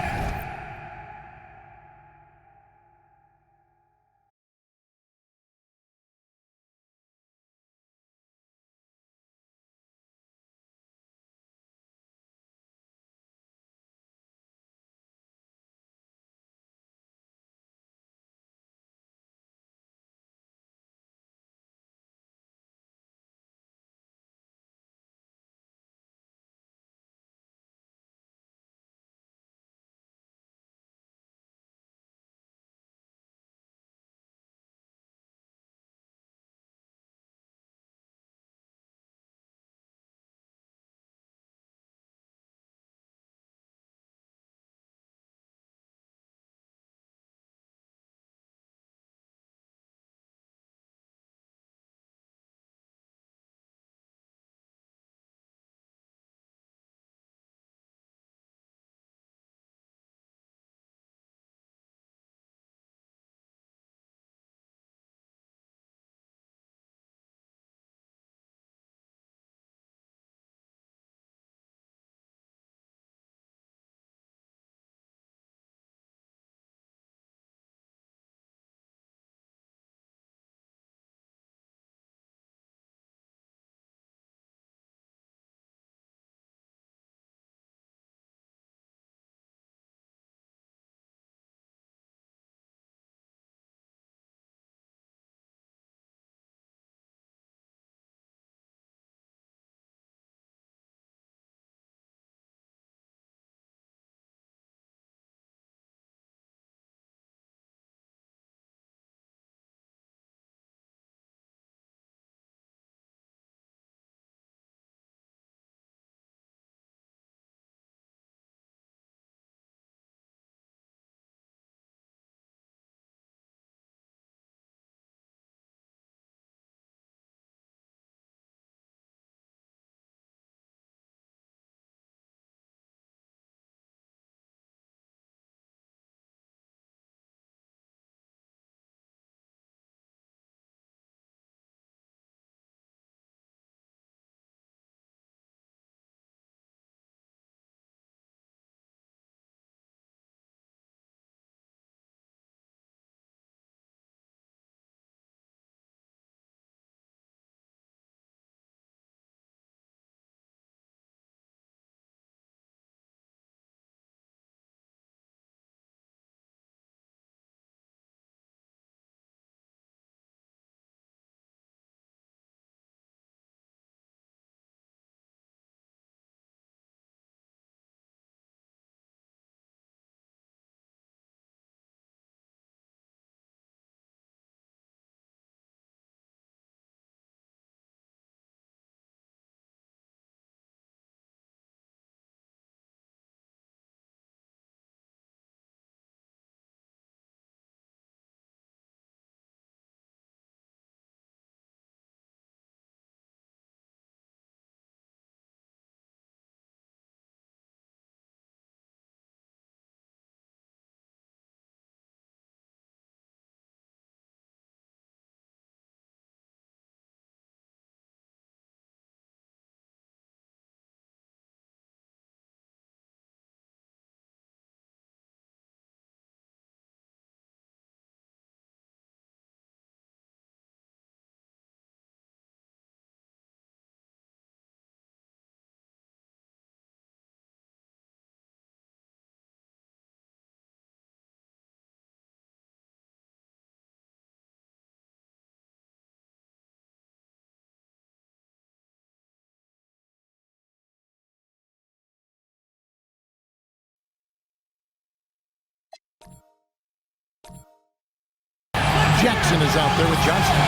Jackson is out there with Johnson.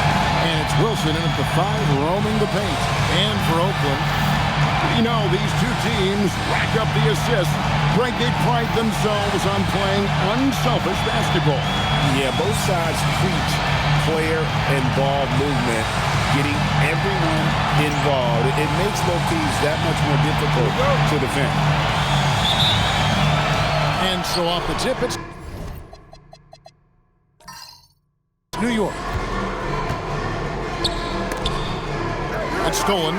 And it's Wilson in at the 5, roaming the paint. And for Oakland, you know, these two teams rack up the assists. Greg, they pride themselves on playing unselfish basketball. Yeah, both sides preach player and ball movement, getting everyone involved. It makes both teams that much more difficult to defend. And so off the tip, it's New York. It's stolen.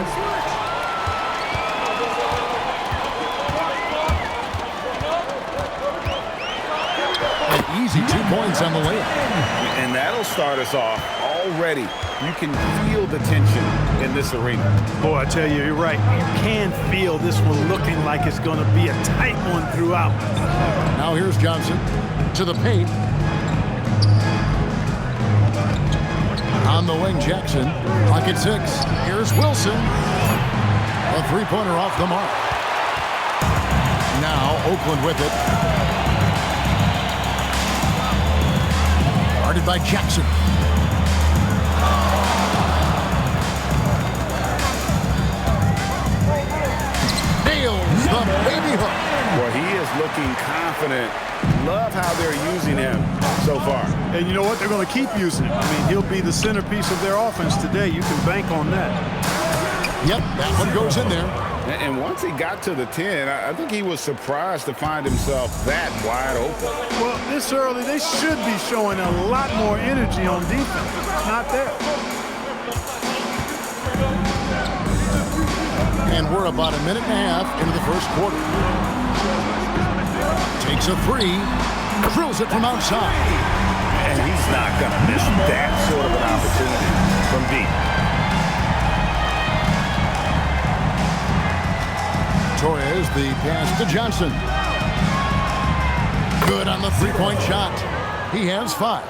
points on the layup. And that'll start us off already. You can feel the tension in this arena. Boy, I tell you, you're right. You can feel this one looking like it's going to be a tight one throughout. Now here's Johnson to the paint. On the wing, Jackson. Clock at 6. Here's Wilson. A three-pointer off the mark. Now Oakland with it. Guarded by Jackson. Nails the baby hook. Well, he is looking confident. Love how they're using him so far. And you know what? They're going to keep using him. I mean, he'll be the centerpiece of their offense today. You can bank on that. Yep, that one goes in there. And once he got to the 10, I think he was surprised to find himself that wide open. Well, this early, they should be showing a lot more energy on defense. It's not there. And we're about a minute and a half into the first quarter. Takes a three, drills it from outside. And he's not going to miss that sort of an opportunity from deep. Torres, the pass to Johnson. Good on the three-point shot. He has 5.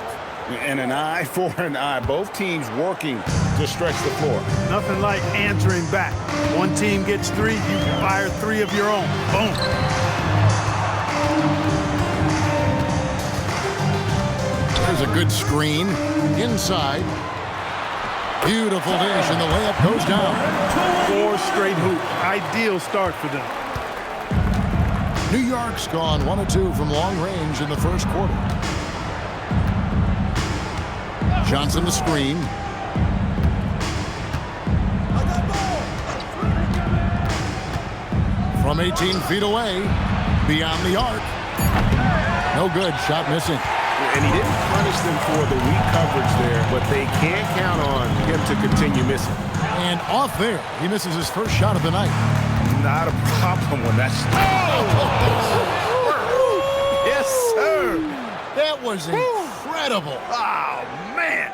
And an eye for an eye. Both teams working to stretch the floor. Nothing like answering back. One team gets 3, you fire 3 of your own. Boom. There's a good screen. Inside. Beautiful dish, and the layup goes down. 4 straight hoops. Ideal start for them. New York's gone 1 of 2 from long range in the first quarter. Johnson the screen. From 18 feet away, beyond the arc. No good, shot missing. And he didn't punish them for the weak coverage there, but they can't count on him to continue missing. And off there, he misses his first shot of the night. Not a problem when that's... Yes, sir. That was incredible. Oh, man.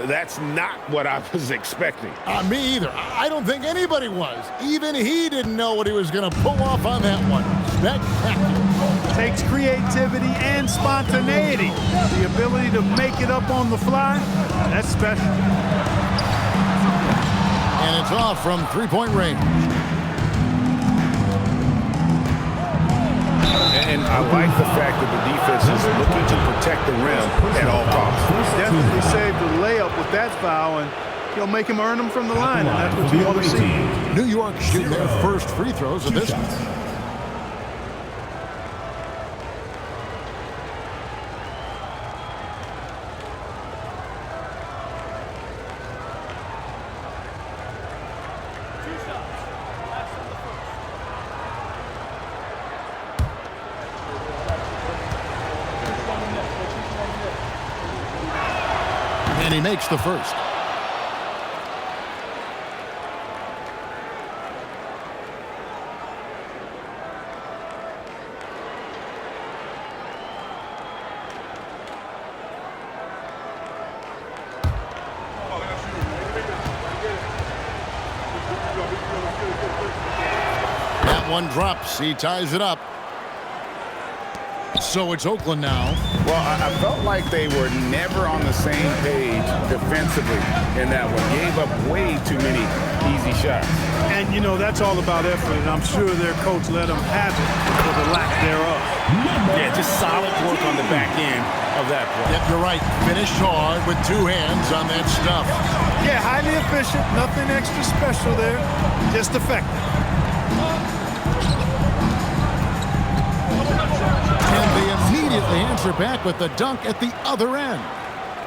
That's not what I was expecting. Me either. I don't think anybody was. Even he didn't know what he was going to pull off on that one. Spectacular. Takes creativity and spontaneity. The ability to make it up on the fly, that's special. And it's off from three-point range. And I like the fact that the defense is looking to protect the rim at all costs. Definitely saved the layup with that foul, and he'll make him earn them from the line, and that's what you want to see. New York shooting their first free throws of this one. And he makes the first. That one drops. He ties it up. So it's Oakland now. Well, I felt like they were never on the same page defensively in that one. Gave up way too many easy shots. And, you know, that's all about effort, and I'm sure their coach let them have it for the lack thereof. Yeah, just solid work on the back end of that play. Yep, you're right. Finished hard with 2 hands on that stuff. Yeah, highly efficient. Nothing extra special there. Just effective. And they immediately answer back with the dunk at the other end.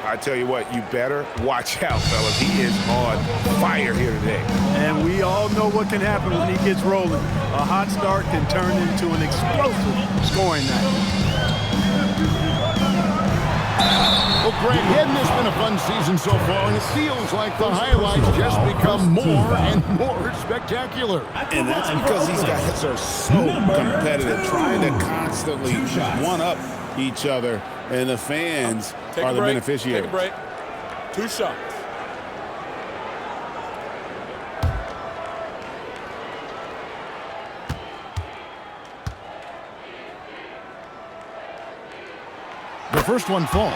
I tell you what, you better watch out, fellas. He is on fire here today. And we all know what can happen when he gets rolling. A hot start can turn into an explosive scoring night. Well, Greg, hadn't this been a fun season so far? And it feels like the highlights just become more and more spectacular. And that's because these guys are so competitive, trying to constantly one-up each other. and the fans are the beneficiaries. Take a break. 2 shots. The first one falls.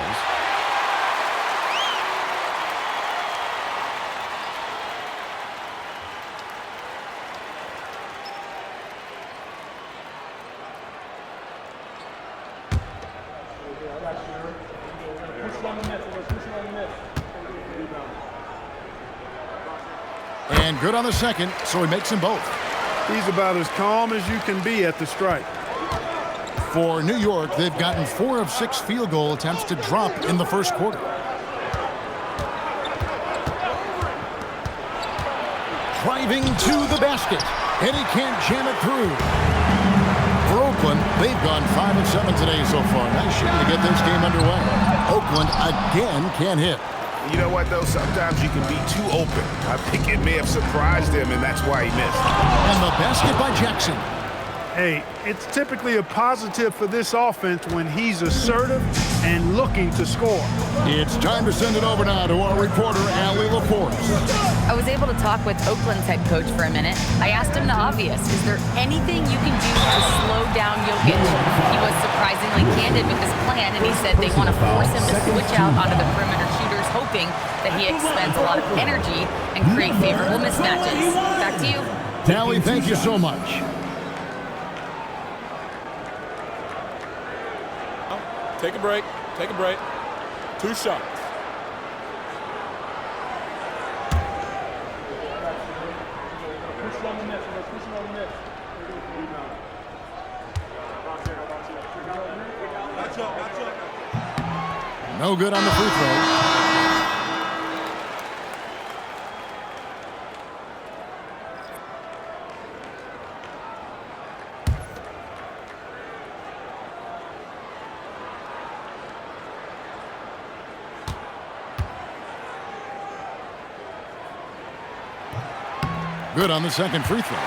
And good on the second, so he makes them both. He's about as calm as you can be at the strike. For New York, they've gotten 4 of 6 field goal attempts to drop in the first quarter. Driving to the basket, and he can't jam it through. For Oakland, they've gone 5 of 7 today so far. Nice shooting to get this game underway. Oakland again can't hit. You know what, though? Sometimes you can be too open. I think it may have surprised him, and that's why he missed. And the basket by Jackson. Hey, it's typically a positive for this offense when he's assertive and looking to score. It's time to send it over now to our reporter, Allie LaForce. I was able to talk with Oakland's head coach for a minute. I asked him the obvious. Is there anything you can do to slow down Jokic? He was surprisingly candid with his plan, and he said they want to force him to switch out onto the perimeter shooters, hoping that he expends a lot of energy and create favorable mismatches. Back to you. Allie, thank you so much. Take a break. Take a break. 2 shots. No good on the free throw. Good on the second free throw.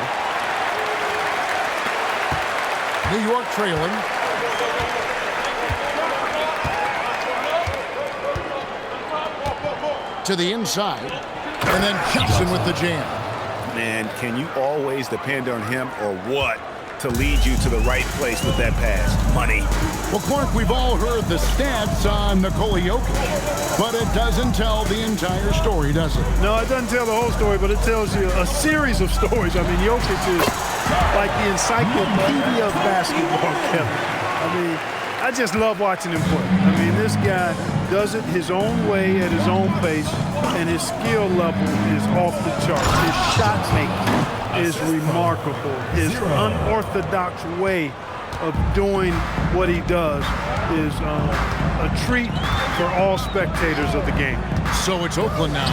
New York trailing. To the inside. And then Johnson with the jam. Man, can you always depend on him or what to lead you to the right place with that pass? Money. Well, Clark, we've all heard the stats on Nikola Jokic, but it doesn't tell the entire story, does it? No, it doesn't tell the whole story, but it tells you a series of stories. I mean, Jokic is like the encyclopedia of basketball, Kevin. I mean, I just love watching him play. I mean, this guy does it his own way at his own pace, and his skill level is off the charts. His shot making is remarkable. His unorthodox way of doing what he does is a treat for all spectators of the game. So it's Oakland now,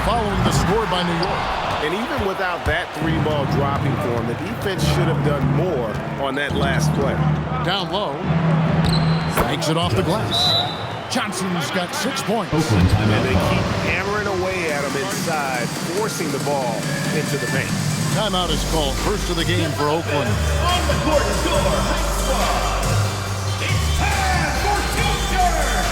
following the score by New York. And even without that 3-ball dropping for him, the defense should have done more on that last play. Down low, takes it off the glass. Johnson's got 6 points. And they keep hammering away at him inside, forcing the ball into the paint. Timeout is called. First of the game for Oakland. On the court score, it's time for T-shirts.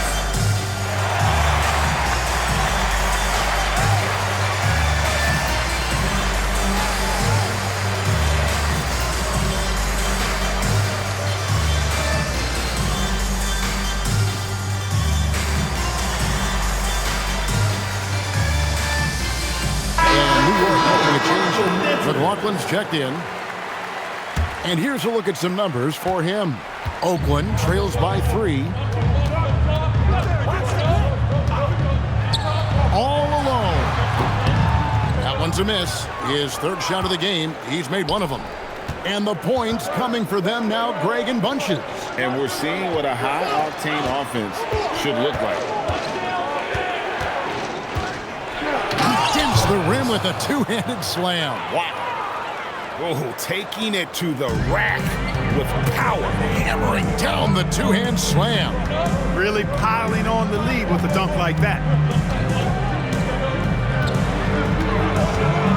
McLaughlin's checked in. And here's a look at some numbers for him. Oakland trails by 3. All alone. That one's a miss. His third shot of the game. He's made one of them. And the points coming for them now, Greg, in bunches. And we're seeing what a high-octane offense should look like. Against the rim with a two-handed slam. Wow. Oh, taking it to the rack with power. Hammering down the two-hand slam. Really piling on the lead with a dunk like that.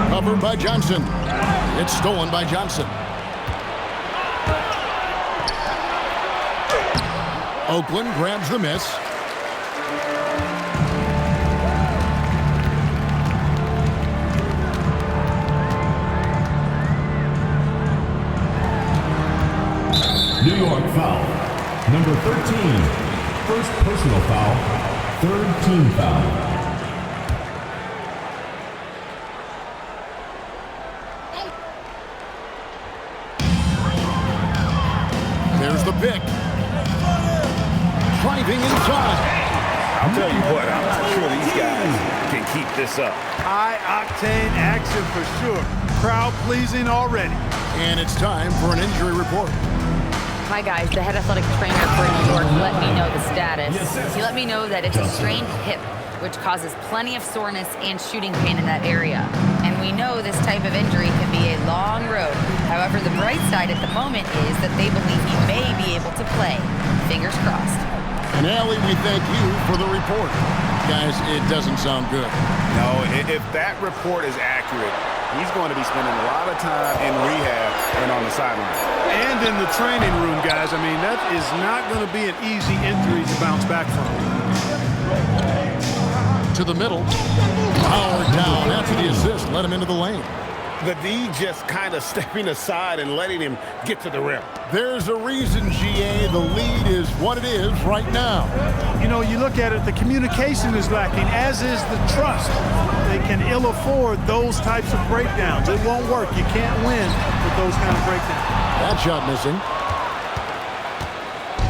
Covered by Johnson. It's stolen by Johnson. Oakland grabs the miss. New York foul. Number 13. First personal foul. Third team foul. There's the pick. Driving inside. I'll tell you what, I'm not sure these guys can keep this up. High-octane action for sure. Crowd pleasing already. And it's time for an injury report. Hi guys, the head athletic trainer for New York let me know the status. He let me know that it's a strained hip, which causes plenty of soreness and shooting pain in that area. And we know this type of injury can be a long road. However, the bright side at the moment is that they believe he may be able to play. Fingers crossed. And Allie, we thank you for the report. Guys, it doesn't sound good. No, if that report is accurate, he's going to be spending a lot of time in rehab and on the sideline. And in the training room, guys. I mean, that is not going to be an easy injury to bounce back from. To the middle. Powered down after the assist. Let him into the lane. The D just kind of stepping aside and letting him get to the rim. There's a reason, GA, the lead is what it is right now. You know, you look at it, the communication is lacking, as is the trust. They can ill afford those types of breakdowns. It won't work. You can't win with those kind of breakdowns. That shot missing.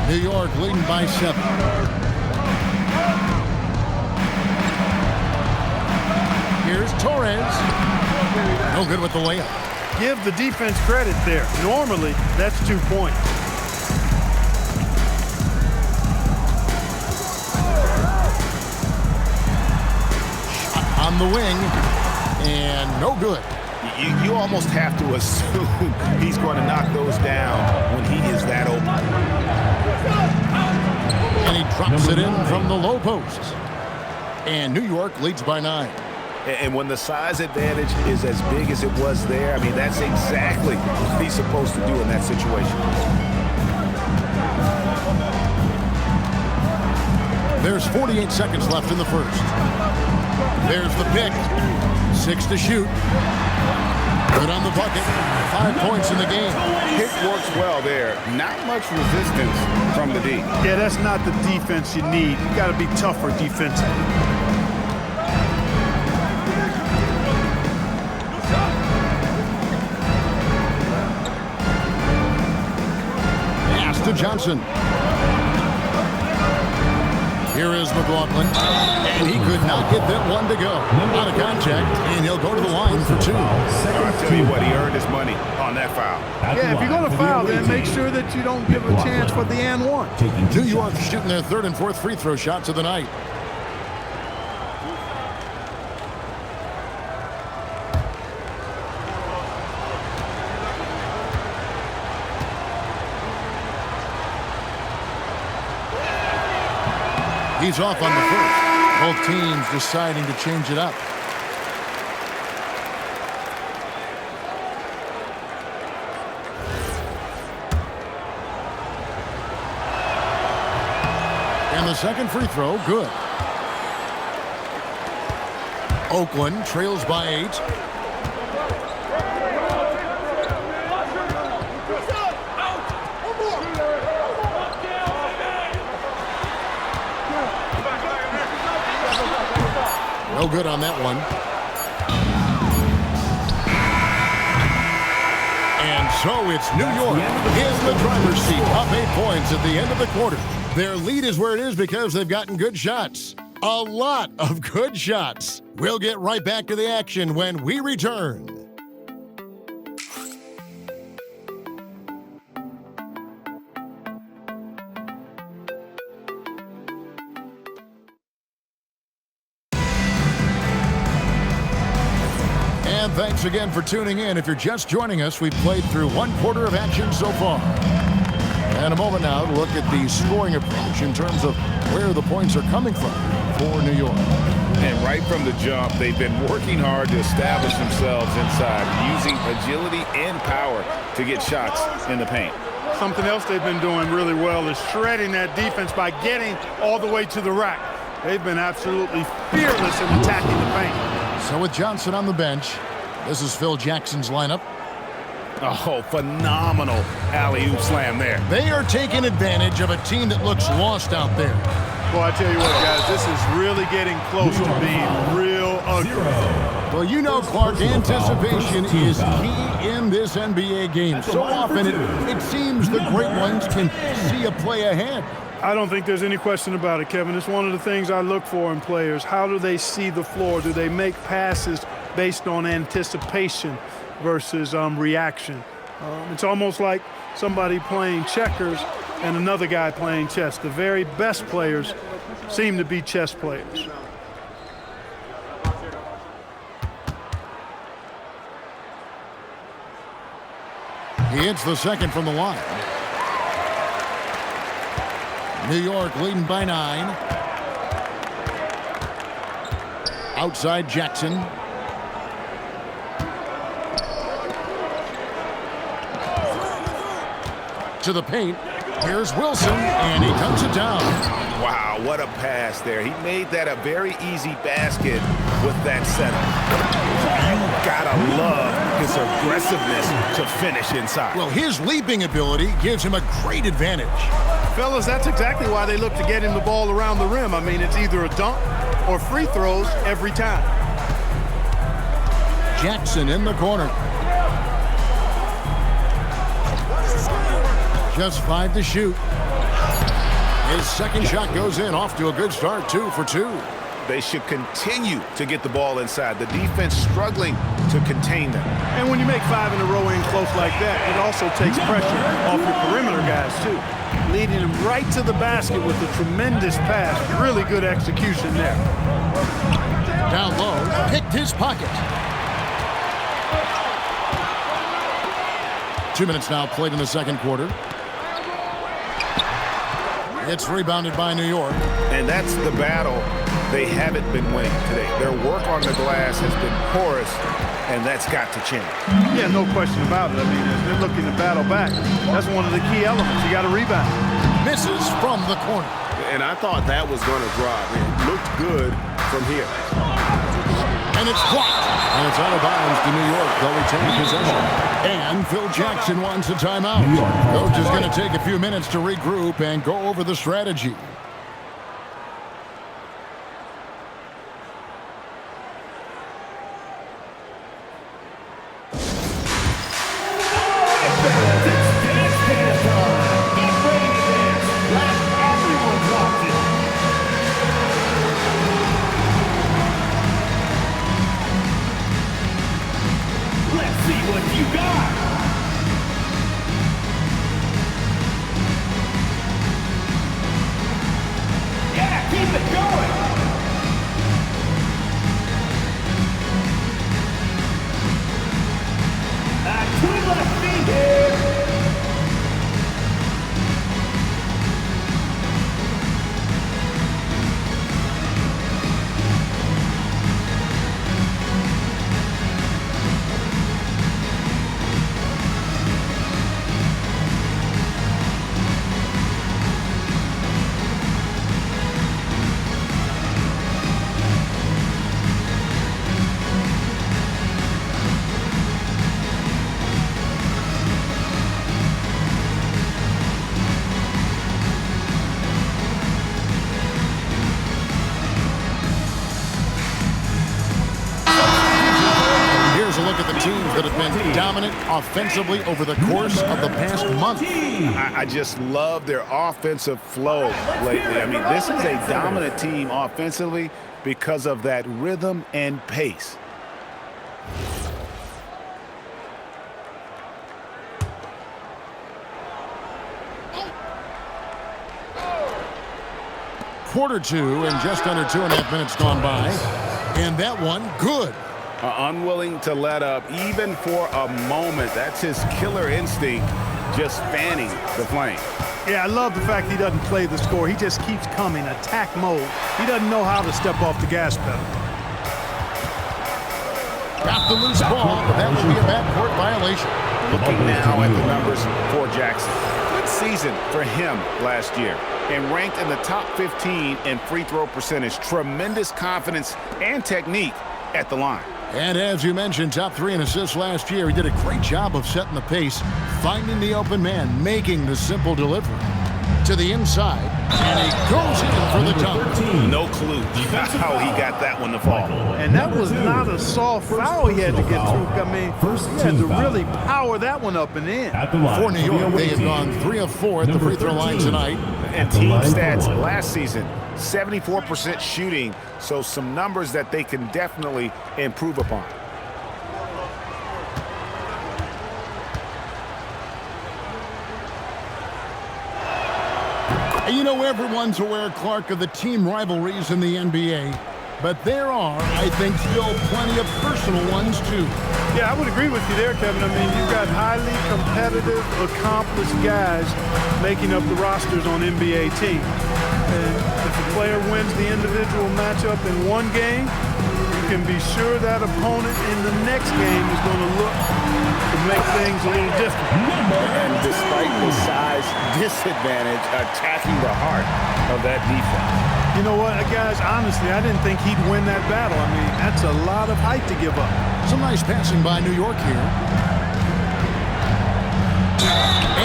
New York leading by 7. Here's Torres. No good with the layup. Give the defense credit there. Normally, that's 2 points. On the wing, and no good. You almost have to assume he's going to knock those down when he is that open. And he drops it in from the low post. And New York leads by 9. And when the size advantage is as big as it was there, I mean, that's exactly what he's supposed to do in that situation. There's 48 seconds left in the first. There's the pick. 6 to shoot. Good on the bucket. 5 points in the game. Pick works well there. Not much resistance from the D. Yeah, that's not the defense you need. You got to be tougher defensively. To Johnson. Here is McLaughlin. And he could not get that one to go. Out of contact, and he'll go to the line for 2. I'll tell you what, he earned his money on that foul. Yeah, if you're going to foul, then make sure that you don't give a chance for the and one. New York shooting their 3rd and 4th free throw shots of the night. He's off on the first. Both teams deciding to change it up. And the second free throw, good. Oakland trails by 8. No good on that one. And so it's New York in the driver's seat, up 8 points at the end of the quarter. Their lead is where it is because they've gotten good shots. A lot of good shots. We'll get right back to the action when we return. And thanks again for tuning in. If you're just joining us, we've played through 1 quarter of action so far. And a moment now to look at the scoring approach in terms of where the points are coming from for New York. And right from the jump, they've been working hard to establish themselves inside, using agility and power to get shots in the paint. Something else they've been doing really well is shredding that defense by getting all the way to the rack. They've been absolutely fearless in attacking the paint. So with Johnson on the bench, this is Phil Jackson's lineup. Oh, phenomenal alley-oop slam there. They are taking advantage of a team that looks lost out there. Well, I tell you what, guys, this is really getting close to being real ugly. Well, you know, Clark, anticipation is key in this NBA game. So often it seems the great ones can see a play ahead. I don't think there's any question about it, Kevin. It's one of the things I look for in players. How do they see the floor? Do they make passes based on anticipation versus reaction? It's almost like somebody playing checkers and another guy playing chess. The very best players seem to be chess players. He hits the second from the line. New York leading by 9. Outside Jackson. To the paint. Here's Wilson, and he dunks it down. Wow, what a pass there. He made that a very easy basket with that setup. You gotta love his aggressiveness to finish inside. Well, his leaping ability gives him a great advantage. Fellas, that's exactly why they look to get him the ball around the rim. I mean, it's either a dunk or free throws every time. Jackson in the corner. Just 5 to shoot. His second shot goes in, off to a good start, 2 for 2. They should continue to get the ball inside. The defense struggling to contain them. And when you make 5 in a row in close like that, it also takes pressure off your perimeter guys, too. Leading him right to the basket with a tremendous pass. Really good execution there. Down low, picked his pocket. 2 minutes now played in the second quarter. It's rebounded by New York. And that's the battle they haven't been winning today. Their work on the glass has been porous, and that's got to change. Yeah, no question about it. I mean, as they're looking to battle back, that's one of the key elements. You got to rebound. Misses from the corner. And I thought that was going to drop. It looked good from here. And it's blocked. And it's out of bounds to New York. They'll retain possession. And Phil Jackson wants a timeout. Coach is going to take a few minutes to regroup and go over the strategy. That have been dominant offensively over the course of the past month. I just love their offensive flow lately. I mean, this is a dominant team offensively because of that rhythm and pace. Quarter 2 and just under 2.5 minutes gone by. And that one, good. Unwilling to let up even for a moment. That's his killer instinct, just fanning the flame. Yeah, I love the fact he doesn't play the score. He just keeps coming, attack mode. He doesn't know how to step off the gas pedal. Got the loose ball, but that will be a backcourt violation. Looking now at the numbers for Jackson. Good season for him last year, and ranked in the top 15 in free throw percentage. Tremendous confidence and technique at the line. And as you mentioned, top 3 in assists last year. He did a great job of setting the pace, finding the open man, making the simple delivery. To the inside, and he goes in for the dunk. No clue how he got that one to fall. And that was not a soft foul he had to get through. I mean, he had to really power that one up and in. For New York, they have gone 3 of 4 at the free throw line tonight. And team stats last season, 74% shooting, so some numbers that they can definitely improve upon. You know, everyone's aware, Clark, of the team rivalries in the NBA, but there are, I think, still plenty of personal ones, too. Yeah, I would agree with you there, Kevin. I mean, you've got highly competitive, accomplished guys making up the rosters on NBA teams. And if a player wins the individual matchup in one game, you can be sure that opponent in the next game is going to look to make things a little different. And despite the size disadvantage, attacking the heart of that defense. You know what, guys, honestly, I didn't think he'd win that battle. I mean, that's a lot of height to give up. Some nice passing by New York here.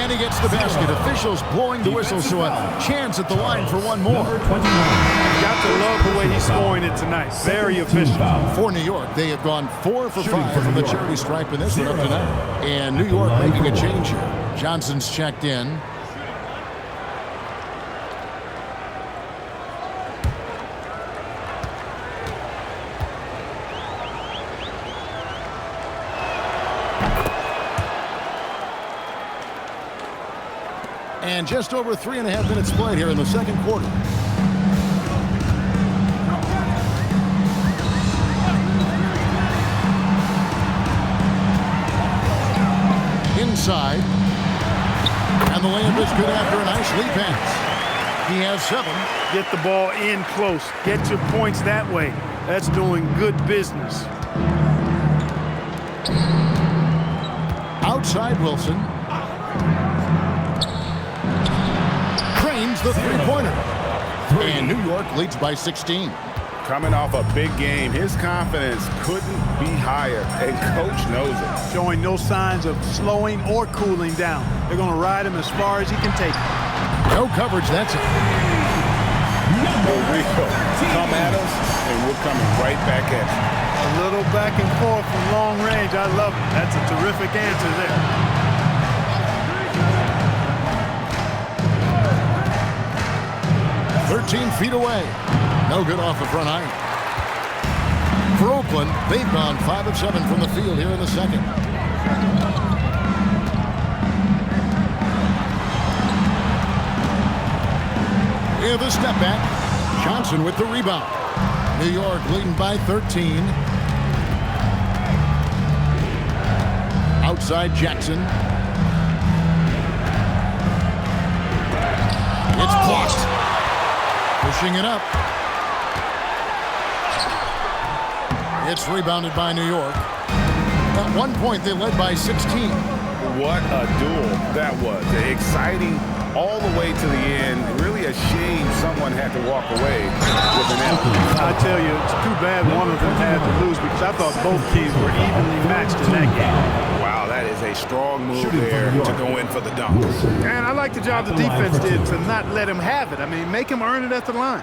And he gets the basket. Officials blowing the whistle, so a chance at the line for one more. Got to love the way he's scoring it tonight. Very efficient. For New York, they have gone 4 for 5 from the charity stripe in this one up tonight. And New York making a change here. Johnson's checked in. And just over 3.5 minutes played here in the second quarter. Inside. And the layup is good after a nice lead pass. He has 7. Get the ball in close. Get your points that way. That's doing good business. Outside Wilson. Cranes the three-pointer. And New York leads by 16. Coming off a big game, his confidence couldn't be higher, and coach knows it. Showing no signs of slowing or cooling down. They're going to ride him as far as he can take him. No coverage, that's it. For real. Come at us, and we're coming right back at you. A little back and forth from long range. I love it. That's a terrific answer there. 13 feet away. No good off the front iron. For Oakland, they've gone 5 of 7 from the field here in the second. Here the step back. Johnson with the rebound. New York leading by 13. Outside Jackson. It's blocked. Pushing it up. It's rebounded by New York. At one point, they led by 16. What a duel that was. Exciting all the way to the end. Really a shame someone had to walk away with an L. I tell you, it's too bad one of them had to lose because I thought both teams were evenly matched in that game. Wow, that is a strong move there to go in for the dunk. And I like the job the defense did to not let him have it. I mean, make him earn it at the line.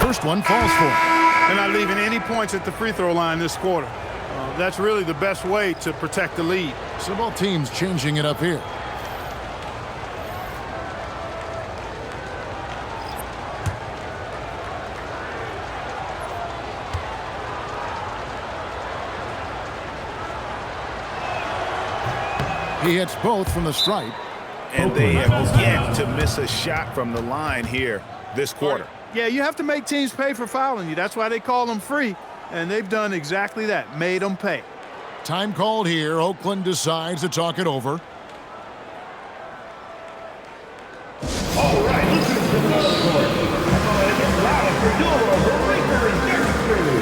First one falls for him. They're not leaving any points at the free throw line this quarter. That's really the best way to protect the lead. So both teams changing it up here. He hits both from the stripe. And they have yet to miss a shot from the line here this quarter. Yeah, you have to make teams pay for fouling you. That's why they call them free. And they've done exactly that, made them pay. Time called here. Oakland decides to talk it over. coming on the court. Come on and get loud for your Breaker Victory.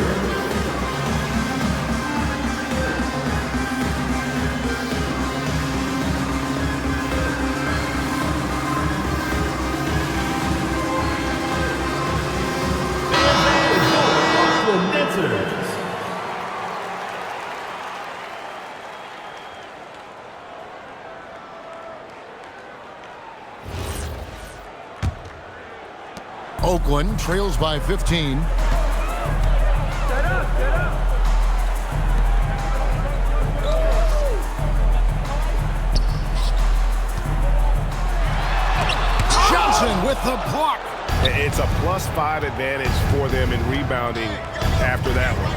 Oakland trails by 15. Johnson with the block. It's a +5 advantage for them in rebounding after that one.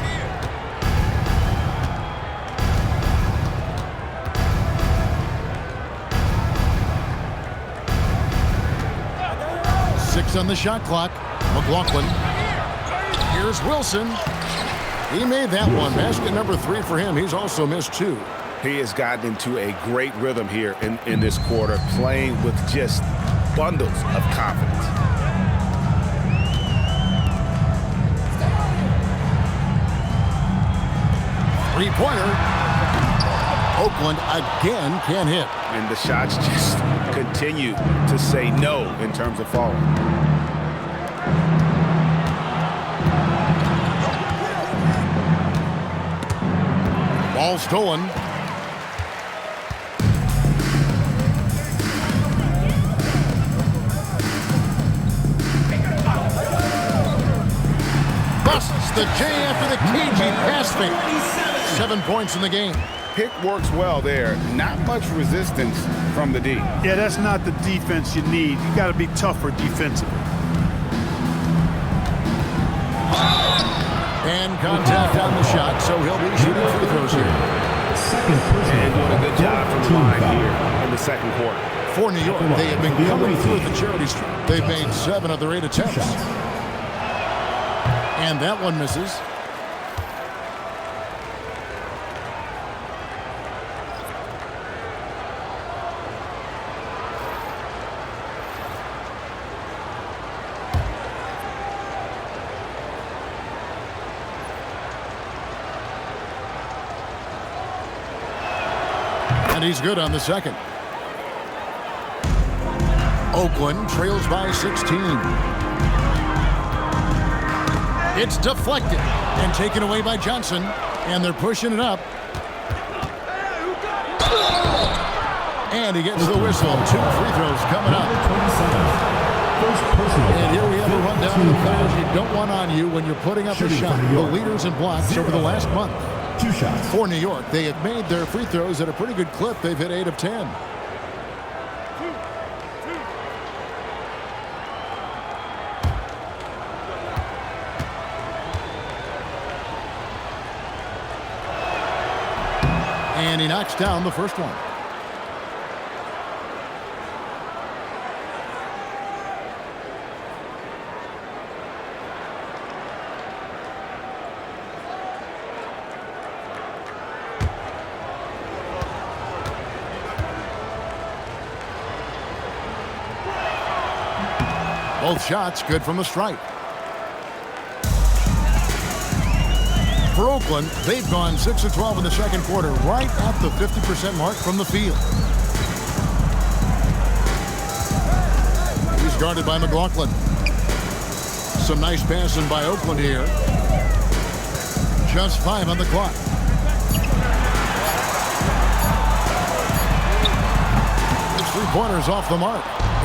Six on the shot clock. McLaughlin. Here's Wilson. He made that one. Basket number 3 for him. He's also missed 2. He has gotten into a great rhythm here in this quarter, playing with just bundles of confidence. Three-pointer. Oakland again can't hit. And the shots just continue to say no in terms of falling. Ball stolen. Busts the J after the cagey pass fake. 7 points in the game. Pick works well there. Not much resistance from the D. Yeah, that's not the defense you need. You got to be tougher defensively. And contact on the shot, so he'll be shooting free throws here. And doing a good job from the line here in the second quarter. For New York, they have been coming through the charity stripe. They've made 7 of their 8 attempts. And that one misses. And he's good on the second. Oakland trails by 16. It's deflected and taken away by Johnson, and they're pushing it up. And he gets the whistle. 2 free throws coming up. And here we have a rundown of the players you don't want on you when you're putting up a shot. The leaders in blocks over the last month. 2 shots. For New York, they have made their free throws at a pretty good clip. They've hit 8 of 10. And he knocks down the first one. Both shots good from the stripe. For Oakland, they've gone 6 of 12 in the second quarter, right at the 50% mark from the field. He's guarded by McLaughlin. Some nice passing by Oakland here. Just 5 on the clock. His 3-pointers off the mark.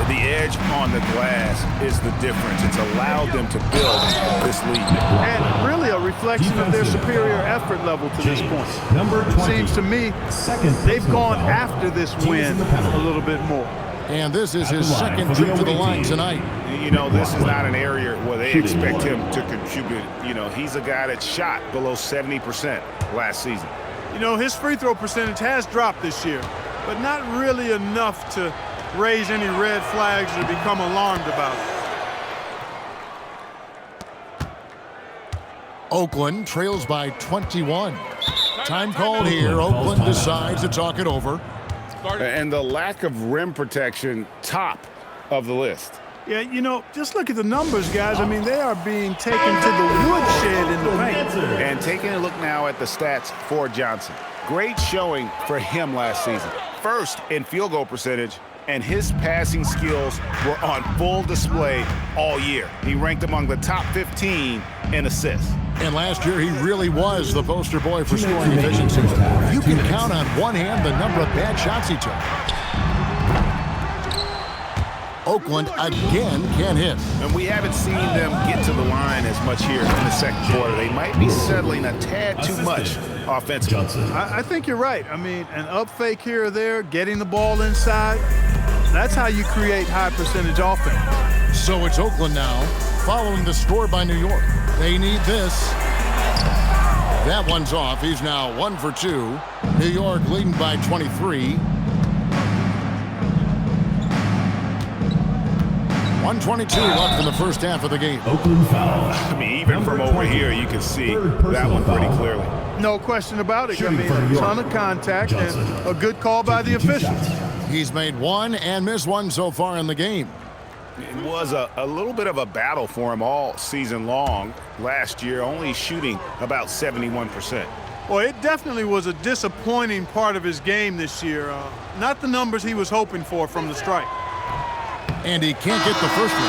The edge on the glass is the difference. It's allowed them to build this lead. And really a reflection of their superior effort level to this point. Number 20. It seems to me they've gone after this win a little bit more. And this is his second trip to the line tonight. You know, this is not an area where they expect him to contribute. You know, he's a guy that shot below 70% last season. You know, his free throw percentage has dropped this year, but not really enough to raise any red flags or become alarmed about it. Oakland trails by 21. Time called here. Oakland decides to talk it over. And the lack of rim protection, top of the list. Yeah, you know, just look at the numbers, guys. I mean, they are being taken to the woodshed in the paint. And taking a look now at the stats for Johnson. Great showing for him last season. First in field goal percentage, and his passing skills were on full display all year. He ranked among the top 15 in assists. And last year, he really was the poster boy for scoring efficiency. You can count on one hand the number of bad shots he took. Oakland again can't hit. And we haven't seen them get to the line as much here in the second quarter. They might be settling a tad too much offensively. I think you're right. I mean, an up fake here or there, getting the ball inside, that's how you create high percentage offense. So it's Oakland now, following the score by New York. They need this. That one's off. He's now 1 for 2. New York leading by 23. 1:22 left in the first half of the game. Oakland foul. I mean, even from over here, you can see that one pretty clearly. No question about it. I mean, a ton of contact and a good call by the officials. He's made one and missed one so far in the game. It was a little bit of a battle for him all season long. Last year, only shooting about 71%. Well, it definitely was a disappointing part of his game this year. Not the numbers he was hoping for from the stripe. And he can't get the first one.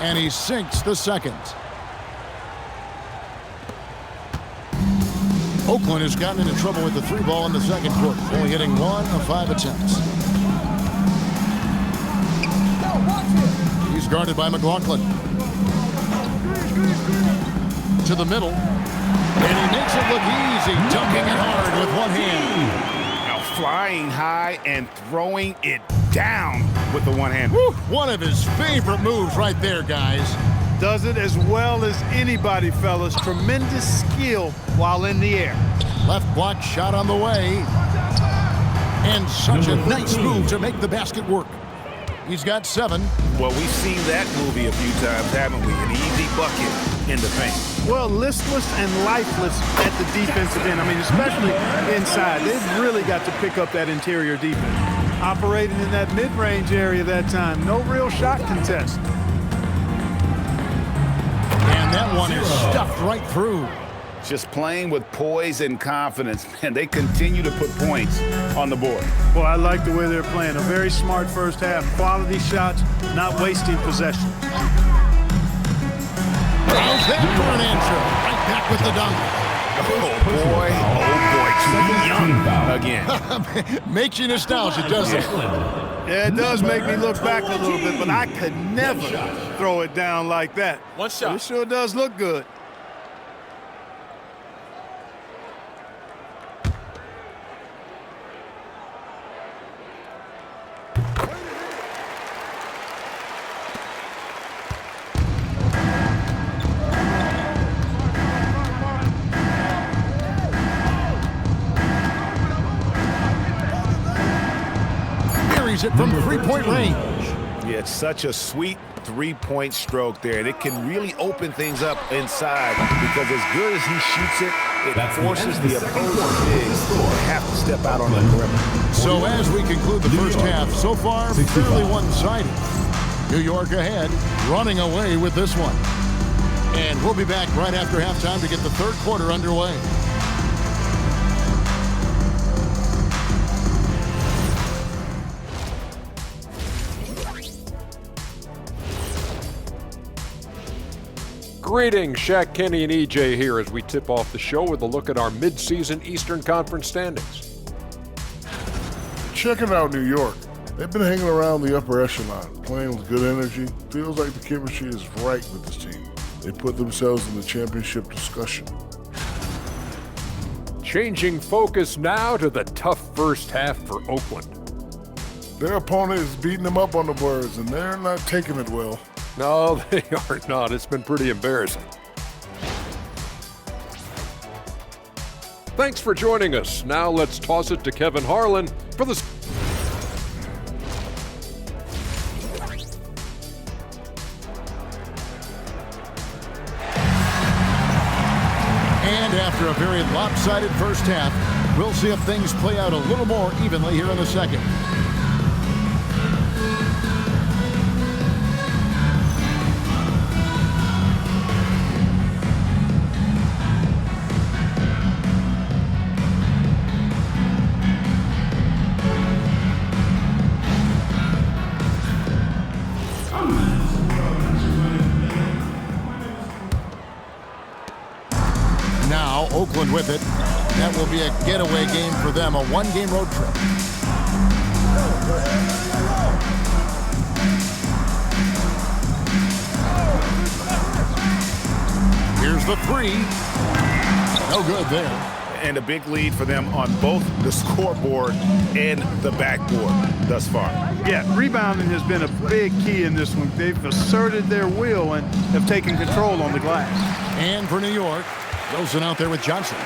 And he sinks the second. Oakland has gotten into trouble with the 3 ball in the second quarter, only hitting 1 of 5 attempts. He's guarded by McLaughlin. To the middle. And he makes it look easy, dunking it hard with one hand. Now flying high and throwing it down with the one hand. Woo, one of his favorite moves right there, guys. Does it as well as anybody, fellas. Tremendous skill while in the air. Left block shot on the way. And such a nice move to make the basket work. He's got 7. Well, we've seen that movie a few times, haven't we? An easy bucket in the paint. Well, listless and lifeless at the defensive end. I mean, especially inside. They've really got to pick up that interior defense. Operating in that mid-range area that time. No real shot contest. And that one is stuffed right through. Just playing with poise and confidence, and they continue to put points on the board. Well, I like the way they're playing. A very smart first half. Quality shots, not wasting possession. How's that for an answer? Right back with the dunk. Oh, boy. Oh, boy. Too young again. Makes you nostalgic, doesn't it? Yeah, it does make me look back a little bit, but I could never throw it down like that. One shot. It sure does look good. It from 3-point range. Yeah, it's such a sweet 3-point stroke there, and it can really open things up inside because as good as he shoots it, it forces the opposing bigs to have to step out on the perimeter. So as we conclude the first half, so far fairly one-sided. New York ahead, running away with this one. And we'll be back right after halftime to get the third quarter underway. Greetings, Shaq, Kenny, and EJ here as we tip off the show with a look at our mid-season Eastern Conference standings. Checking out New York. They've been hanging around the upper echelon, playing with good energy. Feels like the chemistry is right with this team. They put themselves in the championship discussion. Changing focus now to the tough first half for Oakland. Their opponent is beating them up on the boards, and they're not taking it well. No, they are not. It's been pretty embarrassing. Thanks for joining us. Now let's toss it to Kevin Harlan for the... After a very lopsided first half, we'll see if things play out a little more evenly here in the second. Now Oakland with it. That will be a getaway game for them, a one-game road trip. Here's the three. No good there. And a big lead for them on both the scoreboard and the backboard thus far. Yeah, rebounding has been a big key in this one. They've asserted their will and have taken control on the glass. And for New York, Wilson out there with Johnson.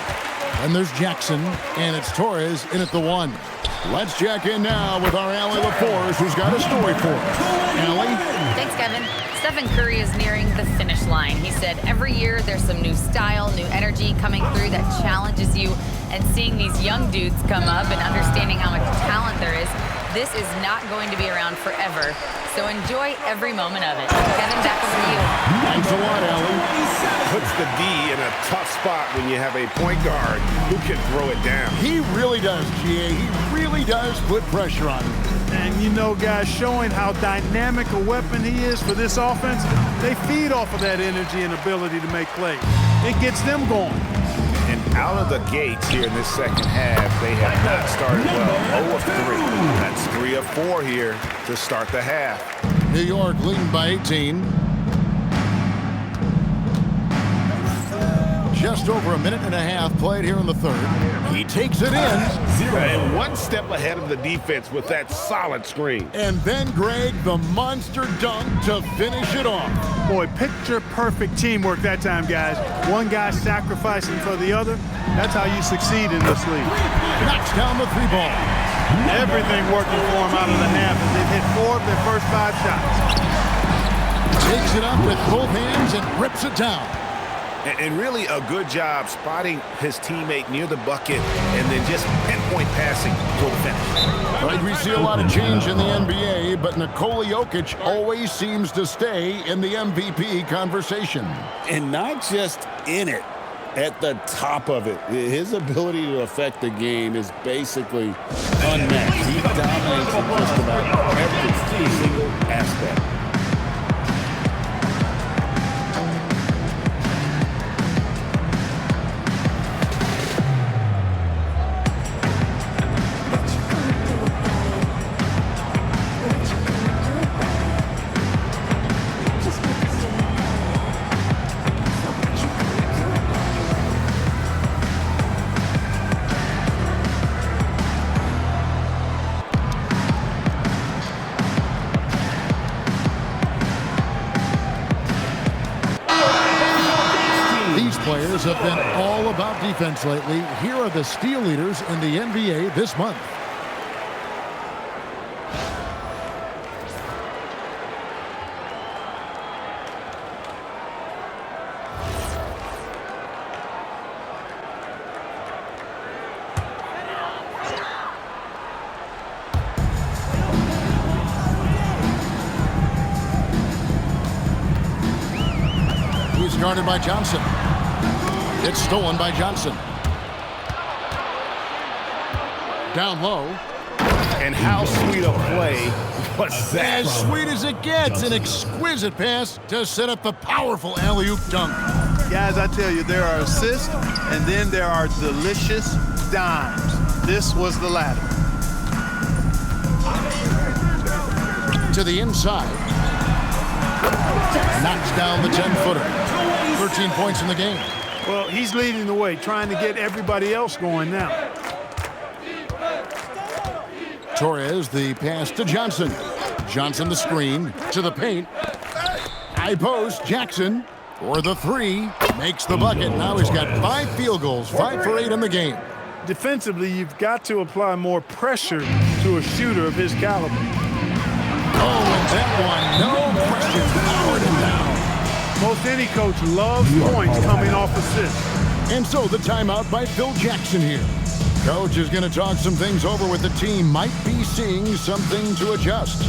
And there's Jackson, and it's Torres in at the one. Let's check in now with our Allie LaForce, who's got a story for us. Allie? Thanks, Kevin. Stephen Curry is nearing the finish line. He said every year there's some new style, new energy coming through that challenges you. And seeing these young dudes come up and understanding how much talent there is, this is not going to be around forever. So enjoy every moment of it. Kevin, back over to you. Thanks a lot, Allie. Puts the D in a tough spot when you have a point guard who can throw it down. He really does, GA. He really does put pressure on him. And you know, guys, showing how dynamic a weapon he is for this offense, they feed off of that energy and ability to make plays. It gets them going. And out of the gates here in this second half, they have not started well. 0 of 3. That's 3 of 4 here to start the half. New York leading by 18. Just over a minute and a half played here in the third. He takes it in. And one step ahead of the defense with that solid screen. And then, Greg, the monster dunk to finish it off. Boy, picture-perfect teamwork that time, guys. One guy sacrificing for the other. That's how you succeed in this league. Knocks down the three ball. Everything working for him out of the half. And they've hit 4 of their first 5 shots. Takes it up with both hands and rips it down. And really a good job spotting his teammate near the bucket and then just pinpoint passing for the finish. Right, we see a lot of change in the NBA, but Nikola Jokic always seems to stay in the MVP conversation. And not just in it, at the top of it. His ability to affect the game is basically unmatched. He dominates in just about every single aspect. Players have been all about defense lately. Here are the steal leaders in the NBA this month. He's guarded by Johnson. It's stolen by Johnson. Down low. And how sweet a play was that? As sweet as it gets. An exquisite pass to set up the powerful alley-oop dunk. Guys, I tell you, there are assists, and then there are delicious dimes. This was the latter. To the inside. Knocks down the 10-footer. 13 points in the game. Well, he's leading the way, trying to get everybody else going now. Torres, the pass to Johnson. Johnson, the screen, to the paint. High post, Jackson, for the three, makes the bucket. Now he's got 5 field goals, 5 for 8 in the game. Defensively, you've got to apply more pressure to a shooter of his caliber. Oh, and that one, no question, powered him down. Most any coach loves points coming off assists. And so the timeout by Phil Jackson here. Coach is going to talk some things over with the team. Might be seeing something to adjust.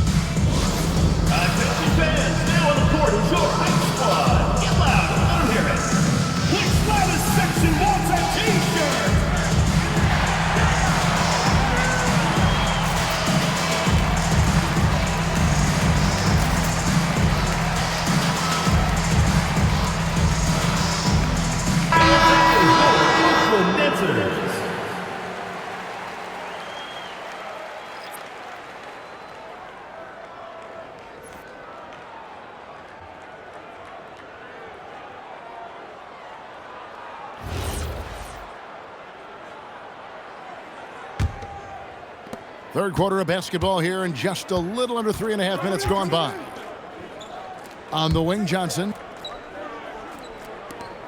Attention fans, now on the court is your hype squad. Get loud, let them hear it. Which loudest section wants a t-shirt? Oakland Dancers. Third quarter of basketball here, and just a little under 3.5 minutes gone by. On the wing, Johnson.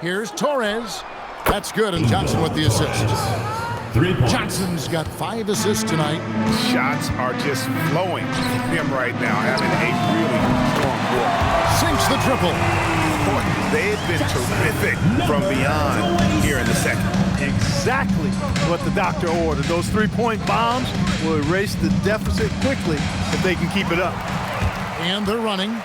Here's Torres. That's good, and Johnson with the assist. Johnson's got 5 assists tonight. Shots are just flowing from him right now, having a really strong quarter. Sinks the triple. Boy, they've been terrific from beyond here in the second. Exactly what the doctor ordered. Those three-point bombs will erase the deficit quickly if they can keep it up. And they're running.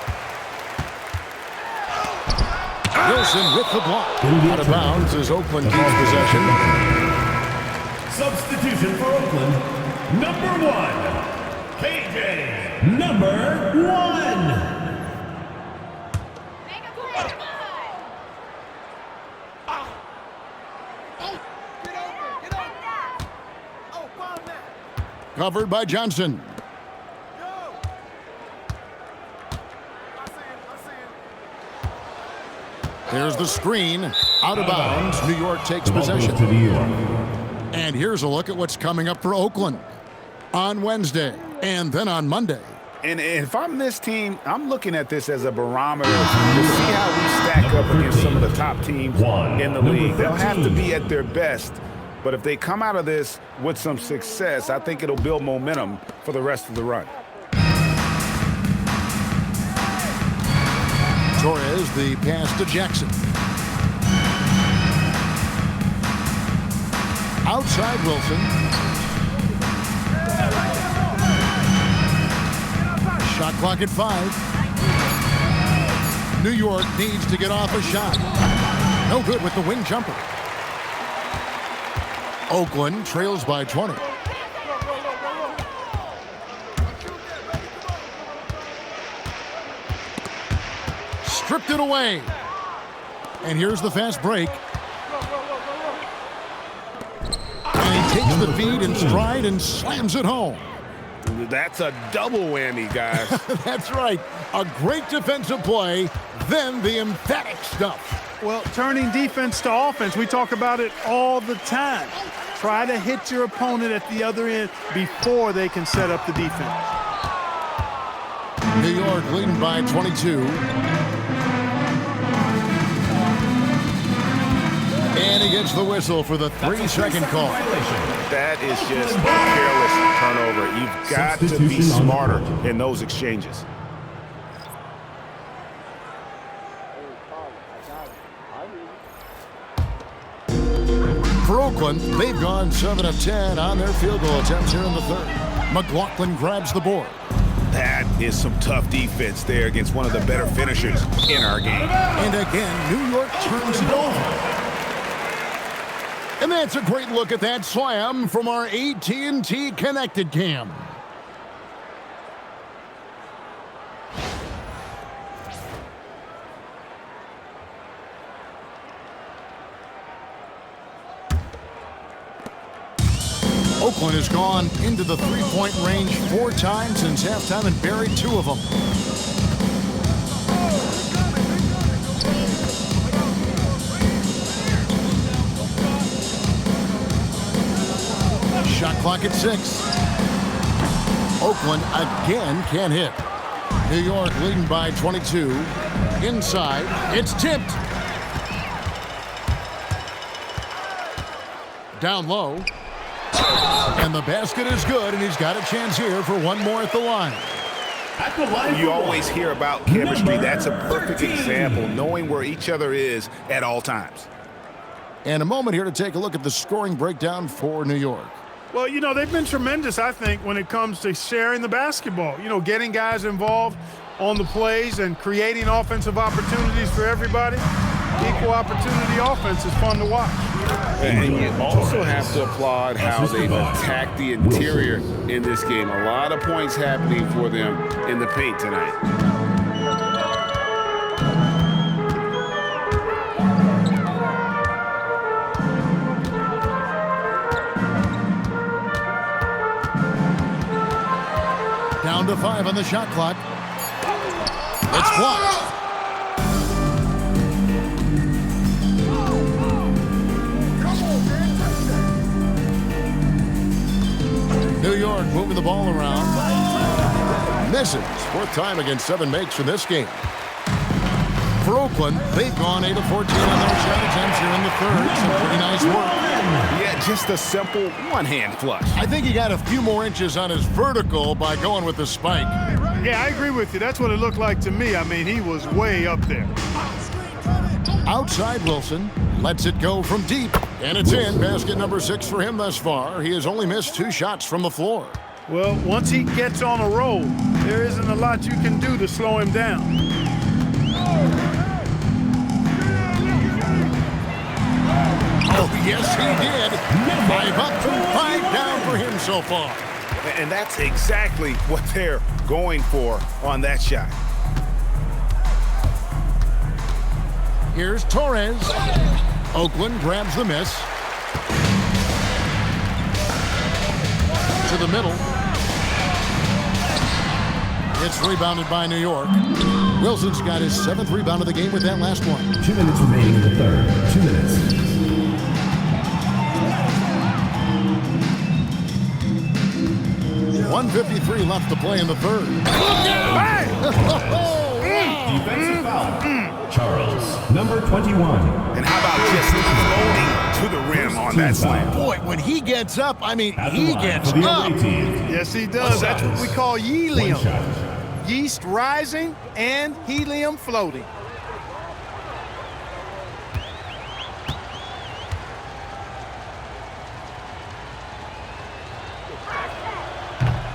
Wilson with the block. Out of bounds as Oakland keeps possession. Substitution for Oakland, number 1, KJ, number 1. Covered by Johnson. There's the screen. Out of bounds. New York takes possession. And here's a look at what's coming up for Oakland on Wednesday and then on Monday. And if I'm this team, I'm looking at this as a barometer to see how we stack up against some of the top teams in the league. They'll have to be at their best. But if they come out of this with some success, I think it'll build momentum for the rest of the run. Torres, the pass to Jackson. Outside Wilson. Shot clock at 5. New York needs to get off a shot. No good with the wing jumper. Oakland trails by 20. Stripped it away. And here's the fast break. And he takes the feed in stride and slams it home. That's a double whammy, guys. That's right. A great defensive play, then the emphatic stuff. Well, turning defense to offense, we talk about it all the time. Try to hit your opponent at the other end before they can set up the defense. New York leading by 22. And he gets the whistle for the 3-second call. That is just a careless turnover. You've got to be smarter in those exchanges. For Oakland, they've gone 7 of 10 on their field goal attempts here in the third. McLaughlin grabs the board. That is some tough defense there against one of the better finishers in our game. And again, New York turns it over. And that's a great look at that slam from our AT&T Connected Cam. Oakland has gone into the three-point range 4 times since halftime and buried 2 of them. Shot clock at 6. Oakland again can't hit. New York leading by 22. Inside, it's tipped. Down low. And the basket is good, and he's got a chance here for one more at the line. You always hear about chemistry. That's a perfect example, knowing where each other is at all times. And a moment here to take a look at the scoring breakdown for New York. Well, you know, they've been tremendous, I think, when it comes to sharing the basketball. You know, getting guys involved on the plays and creating offensive opportunities for everybody. Equal opportunity offense is fun to watch. And you also have to applaud how they've attacked the interior in this game. A lot of points happening for them in the paint tonight. Down to 5 on the shot clock. It's blocked. New York moving the ball around. Misses. Fourth time against 7 makes from this game. For Oakland, they've gone 8 of 14 on their shot attempts here in the third. Some pretty nice work. Yeah, just a simple one-hand flush. I think he got a few more inches on his vertical by going with the spike. Yeah, I agree with you. That's what it looked like to me. I mean, he was way up there. Outside Wilson lets it go from deep, and it's in. Basket number 6 for him thus far. He has only missed 2 shots from the floor. Well, once he gets on a roll, there isn't a lot you can do to slow him down. Oh, yes, he did. 5 up and 5 down for him so far. And that's exactly what they're going for on that shot. Here's Torres. Oakland grabs the miss. To the middle. It's rebounded by New York. Wilson's got his 7th rebound of the game with that last one. 2 minutes remaining in the third. 2 minutes. 1:53 left to play in the third. Defensive foul. Charles, number 21. And how about just floating to the rim on that slam? Boy, when he gets up, I mean, he gets up. Yes, he does. That's what we call helium. Yeast rising and helium floating.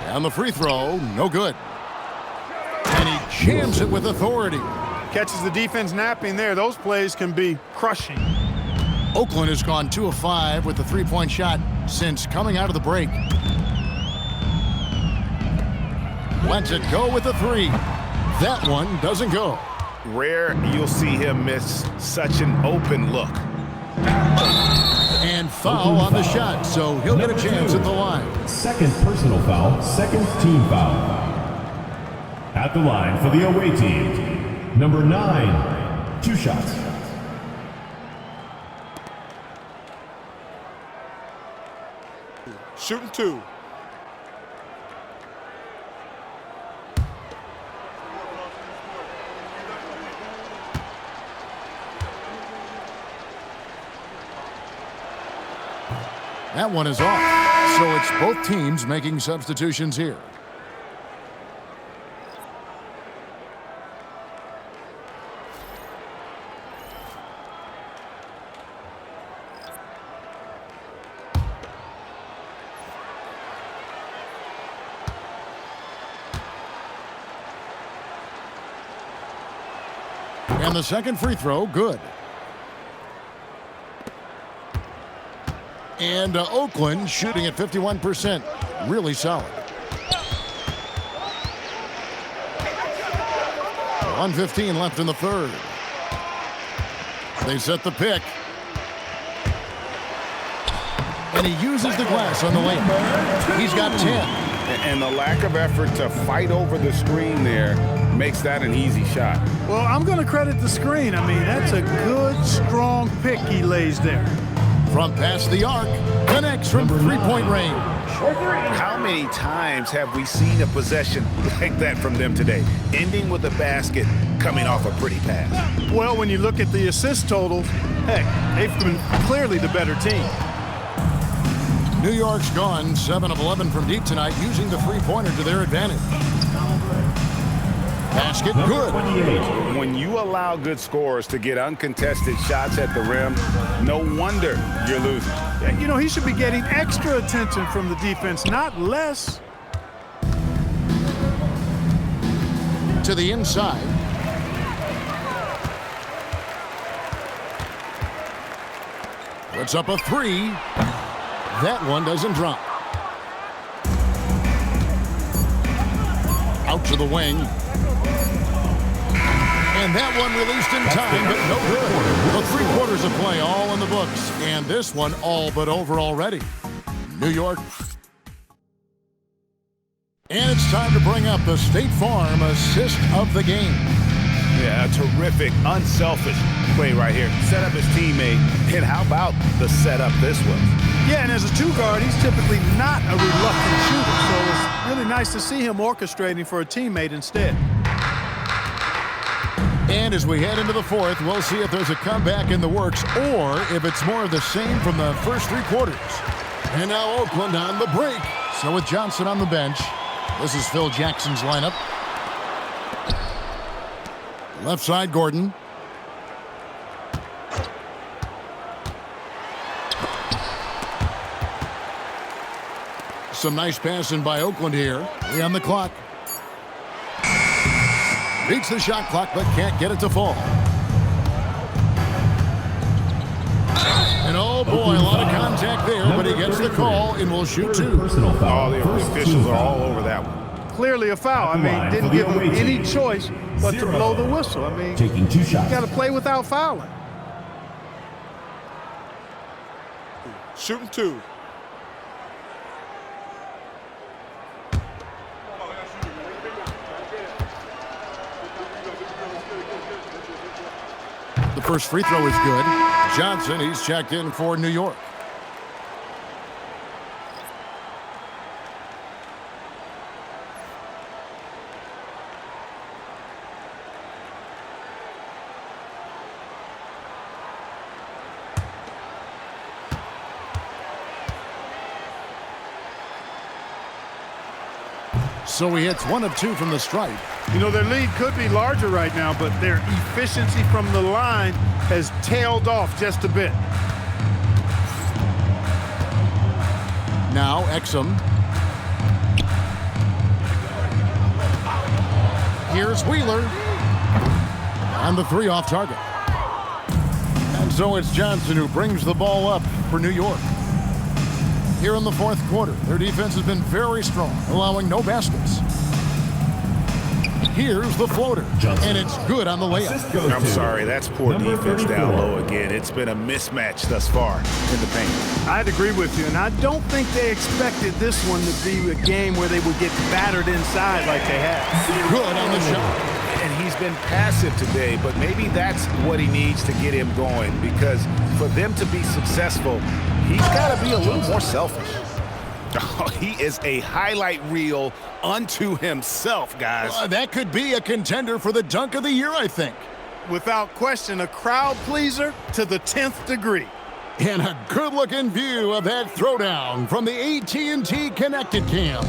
And the free throw, no good. And he jams it with authority. Catches the defense napping there. Those plays can be crushing. Oakland has gone 2 of 5 with the 3-point shot since coming out of the break. Lets it go with the 3. That one doesn't go. Rare you'll see him miss such an open look. And foul on the shot, so he'll get a chance at the line. Second personal foul, second team foul. At the line for the away team, number 9, 2 shots. Shooting 2. That one is off, so it's both teams making substitutions here. And the second free throw, good. And Oakland shooting at 51%. Really solid. 1:15 left in the third. They set the pick. And he uses the glass on the layup. He's got 10. And the lack of effort to fight over the screen there makes that an easy shot. Well, I'm going to credit the screen. I mean, that's a good, strong pick he lays there. From past the arc, connects from 3-point range. How many times have we seen a possession like that from them today, ending with a basket coming off a pretty pass? Well, when you look at the assist totals, heck, they've been clearly the better team. New York's gone 7 of 11 from deep tonight, using the three-pointer to their advantage. Basket good. When you allow good scorers to get uncontested shots at the rim, no wonder you're losing. Yeah, you know, he should be getting extra attention from the defense, not less. To the inside. Puts up a three. That one doesn't drop. Out to the wing. And that one released in time, but no good. The 3 quarters of play all in the books. And this one all but over already. New York. And it's time to bring up the State Farm assist of the game. Yeah, a terrific, unselfish play right here. Set up his teammate. And how about the setup this was? Yeah, and as a 2 guard, he's typically not a reluctant shooter, so it's really nice to see him orchestrating for a teammate instead. And as we head into the 4th, we'll see if there's a comeback in the works or if it's more of the same from the first 3 quarters. And now Oakland on the break. So with Johnson on the bench, this is Phil Jackson's lineup. Left side, Gordon. Some nice passing by Oakland here. 3 on the clock. Beats the shot clock, but can't get it to fall. And oh boy, a lot of contact there, but he gets the call and will shoot 2. All the officials are all over that one. Clearly a foul. I mean, didn't give him any choice but to blow the whistle. I mean, taking 2 shots. You got to play without fouling. Shooting 2. The first free throw is good. Johnson, he's checked in for New York. So he hits 1 of 2 from the stripe. You know, their lead could be larger right now, but their efficiency from the line has tailed off just a bit. Now Exum. Here's Wheeler. And the 3 off target. And so it's Johnson who brings the ball up for New York. Here in the 4th quarter, their defense has been very strong, allowing no baskets. Here's the floater, and it's good on the layup. I'm sorry, that's poor defense down low again. It's been a mismatch thus far in the paint. I'd agree with you, and I don't think they expected this one to be a game where they would get battered inside like they have. Good on the shot. And he's been passive today, but maybe that's what he needs to get him going, because for them to be successful, he's got to be a little more selfish. Oh, he is a highlight reel unto himself, guys. That could be a contender for the dunk of the year, I think. Without question, a crowd pleaser to the 10th degree. And a good-looking view of that throwdown from the AT&T Connected Cam.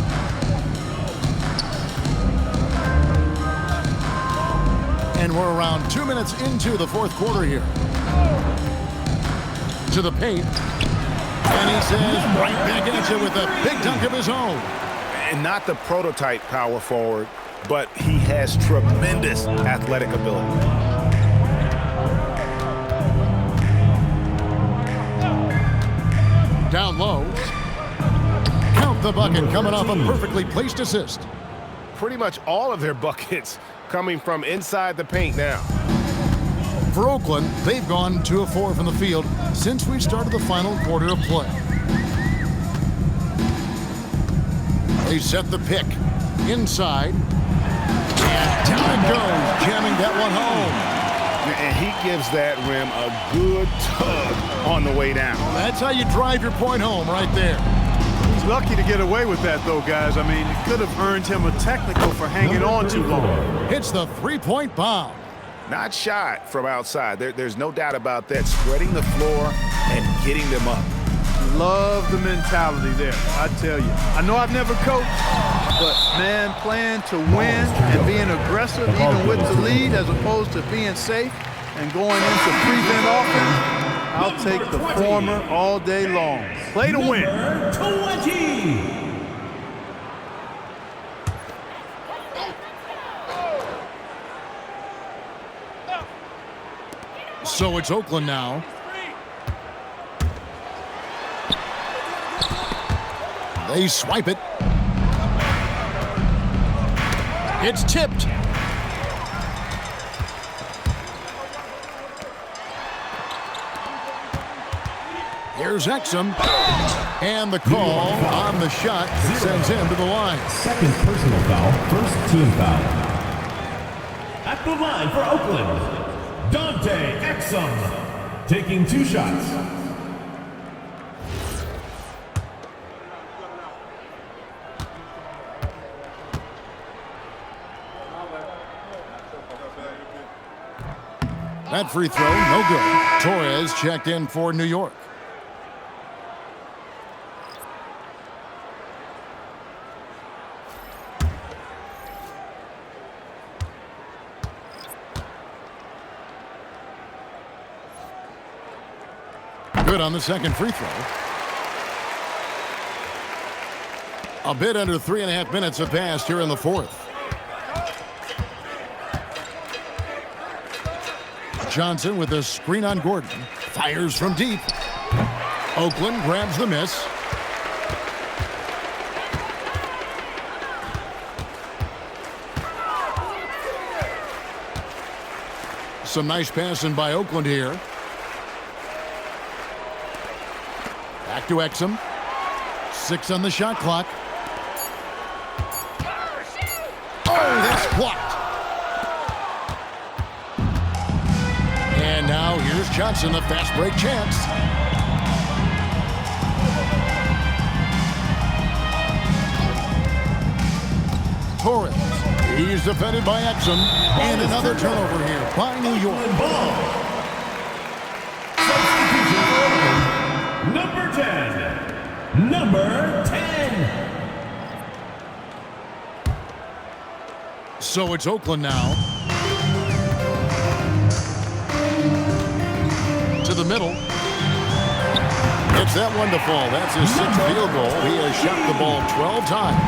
And we're around 2 minutes into the 4th quarter here. To the paint. And he says right back at you with a big dunk of his own. And not the prototype power forward, but he has tremendous athletic ability. Down low. Count the bucket coming off a perfectly placed assist. Pretty much all of their buckets coming from inside the paint now. For Oakland, they've gone 2 of 4 from the field since we started the final quarter of play. They set the pick inside, and down it goes, jamming that one home. And he gives that rim a good tug on the way down. That's how you drive your point home right there. He's lucky to get away with that, though, guys. I mean, it could have earned him a technical for hanging on too long. Hits the 3-point bomb. Not shot from outside. There's no doubt about that. Spreading the floor and getting them up. Love the mentality there, I tell you. I know I've never coached, but, man, playing to win and being aggressive even with the lead as opposed to being safe and going into prevent offense, I'll take the former all day long. Play to win. Number 20. So it's Oakland now. They swipe it. It's tipped. Here's Exum. And the call on the shot sends him to the line. Second personal foul, first team foul. At the line for Oakland, Dante Exum, taking 2 shots. That free throw, no good. Torres checked in for New York. Good on the second free throw. A bit under 3.5 minutes have passed here in the fourth. Johnson with a screen on Gordon. Fires from deep. Oakland grabs the miss. Some nice passing by Oakland here. Back to Exum. 6 on the shot clock. Oh, that's blocked. And now here's Johnson, the fast break chance. Torres. He's defended by Exum. And another turnover here by New York. Number 10. Number 10. So it's Oakland now. To the middle. Gets that one to fall. That's his 6th field goal. He has shot the ball 12 times.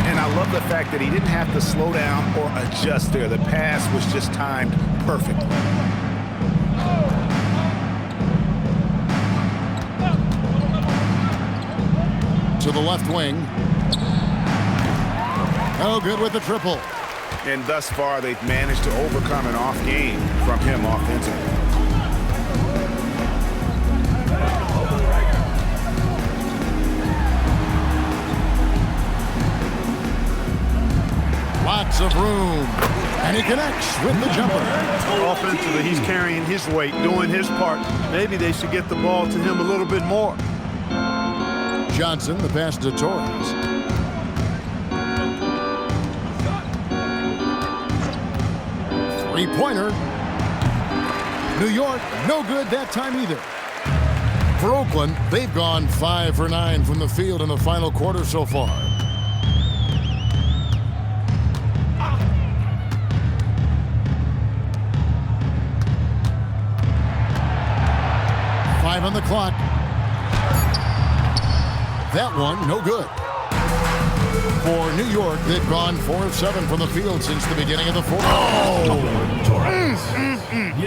And I love the fact that he didn't have to slow down or adjust there. The pass was just timed perfectly. To the left wing. Oh, good with the triple. And thus far, they've managed to overcome an off game from him offensively. Lots of room. And he connects with the jumper. Offensively, he's carrying his weight, doing his part. Maybe they should get the ball to him a little bit more. Johnson, the pass to Torres. Three-pointer. New York, no good that time either. For Oakland, they've gone 5 for 9 from the field in the final quarter so far. On the clock. That one, no good. For New York, they've gone 4 of 7 from the field since the beginning of the fourth.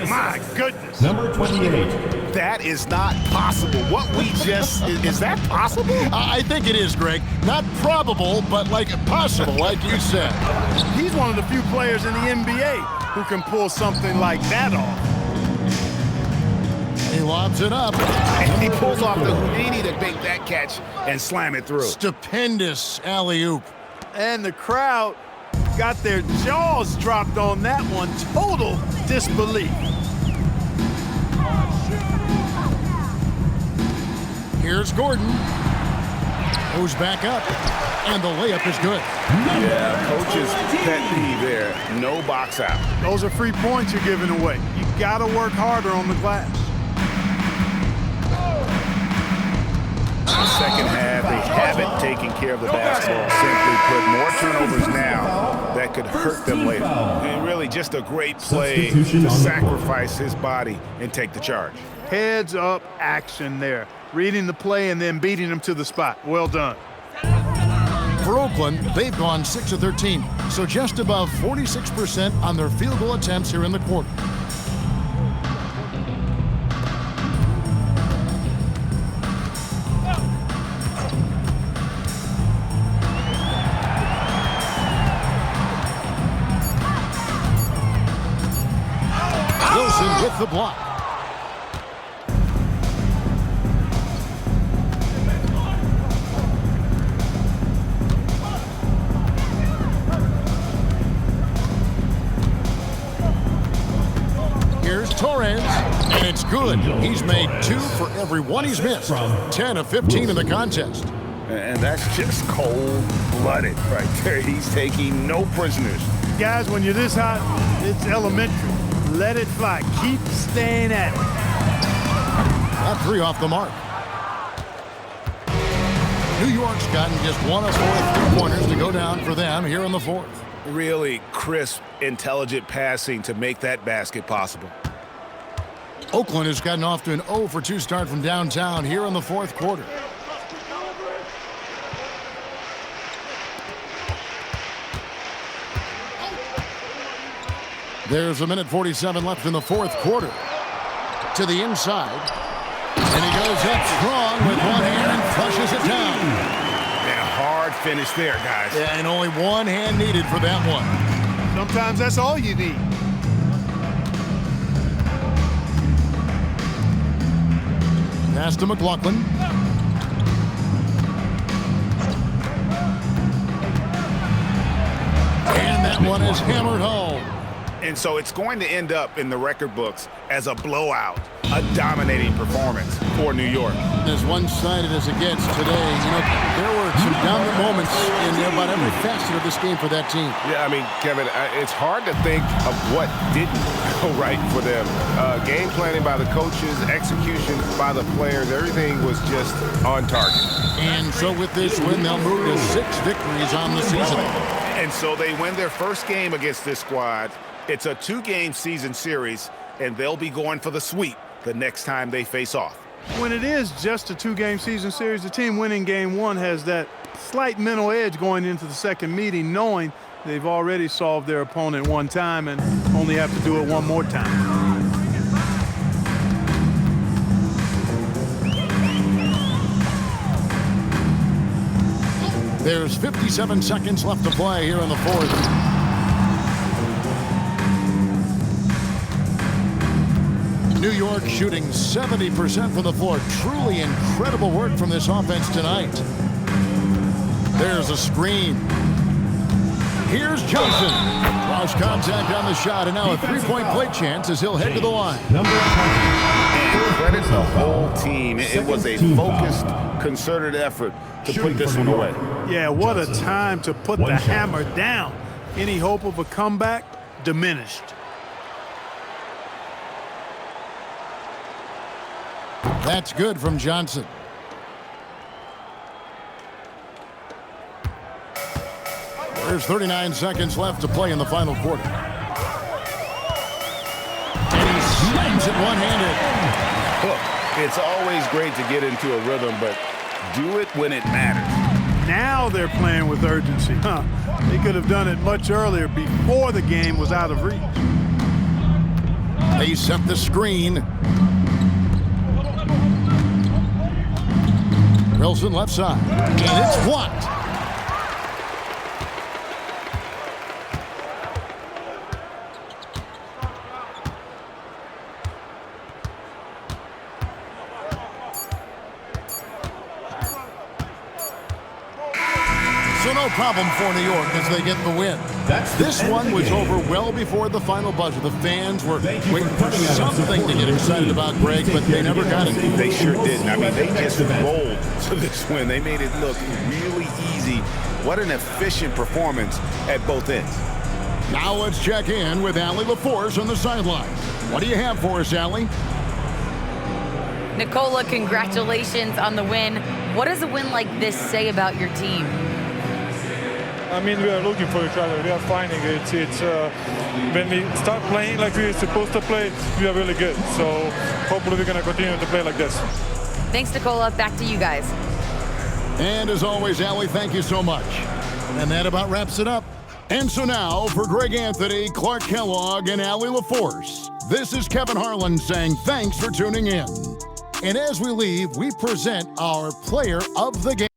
My goodness. Number 28. That is not possible. What we just, is that possible? I think it is, Greg. Not probable, but like possible, like you said. He's one of the few players in the NBA who can pull something like that off. He lobs it up. And he pulls off the Houdini to make that catch and slam it through. Stupendous alley-oop. And the crowd got their jaws dropped on that one. Total disbelief. Here's Gordon. Goes back up. And the layup is good. Yeah, coach's pet peeve there. No box out. Those are free points you're giving away. You got to work harder on the glass. the second half. They haven't taken care of the basketball. Simply put, more turnovers now that could hurt them later. And really just a great play to sacrifice his body and take the charge. Heads up action there. Reading the play and then beating him to the spot. Well done. For Oakland, they've gone 6 of 13, so just above 46% on their field goal attempts here in the quarter. Wilson with the block. Here's Torres, and it's good. He's made 2 for every one he's missed. 10 of 15 in the contest. And that's just cold-blooded right there. He's taking no prisoners. Guys, when you're this hot, it's elementary. Let it fly. Keep staying at it. That 3 off the mark. New York's gotten just 1 of 4 3-pointers to go down for them here in the fourth. Really crisp, intelligent passing to make that basket possible. Oakland has gotten off to an 0 for 2 start from downtown here in the fourth quarter. There's 1:47 left in the fourth quarter. To the inside. And he goes up strong with one hand and flushes it down. And a hard finish there, guys. Yeah, and only one hand needed for that one. Sometimes that's all you need. Pass to McLaughlin. And that one is hammered home. And so it's going to end up in the record books as a blowout, a dominating performance for New York. As one-sided as it gets today, you know, there were some dominant moments in about every facet of this game for that team. Yeah, I mean, Kevin, it's hard to think of what didn't go right for them. Game planning by the coaches, execution by the players, everything was just on target. And so with this win, they'll move to 6 victories on the season. And so they win their first game against this squad. It's a 2-game season series, and they'll be going for the sweep the next time they face off. When it is just a 2-game season series, the team winning game 1 has that slight mental edge going into the second meeting, knowing they've already solved their opponent one time and only have to do it one more time. There's 57 seconds left to play here in the fourth. New York shooting 70% from the floor. Truly incredible work from this offense tonight. There's a screen. Here's Johnson. Cross contact on the shot, and now a 3-point play chance as he'll head to the line. And credit the whole team. It was a focused, concerted effort to put this one away. Yeah, what a time to put the hammer down. Any hope of a comeback diminished. That's good from Johnson. There's 39 seconds left to play in the final quarter. And he slams it one-handed. Look, it's always great to get into a rhythm, but do it when it matters. Now they're playing with urgency. They could have done it much earlier before the game was out of reach. They set the screen. Wilson left side, and it's blocked. So no problem for New York as they get the win. This one was over well before the final buzzer. The fans were waiting for something to get excited about, Greg, but they never got it. They sure didn't. I mean, they just rolled to this win. They made it look really easy. What an efficient performance at both ends. Now let's check in with Allie LaForce on the sideline. What do you have for us, Allie? Nicola, congratulations on the win. What does a win like this say about your team? I mean, we are looking for each other. We are finding it. It's when we start playing like we're supposed to play, we are really good. So hopefully we're going to continue to play like this. Thanks, Nicola. Back to you guys. And as always, Allie, thank you so much. And that about wraps it up. And so now, for Greg Anthony, Clark Kellogg, and Allie LaForce, this is Kevin Harlan saying thanks for tuning in. And as we leave, we present our player of the game.